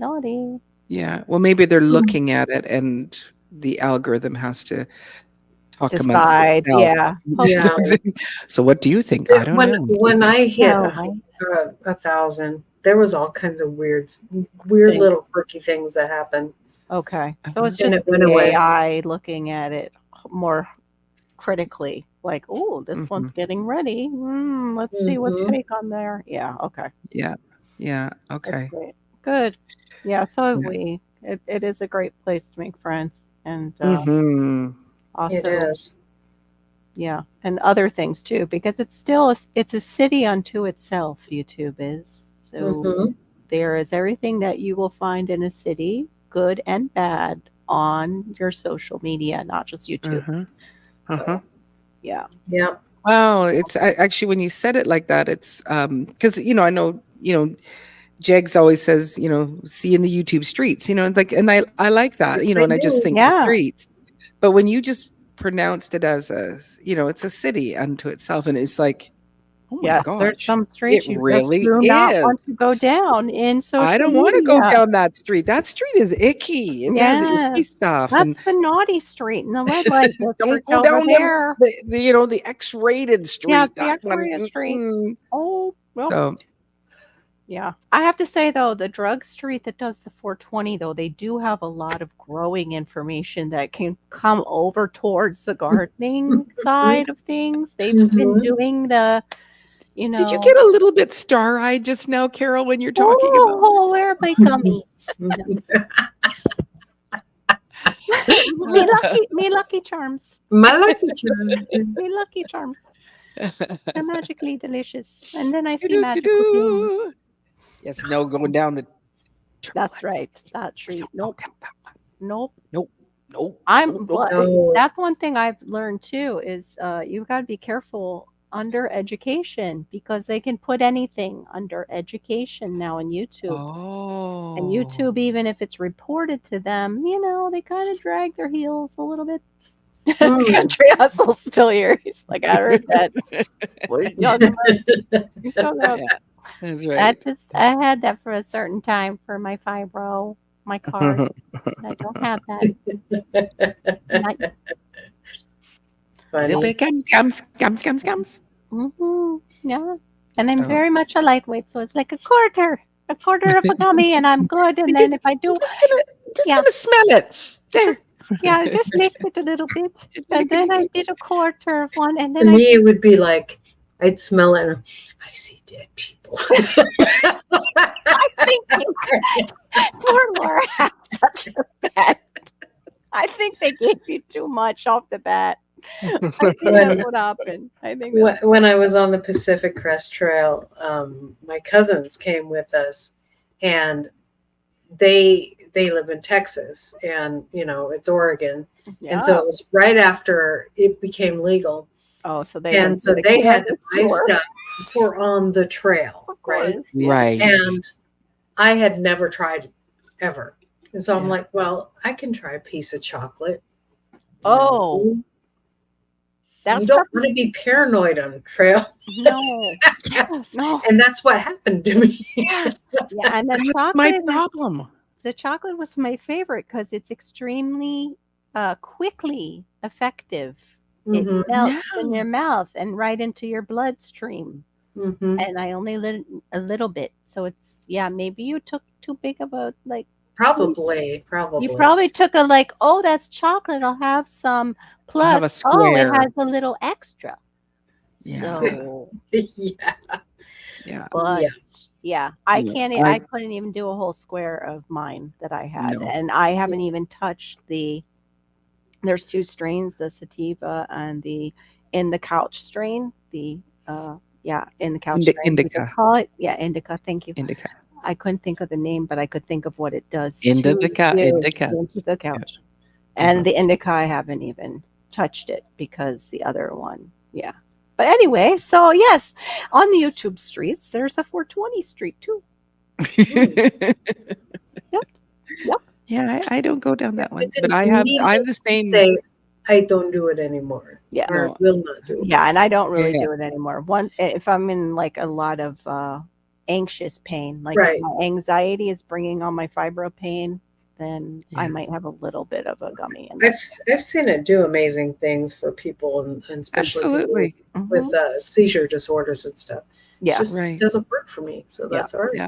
Yeah. Well, maybe they're looking at it and the algorithm has to talk amongst
Decide.
itself.
Yeah.
Yeah.
So what do you think? I don't know.
When I hit
No.
1,000, there was all kinds of weird little quirky things that happened.
Okay. So it's
And
just
it went
the
away.
AI looking at it more critically, like, oh, this
Mhm.
one's getting ready. Let's see what's
Mhm.
fake on there. Yeah. Okay.
Yeah. Yeah.
That's
Okay.
great. Good. Yeah. So have
Yeah.
we. It is a great place to make friends, and
Mm-hmm.
also,
It is.
yeah, and other things too, because it's still it's a city unto itself. YouTube is so.
Mhm.
There is everything that you will find in a city, good and bad, on your social media, not just YouTube.
Uh-huh. Uh-huh.
Yeah.
Yeah.
Wow, it's actually when you said it like that, it's because I know Jegs always says see you in the YouTube streets, like, and I like that,
Yes,
and
they
I just
do.
think
Yeah.
the streets, but when you just pronounced it as it's a city unto itself, and it's like, oh my
Yes,
gosh,
there's some streets
it
you
really
just do not want
is.
to go down in social
I don't want to go
media.
down that street. That street is icky. It has icky
Yes,
stuff,
that's
and
the naughty street and the red light district
don't go
over
down
there.
the X-rated street.
Yeah, it's the
that one,
X-rated street.
mm-mm.
Oh, well,
So
yeah. I have to say though, the drug street that does the 420 though, they do have a lot of growing information that can come over towards the gardening side of things. They've been
Mhm.
doing the,
did you get a little bit star-eyed just now, Carol, when you're talking about?
oh, where are my gummies? me lucky charms.
My lucky charm.
Me lucky charms. They're magically delicious. And then I see magical things.
Do-do-do-do. Yes, no, going down the.
That's right. That street. Nope. Nope.
Nope. Nope.
I'm
nope,
but
nope.
No.
that's one thing I've learned too is you've got to be careful under education because they can put anything under education now on YouTube.
Oh.
And YouTube, even if it's reported to them, they kind of drag their heels a little bit.
Mm.
Country Hustle's still here. He's like, I heard that. What are you talking about? You talking about?
Yeah, that's right.
I had that for a certain time for my fibro, my card. I don't have that. Not
Funny.
Little bit gums.
Yeah. And I'm
Oh.
very much a lightweight, so it's like a quarter of a gummy, and I'm good. And then if I do,
Just
Yeah.
gonna smell it. There.
yeah, I just licked it a little bit, and then I did a quarter of one, and
To
then I
me, it would be like I'd smell it and I see dead people.
think poor Laura had such a bad. I think they gave you too much off the bat. I think that's what happened. I think that's
When I was on the Pacific Crest Trail, my cousins came with us, and they live in Texas, and it's Oregon, and so it was right after it became legal,
so they
and
went
so
to the
they had to
Kansas
buy
store,
stuff for on the trail,
of
right?
course. Yeah.
Right.
And I had never tried it ever, and so I'm
Yeah.
like, well, I can try a piece of chocolate.
Oh,
No,
that's
you don't want to be paranoid on trail,
no, no.
and that's what happened to me.
Yeah, and the
That's my
chocolate was
problem.
my favorite because it's extremely quickly effective. It
Mhm,
melts in your mouth and right into your bloodstream.
mhm.
And I only lit a little bit, so it's maybe you took too big of a
Probably.
You probably took a oh, that's chocolate. I'll have some. Plus,
have a
oh, it
square.
has a little extra.
Yeah.
So,
Yeah.
Yeah.
but
Yeah.
yeah, I
Yeah,
can't. I couldn't even do a whole square of mine that I had,
No.
and I haven't even touched the. There's two strains, the sativa and the in the couch strain. In the couch strain. we could
Indica.
Call it indica. Thank you.
Indica.
I couldn't think of the name, but I could think of what it does.
Into
to
the couch.
you,
Indica.
into the couch. And the indica, I haven't even touched it because the other one, yeah. But anyway, so yes, on the YouTube streets, there's a 420 street too. Yep.
Yeah, I don't go down that one,
didn't
but I have
need
the same.
Say, I don't do it anymore.
Yeah.
Or
No.
will not do it.
Yeah, and I don't really
Yeah.
do it anymore. If I'm in like a lot of anxious pain, like
Right.
if my anxiety is bringing on my fibro pain, then I
Yeah.
might have a little bit of a gummy in there.
I've seen it do amazing things for people, and especially people
Absolutely.
with seizure disorders and stuff.
Yeah.
Just
Right.
doesn't work for me, so that's all right.
Yeah.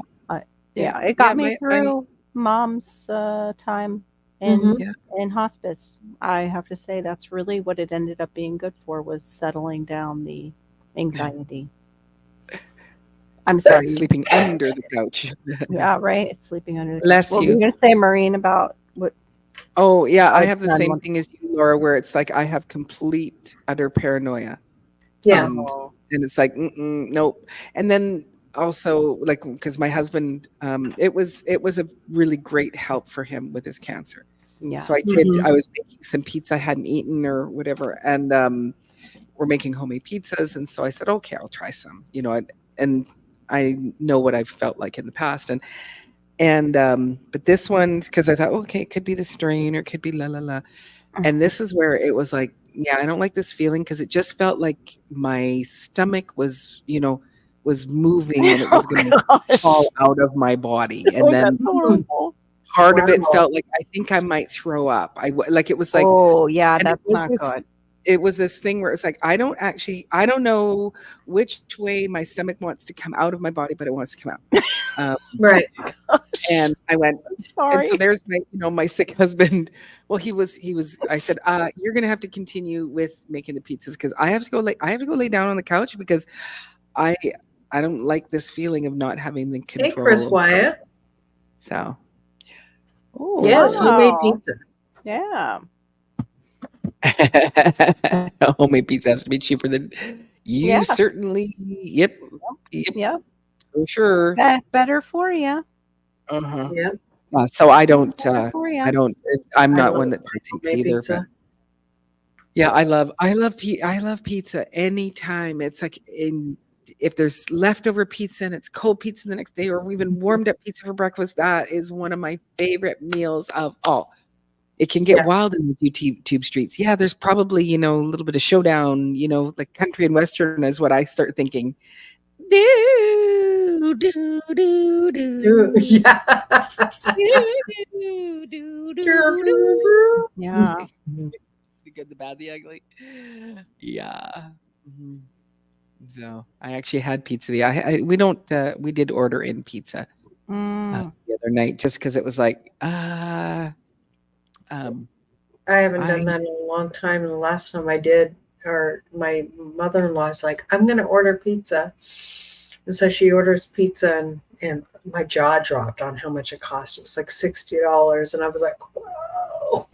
Yeah, it got me
my-
through mom's time in
Mhm.
in hospice. I have to say that's really what it ended up being good for was settling down the anxiety. I'm sorry.
Sleeping under the couch.
Yeah, right. It's sleeping under.
Bless
What were
you.
you gonna say, Maureen, about what?
Oh yeah, I
I've
have the
done
same
one.
thing as you, Laura, where it's like I have complete utter paranoia.
Yeah.
And it's like nope. And then also like because my husband, it was a really great help for him with his cancer.
Yeah.
So I was making some pizza I hadn't eaten or whatever, and we're making homemade pizzas, and so I said, okay, I'll try some, and I know what I've felt like in the past, and but this one, because I thought, okay, it could be the strain or it could be la la la, and this is where it was like, yeah, I don't like this feeling because it just felt like my stomach was, was moving and it was going to fall out of my body, and then
that's horrible.
part of it
Wow.
felt like I think I might throw up. Like it was like,
Oh yeah,
and it
that's
was
not
this-
good.
it was this thing where it's like I don't know which way my stomach wants to come out of my body, but it wants to come out.
Right.
And I went,
Sorry.
and so there's my my sick husband. Well, he was. I said, you're gonna have to continue with making the pizzas because I have to go lay down on the couch because I don't like this feeling of not having the
Hey,
control.
Chris Wyatt.
So
Oh,
Yes, homemade
wow.
pizza.
Yeah.
homemade pizza has to be cheaper than you.
Yeah.
Certainly. Yep.
Yep.
For sure.
Better for you.
Uh-huh.
Yeah.
So I don't.
For ya.
I don't. I'm
I
not
love
one that partakes
homemade
either.
pizza.
But yeah, I love pizza anytime. It's like if there's leftover pizza and it's cold pizza the next day, or even warmed up pizza for breakfast, that is one of my favorite meals of all. It can get
Yeah.
wild in the tube streets. Yeah, there's probably, a little bit of showdown, like country and western is what I start thinking. Do, do, do, do.
Yeah.
Do, do, do, do.
Yeah.
The good, the bad, the ugly. Yeah. Mhm. So I actually had pizza. We did order in pizza
Mm.
the other night just because it was like,
I haven't
I
done that in a long time. And the last time I did, my mother-in-law's like, I'm going to order pizza. And so she orders pizza, and my jaw dropped on how much it cost. It was like $60. And I was like, wow.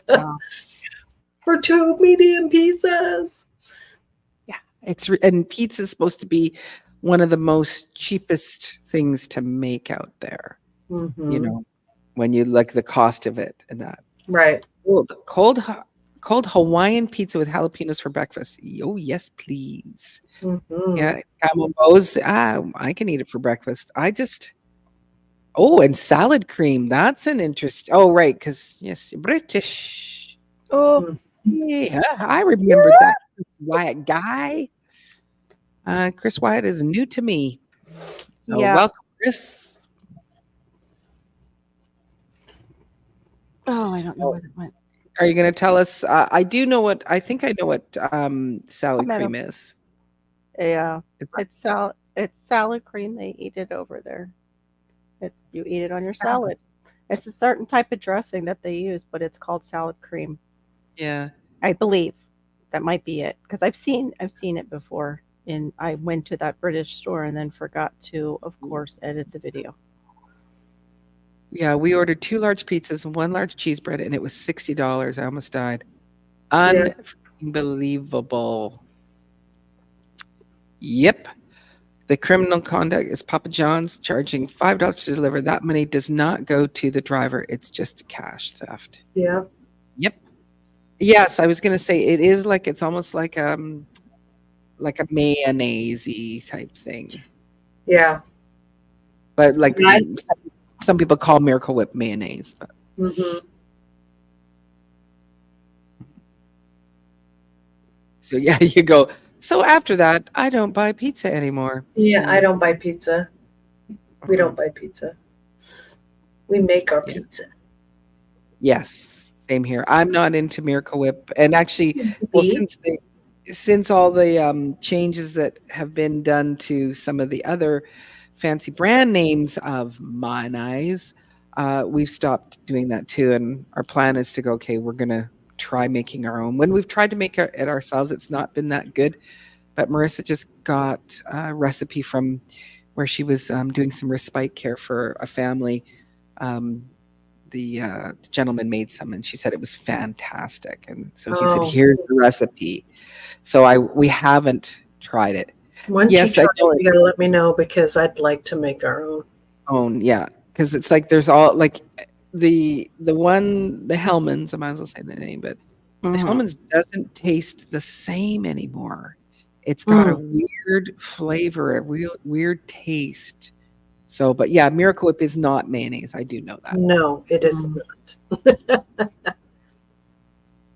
Wow.
For 2 medium pizzas.
and pizza is supposed to be one of the most cheapest things to make out there.
Mhm.
When you like the cost of it and that.
Right.
Cold Hawaiian pizza with jalapenos for breakfast. Oh yes, please.
Mhm.
Yeah, Camel's. I can eat it for breakfast. And salad cream. That's an interest. Oh, right, because yes, you're British.
Oh,
Yeah, I remember that Chris Wyatt guy. Chris Wyatt is new to me. So
Yeah.
welcome, Chris.
oh, I don't know where it went.
Are you going to tell us? I know what salad
met
cream
him.
is.
Yeah,
It's
it's salad cream. They eat it over there. You eat it on your salad. It's a certain type of dressing that they use, but it's called salad cream.
Yeah.
I believe that might be it because I've seen it before. And I went to that British store and then forgot to, of course, edit the video.
Yeah, we ordered 2 large pizzas and 1 large cheese bread, and it was $60. I almost died.
Yeah.
Unbelievable. Yep. The criminal conduct is Papa John's charging $5 to deliver. That money does not go to the driver. It's just cash theft.
Yeah.
Yep. Yes, I was going to say it's almost like a mayonnaise-y type thing.
Yeah.
But like
Right.
some people call Miracle Whip mayonnaise. But.
Mhm.
So yeah, you go. So after that, I don't buy pizza anymore.
Yeah, I don't buy pizza. We don't buy pizza. We make our
Yeah.
pizza.
Yes, same here. I'm not into Miracle Whip, and actually, well,
Me?
since all the changes that have been done to some of the other fancy brand names of mayonnaise, we've stopped doing that too. And our plan is to go, okay, we're gonna try making our own. When we've tried to make it ourselves, it's not been that good. But Marissa just got a recipe from where she was doing some respite care for a family. The gentleman made some, and she said it was fantastic. And so he said,
Oh.
"Here's the recipe." So we haven't tried it.
Once
Yes,
you
I
try
know
it, you gotta let me know because I'd like to make our own.
Yeah, because it's like there's all like the Hellman's. I might as well say the name, but the Hellman's doesn't taste the same anymore. It's got a weird flavor, a real weird taste. So, but yeah, Miracle Whip is not mayonnaise. I do know that.
No, it is not.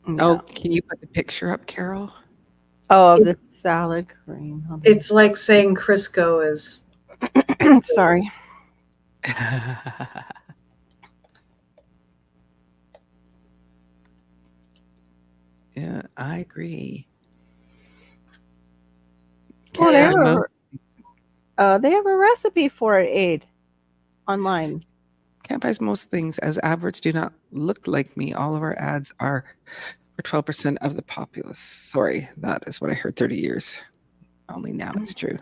Oh, can you put the picture up, Carol?
Oh, the salad cream. Hold on.
It's like saying Crisco is.
Sorry.
Yeah, I agree.
Well,
Can't buy
they have a recipe for it, Aid, online.
Can't buy most things as adverts do not look like me. All of our ads are for 12% of the populace. Sorry, that is what I heard 30 years. Only now it's true.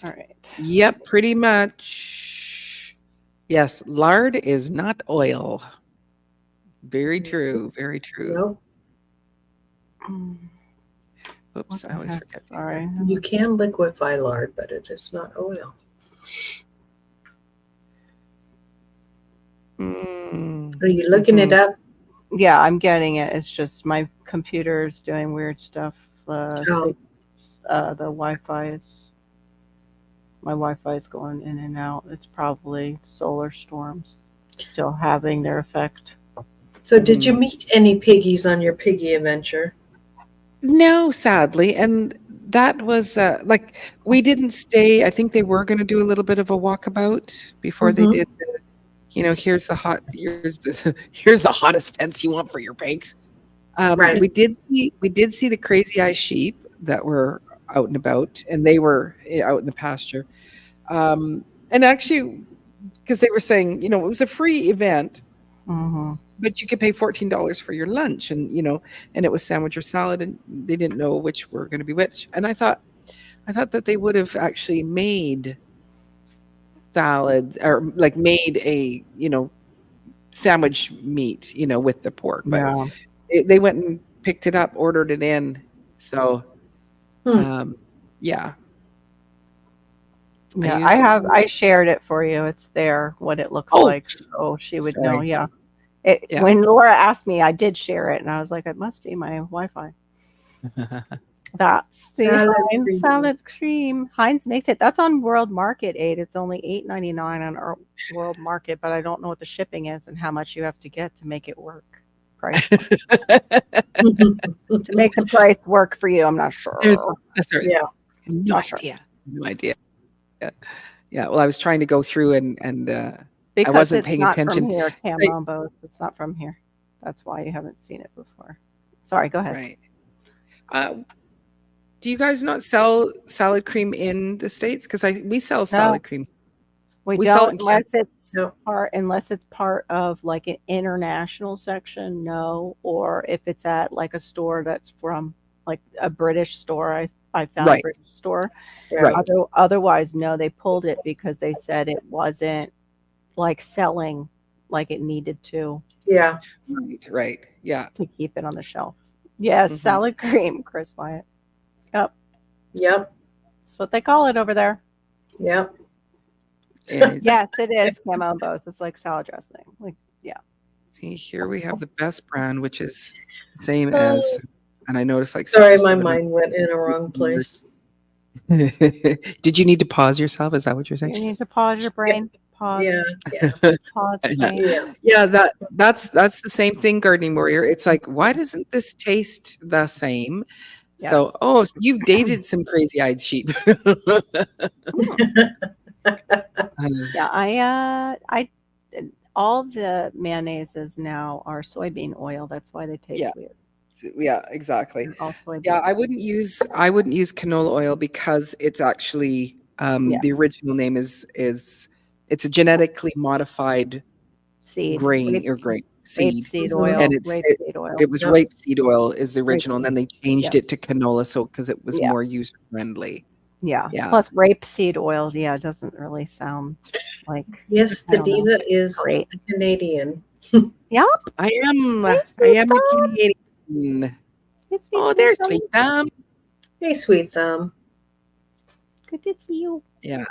All right.
Yep, pretty much. Yes, lard is not oil. Very true. Very true.
Nope.
Oops,
What
I
the
always
heck?
forget.
Sorry.
You can liquefy lard, but it is not oil.
Mm.
Are you looking it up?
Yeah, I'm getting it. It's just my computer's doing weird stuff.
Oh.
The Wi-Fi is my Wi-Fi is going in and out. It's probably solar storms still having their effect.
So, did you meet any piggies on your piggy adventure?
No, sadly, and that was like we didn't stay. I think they were going to do a little bit of a walkabout before they
Mhm.
did. Here's the here's the hottest fence you want for your pigs.
Right.
We did see the crazy eye sheep that were out and about, and they were out in the pasture. And actually, because they were saying, it was a free event,
Mm-hmm.
but you could pay $14 for your lunch, and and it was sandwich or salad, and they didn't know which were going to be which. And I thought that they would have actually made salad or like made a sandwich meat with the pork, but
Yeah.
they went and picked it up, ordered it in. So, yeah.
Yeah,
usually-
I shared it for you. It's there, what it looks
Oh,
like. So she would know.
sorry.
Yeah.
Yeah.
When Laura asked me, I did share it, and I was like, it must be my Wi-Fi. That's the
Salad
Heinz
cream.
salad cream. Heinz makes it. That's on World Market Aid. It's only $8.99 on our World Market, but I don't know what the shipping is and how much you have to get to make it work. Price to make the price work for you. I'm not sure.
That's right.
Yeah.
No
Not sure.
idea. No idea. Yeah. Well, I was trying to go through and
Because
wasn't
it's
paying
not
attention.
from here, Cambos. It's not from here. That's why you haven't seen it before. Sorry, go ahead.
right. Do you guys not sell salad cream in the States? Because we sell salad cream.
We
sell
don't
it in
unless it's part of like an international section, no. Or if it's at like a store that's from like a British store, I found
Right.
a British store.
Right.
Otherwise, no, they pulled it because they said it wasn't like selling like it needed to
Yeah.
Right. Yeah.
to keep it on the shelf. Yes,
Mhm.
salad cream, Chris Wyatt.
Yep.
That's what they call it over there.
Yep.
And it's-
Yes, it is camo and bows. It's like salad dressing. Like,
See, here we have the best brand, which is the same as, and I noticed like
Sorry,
6 or
my
7
mind went in a wrong place.
Did you need to pause yourself? Is that what you're
you
saying?
need to pause your brain. Pause.
Yeah.
Pause.
Yeah.
brain.
Yeah.
Yeah, that's the same thing, Gardening Warrior. It's like, why doesn't this taste the same?
Yes.
So, so you've dated some crazy-eyed sheep.
Yeah, I all the mayonnaises now are soybean oil. That's why they taste
Yeah.
weird.
Yeah, exactly.
They're all soybean.
Yeah, I wouldn't use canola oil because it's actually
Yeah.
the original name is it's a genetically modified
seed.
grain or seed.
Rapeseed oil.
And it's-
Rapeseed oil.
It was
Yep.
rapeseed oil is the original, and then they changed
Yeah.
it to canola because it was
Yeah.
more user friendly.
Yeah.
Yeah.
Plus rapeseed oil. Yeah, it doesn't really sound like
Yes,
I
the
don't know.
diva is
great.
a Canadian.
I am
Yes,
I am a
Thumb.
Canadian.
It's
Oh, there's
Thumb.
Sweet Thumb.
Hey, Sweet Thumb.
Good to see you.
Yeah.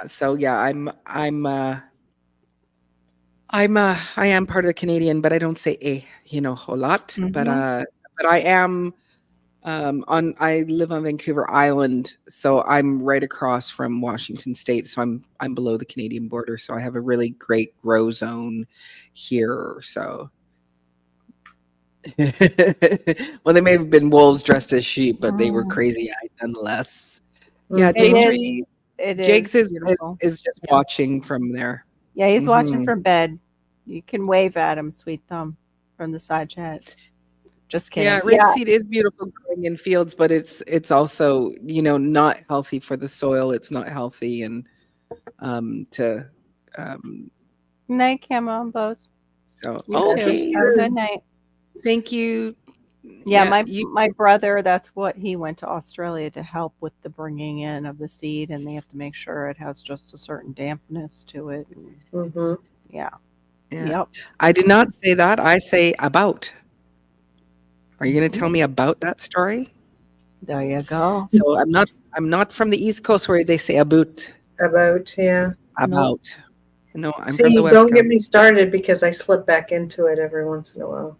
So yeah, I am part of the Canadian, but I don't say a whole lot. But I am I live on Vancouver Island, so I'm right across from Washington State. So I'm below the Canadian border. So I have a really great grow zone here. So well, they may have been wolves dressed as sheep, but they were crazy eyed nonetheless. Yeah,
Mhm.
Jakes is
beautiful.
just
Yeah.
watching from there.
Yeah, he's watching
Mhm.
from bed. You can wave at him, Sweet Thumb, from the side chat. Just kidding.
Yeah, rapeseed is beautiful growing in fields, but it's also not healthy for the soil. It's not healthy and to
Night, Camo and Bows.
so
You too. Have a good night.
Thank you.
Yeah,
you-
my brother, that's what he went to Australia to help with the bringing in of the seed, and they have to make sure it has just a certain dampness to it.
Mhm.
Yeah.
Yeah.
Yep.
I did not say that. I say about. Are you going to tell me about that story?
There you go.
So I'm not from the East Coast where they say about.
About, yeah.
About. No, I'm
See,
from the West
don't get
Coast.
me started because I slip back into it every once in a while.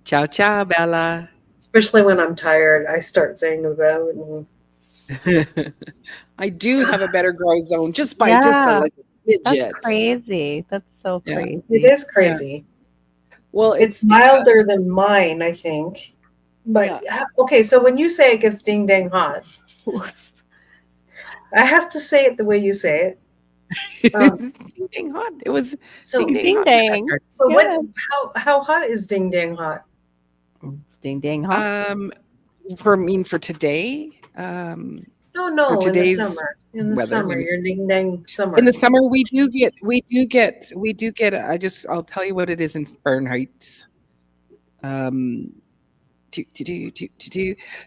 Ciao, ciao, Bella.
Especially when I'm tired, I start saying about and
I do have a better grow zone just by just
Yeah,
like a
That's
midget.
crazy. That's so
Yeah.
crazy.
it is crazy.
Well,
It's
it's
milder than mine, I think. But okay, so when you say it gets ding dang hot, I have to say it the way you say it.
ding dang hot. It was
So
ding dang
Ding
hot in the
dang.
backyard.
so what?
Yeah.
How hot is ding dang hot?
It's ding dang hot.
For today,
No,
for
in the
today's
summer. In the
weather,
summer,
maybe.
you're ding dang summer.
In the summer, we do get. I'll tell you what it is in Fahrenheit.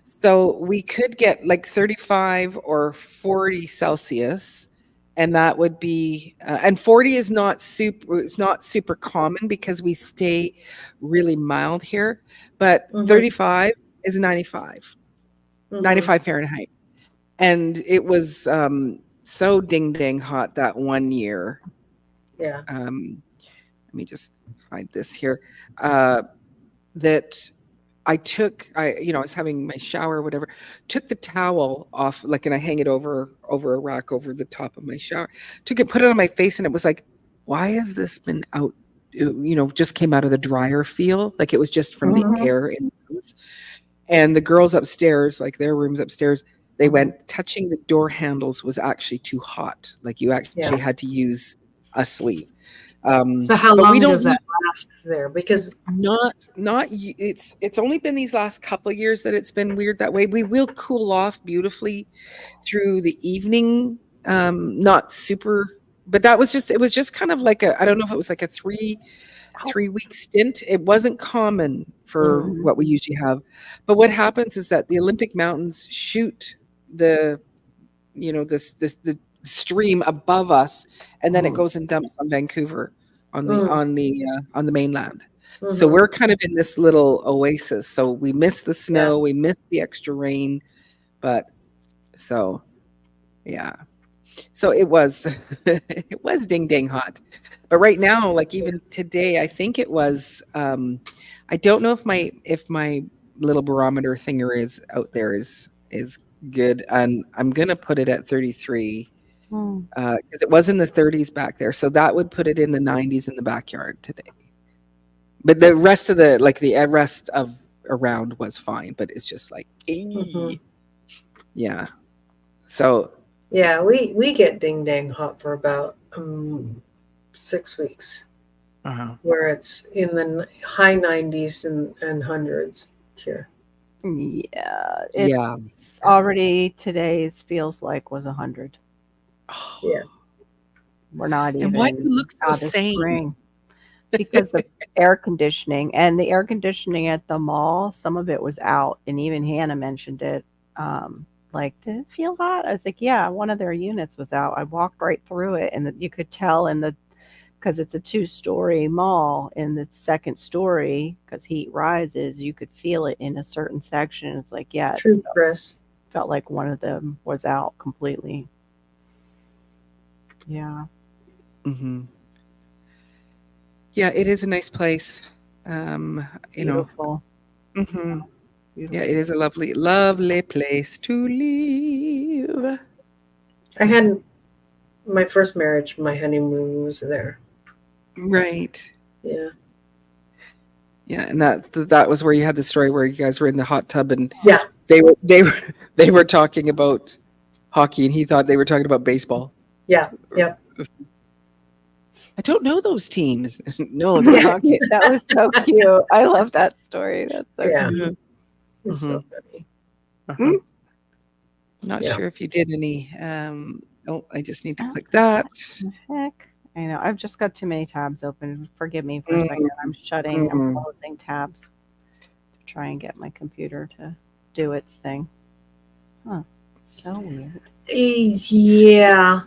So we could get like 35 or 40 Celsius, and that would be and 40 is not super. It's not super common because we stay really mild here, but
Mhm.
35 is 95.
Mhm.
95 Fahrenheit. And it was so ding dang hot that one year.
Yeah.
Let me just find this here. That I was having my shower or whatever, took the towel off, like, and I hang it over a rack over the top of my shower, put it on my face, and it was like, why has this been out? Just came out of the dryer feel, like it was just from the air in the house. And the girls upstairs, like their rooms upstairs, they went, touching the door handles was actually too hot. Like you actually had to use a sleeve.
So how
but
long
we don't
does that last there? Because
it's only been these last couple of years that it's been weird that way. We will cool off beautifully through the evening. Not super, but it was just kind of like I don't know if it was like a 3-week stint. It wasn't common for what we usually have. But what happens is that the Olympic Mountains shoot the stream above us, and then it goes and dumps on Vancouver on the mainland. So we're kind of in this little oasis. So we miss the snow, we miss the extra rain, but so yeah. So it was it was ding dang hot. But right now, like even today, I think it was I don't know if my little barometer thinger is out there is good, and I'm gonna put it at 33 because it was in the 30s back there, so that would put it in the 90s in the backyard today. But the rest of the rest of around was fine, but it's just like yeah. So
yeah, we get ding dang hot for about 6 weeks, where it's in the high 90s and hundreds here.
Yeah, it's already today's feels like was 100.
Yeah,
we're not even.
And why do you look so
out of
sane?
spring because of air conditioning, and the air conditioning at the mall, some of it was out, and even Hannah mentioned it. Like, did it feel hot? I was like, yeah, one of their units was out. I walked right through it, and you could tell because it's a 2-story mall, in the second story, because heat rises, you could feel it in a certain section. It's like, yeah,
true, Chris.
Felt like one of them was out completely. Yeah.
Yeah, it is a nice place.
Beautiful.
Beautiful. Yeah, it is a lovely, lovely place to live.
I had my first marriage, my honeymoon was there.
Right.
Yeah.
Yeah, and that was where you had the story where you guys were in the hot tub, and they were talking about hockey, and he thought they were talking about baseball.
Yeah. Yep.
I don't know those teams. No, they're hockey.
That was so cute. I love that story. That's so cute.
It's so funny.
Not sure if you did any. I just need to click that.
Heck, I know. I've just got too many tabs open. Forgive me for a second. I'm closing tabs to try and get my computer to do its thing. Huh. So weird.
Yeah.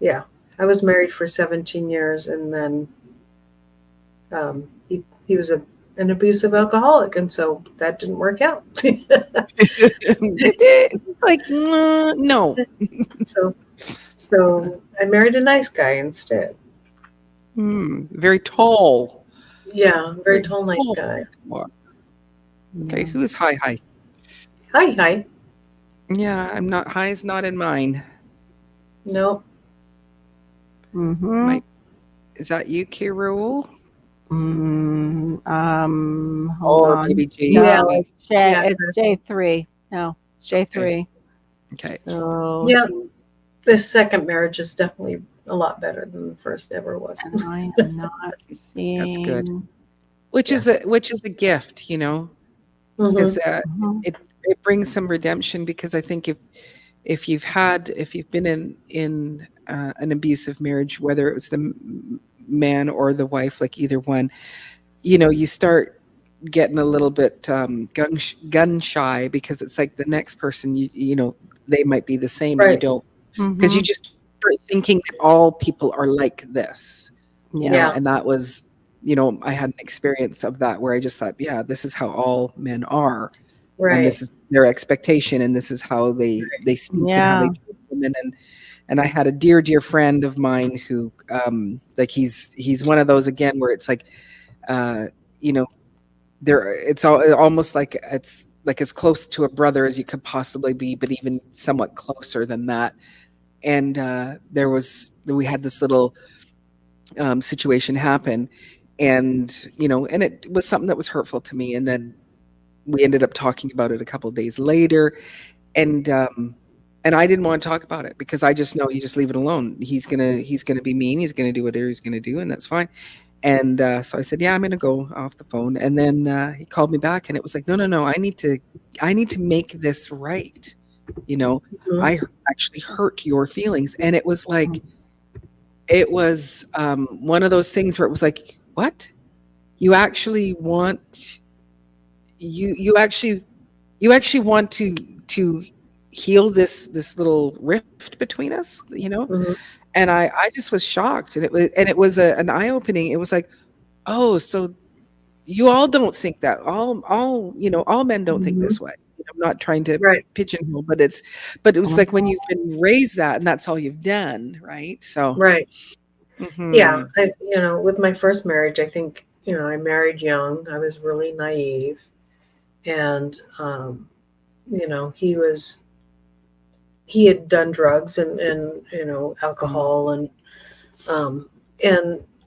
Yeah. I was married for 17 years, and then he was an abusive alcoholic, and so that didn't work out.
It's like no.
So I married a nice guy instead.
Very tall.
Yeah, very tall, nice
tall.
guy.
Okay, who's high?
Hi, hi.
Yeah, I'm not. High is not in mine.
No,
Mm-hmm.
Might, is that you, Kirul?
Hold
Or
on.
maybe J?
Yeah.
No,
maybe-
it's J.
Yeah,
It's
correct.
J3. No, it's J3.
Okay.
So
yeah. This second marriage is definitely a lot better than the first ever was.
and I am not seeing.
good. Which is a gift, you know,
Mhm.
because
Mhm.
it brings some redemption. Because I think if you've been in an abusive marriage, whether it was the man or the wife, like either one, you know, you start getting a little bit gun shy, because it's like the next person, you know, they might be the same, and you
Right.
don't, because you
Mhm.
just start thinking that all people are like this, you know.
Yeah.
And that was, you know, I had an experience of that where I just thought, yeah, this is how all men are, and
Right.
this is their expectation, and this is how they speak and how they
Yeah.
treat women. And I had a dear friend of mine who like he's one of those again where it's like you know, it's almost like it's like as close to a brother as you could possibly be, but even somewhat closer than that. And we had this little situation happen, and you know, and it was something that was hurtful to me. And then we ended up talking about it a couple of days later, and I didn't want to talk about it, because I just know, you just leave it alone. He's gonna be mean. He's gonna do whatever he's gonna do, and that's fine. And so I said, yeah, I'm gonna go off the phone. And then he called me back, and it was like, no, I need to make this right. You know,
Mhm.
I actually hurt your feelings. And it was like, it was one of those things where it was like, what? You actually want you actually want to heal this little rift between us, you know?
Mhm.
And I just was shocked. And it was an eye-opening. It was like, oh, so you all don't think that, all you know, all men don't think
Mhm.
this way. I'm not trying to
Right.
pigeonhole, but it was like when you've been raised that, and that's all you've done, right? So
Right.
mhm.
Yeah. You know, with my first marriage, I think, you know, I married young. I was really naive. And, you know, he had done drugs and, you know, alcohol and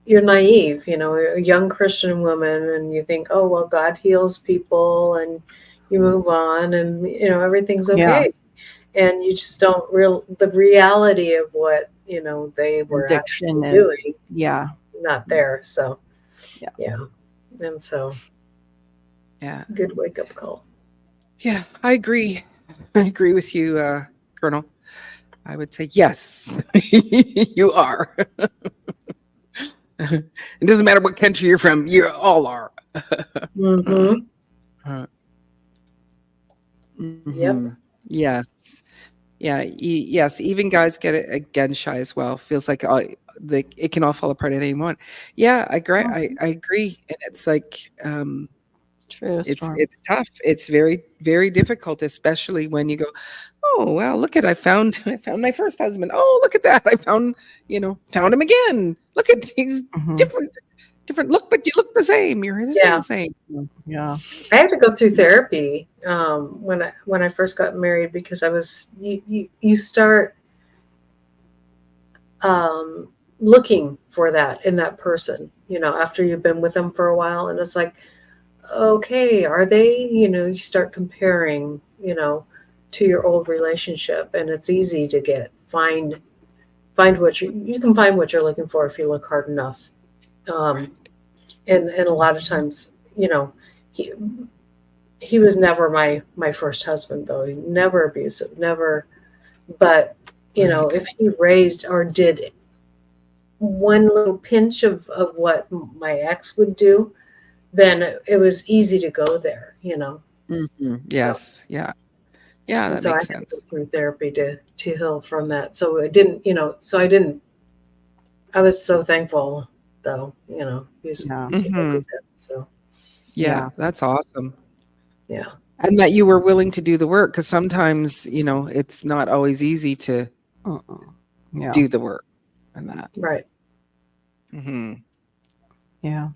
you're naive, you know, a young Christian woman, and you think, oh, well, God heals people, and you move on, and, you know, everything's okay. And you just don't the reality of what, you know, they were
Addiction
actually
is
doing,
yeah.
not there. So,
Yeah.
yeah. And so,
Yeah.
good wake up call.
Yeah, I agree. I agree with you, Colonel. I would say yes, you are. It doesn't matter what country you're from, you all are.
Mm-hmm.
Mhm. Yes. Yeah. Yes. Even guys get it again shy as well. Feels like it can all fall apart at any moment. Yeah, I agree. I agree. And it's like
True.
it's tough. It's very, very difficult, especially when you go, oh well, look at I found my first husband. Oh, look at that. I found him again. Look at he's different look, but you look the same. You're the same.
Yeah.
I had to go through therapy when I first got married, because I was you start looking for that in that person, you know, after you've been with them for a while, and it's like, okay, are they, you know, you start comparing, you know, to your old relationship, and it's easy to find what you can find what you're looking for if you look hard enough. And a lot of times, you know, he was never my first husband, though. Never abusive, never. But, you know, if he raised or did one little pinch of what my ex would do, then it was easy to go there, you know.
Mm-hmm. Yes. Yeah. Yeah, that
so
makes
I had to
sense.
go through therapy to heal from that. So it didn't, you know, I was so thankful, though, you know, he was
Mhm.
so
Yeah, that's awesome.
yeah.
And that you were willing to do the work, because sometimes, you know, it's not always easy to
Yeah.
do the work and that.
Right.
Hmm.
Yeah.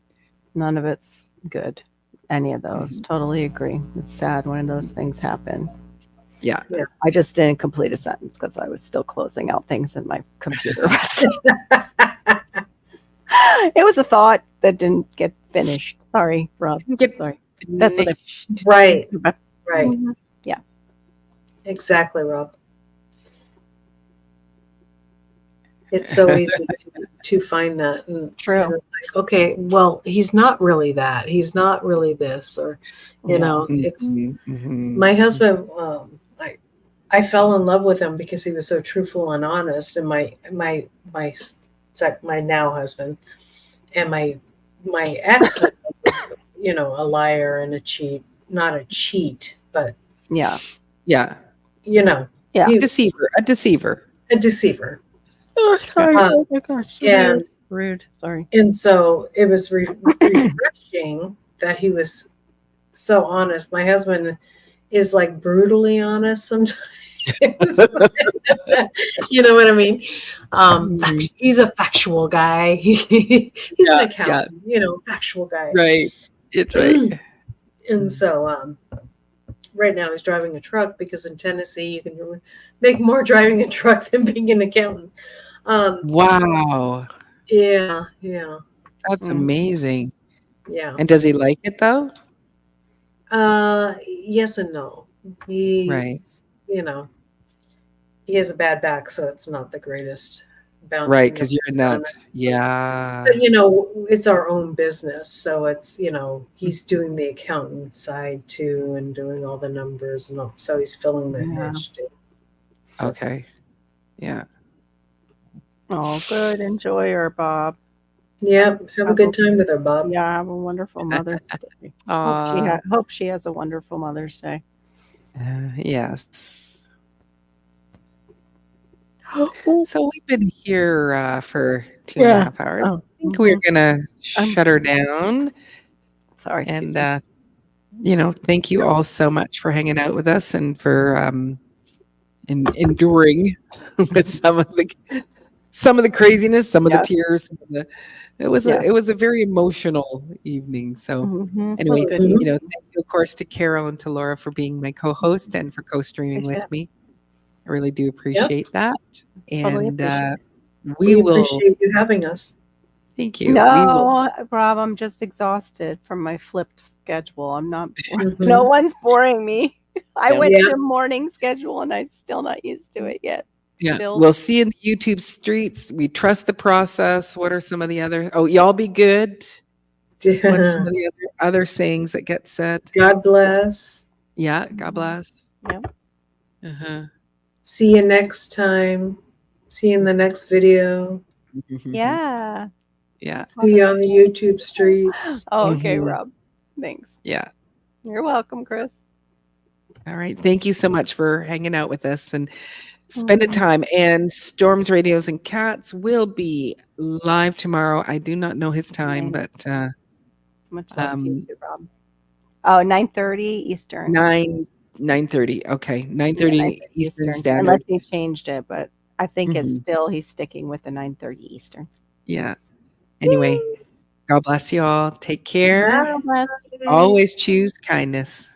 None of it's good. Any of those. Totally agree. It's sad when those things happen.
Yeah.
I just didn't complete a sentence because I was still closing out things in my computer. It was a thought that didn't get finished. Sorry, Rob.
Get
Sorry. That's what I-
finished.
Right. Right.
Mhm. Yeah.
Exactly, Rob. It's so easy to find that. And,
True.
and it's like, okay, well, he's not really that. He's not really this, or you know, it's
Mhm, mhm.
my husband. I fell in love with him because he was so truthful and honest, and my now husband, and my ex husband was, you know, a liar and a cheat. Not a cheat, but
Yeah.
Yeah.
you know,
Yeah.
he-
Deceiver. A deceiver.
a deceiver.
Oh, sorry.
Uh,
Oh my gosh.
and
Rude. Sorry.
And so it was refreshing that he was so honest. My husband is like brutally honest sometimes. You know what I mean?
Mhm.
He's a factual guy. He's
Yeah,
an accountant, you know, factual guy.
Right. It's right.
And so right now he's driving a truck because in Tennessee you can make more driving a truck than being an accountant.
Wow.
Yeah.
That's
Mm.
amazing.
Yeah.
And does he like it though?
Yes and no. He,
Right.
you know, he has a bad back, so it's not the greatest bounce.
Right. Because you're in that. Yeah.
But, you know, it's our own business, so it's, you know, he's doing the accountant side too, and doing all the numbers, and all, so he's filling the
Yeah.
niche too. So,
Okay. Yeah.
Oh, good. Enjoy her, Bob.
yeah, have a good time with her, Bob.
Yeah, have a wonderful Mother's Day.
Aw.
Hope she has a wonderful Mother's Day.
Yes. So we've been here for 2.5 hours.
Oh,
I think we're gonna shut her down.
sorry.
And
Susan.
thank you all so much for hanging out with us and for enduring with some of the craziness, some of the
Yeah.
tears. It was
Yeah.
a very emotional evening. So
Mhm.
anyway,
Well, good.
Mhm.
thank you of course to Carol and to Laura for being my co-host and for co-streaming with me. I really do appreciate that.
Totally
And
appreciate
we will.
appreciate you having us.
Thank you. We will.
No, Rob, I'm just exhausted from my flipped schedule. I'm not.
Mhm.
No one's boring me. I
Yeah.
went
Yeah.
to morning schedule and I'm still not used to it yet.
Yeah,
Still.
we'll see you in the YouTube streets. We trust the process. What are some of the other? Oh, y'all be good. What's some of the other sayings that get said?
God bless.
Yeah, God bless.
Yep.
Uh-huh.
See you next time. See you in the next video.
Yeah.
Yeah.
See you on the YouTube streets.
Oh, okay,
Mhm.
Rob. Thanks.
Yeah.
You're welcome, Chris.
All right. Thank you so much for hanging out with us and spending time. And Storms, Radios, and Cats will be live tomorrow. I do not know his time, but
Much love to you too, Rob. Oh, 9:30 Eastern.
9:30. Okay, 9:30
Yeah, 9:30
Eastern Standard.
Unless he changed it, but I think it's
Mhm.
still he's sticking with the 9:30 Eastern.
Yeah. Anyway, God bless you all. Take care.
God bless.
Always choose kindness.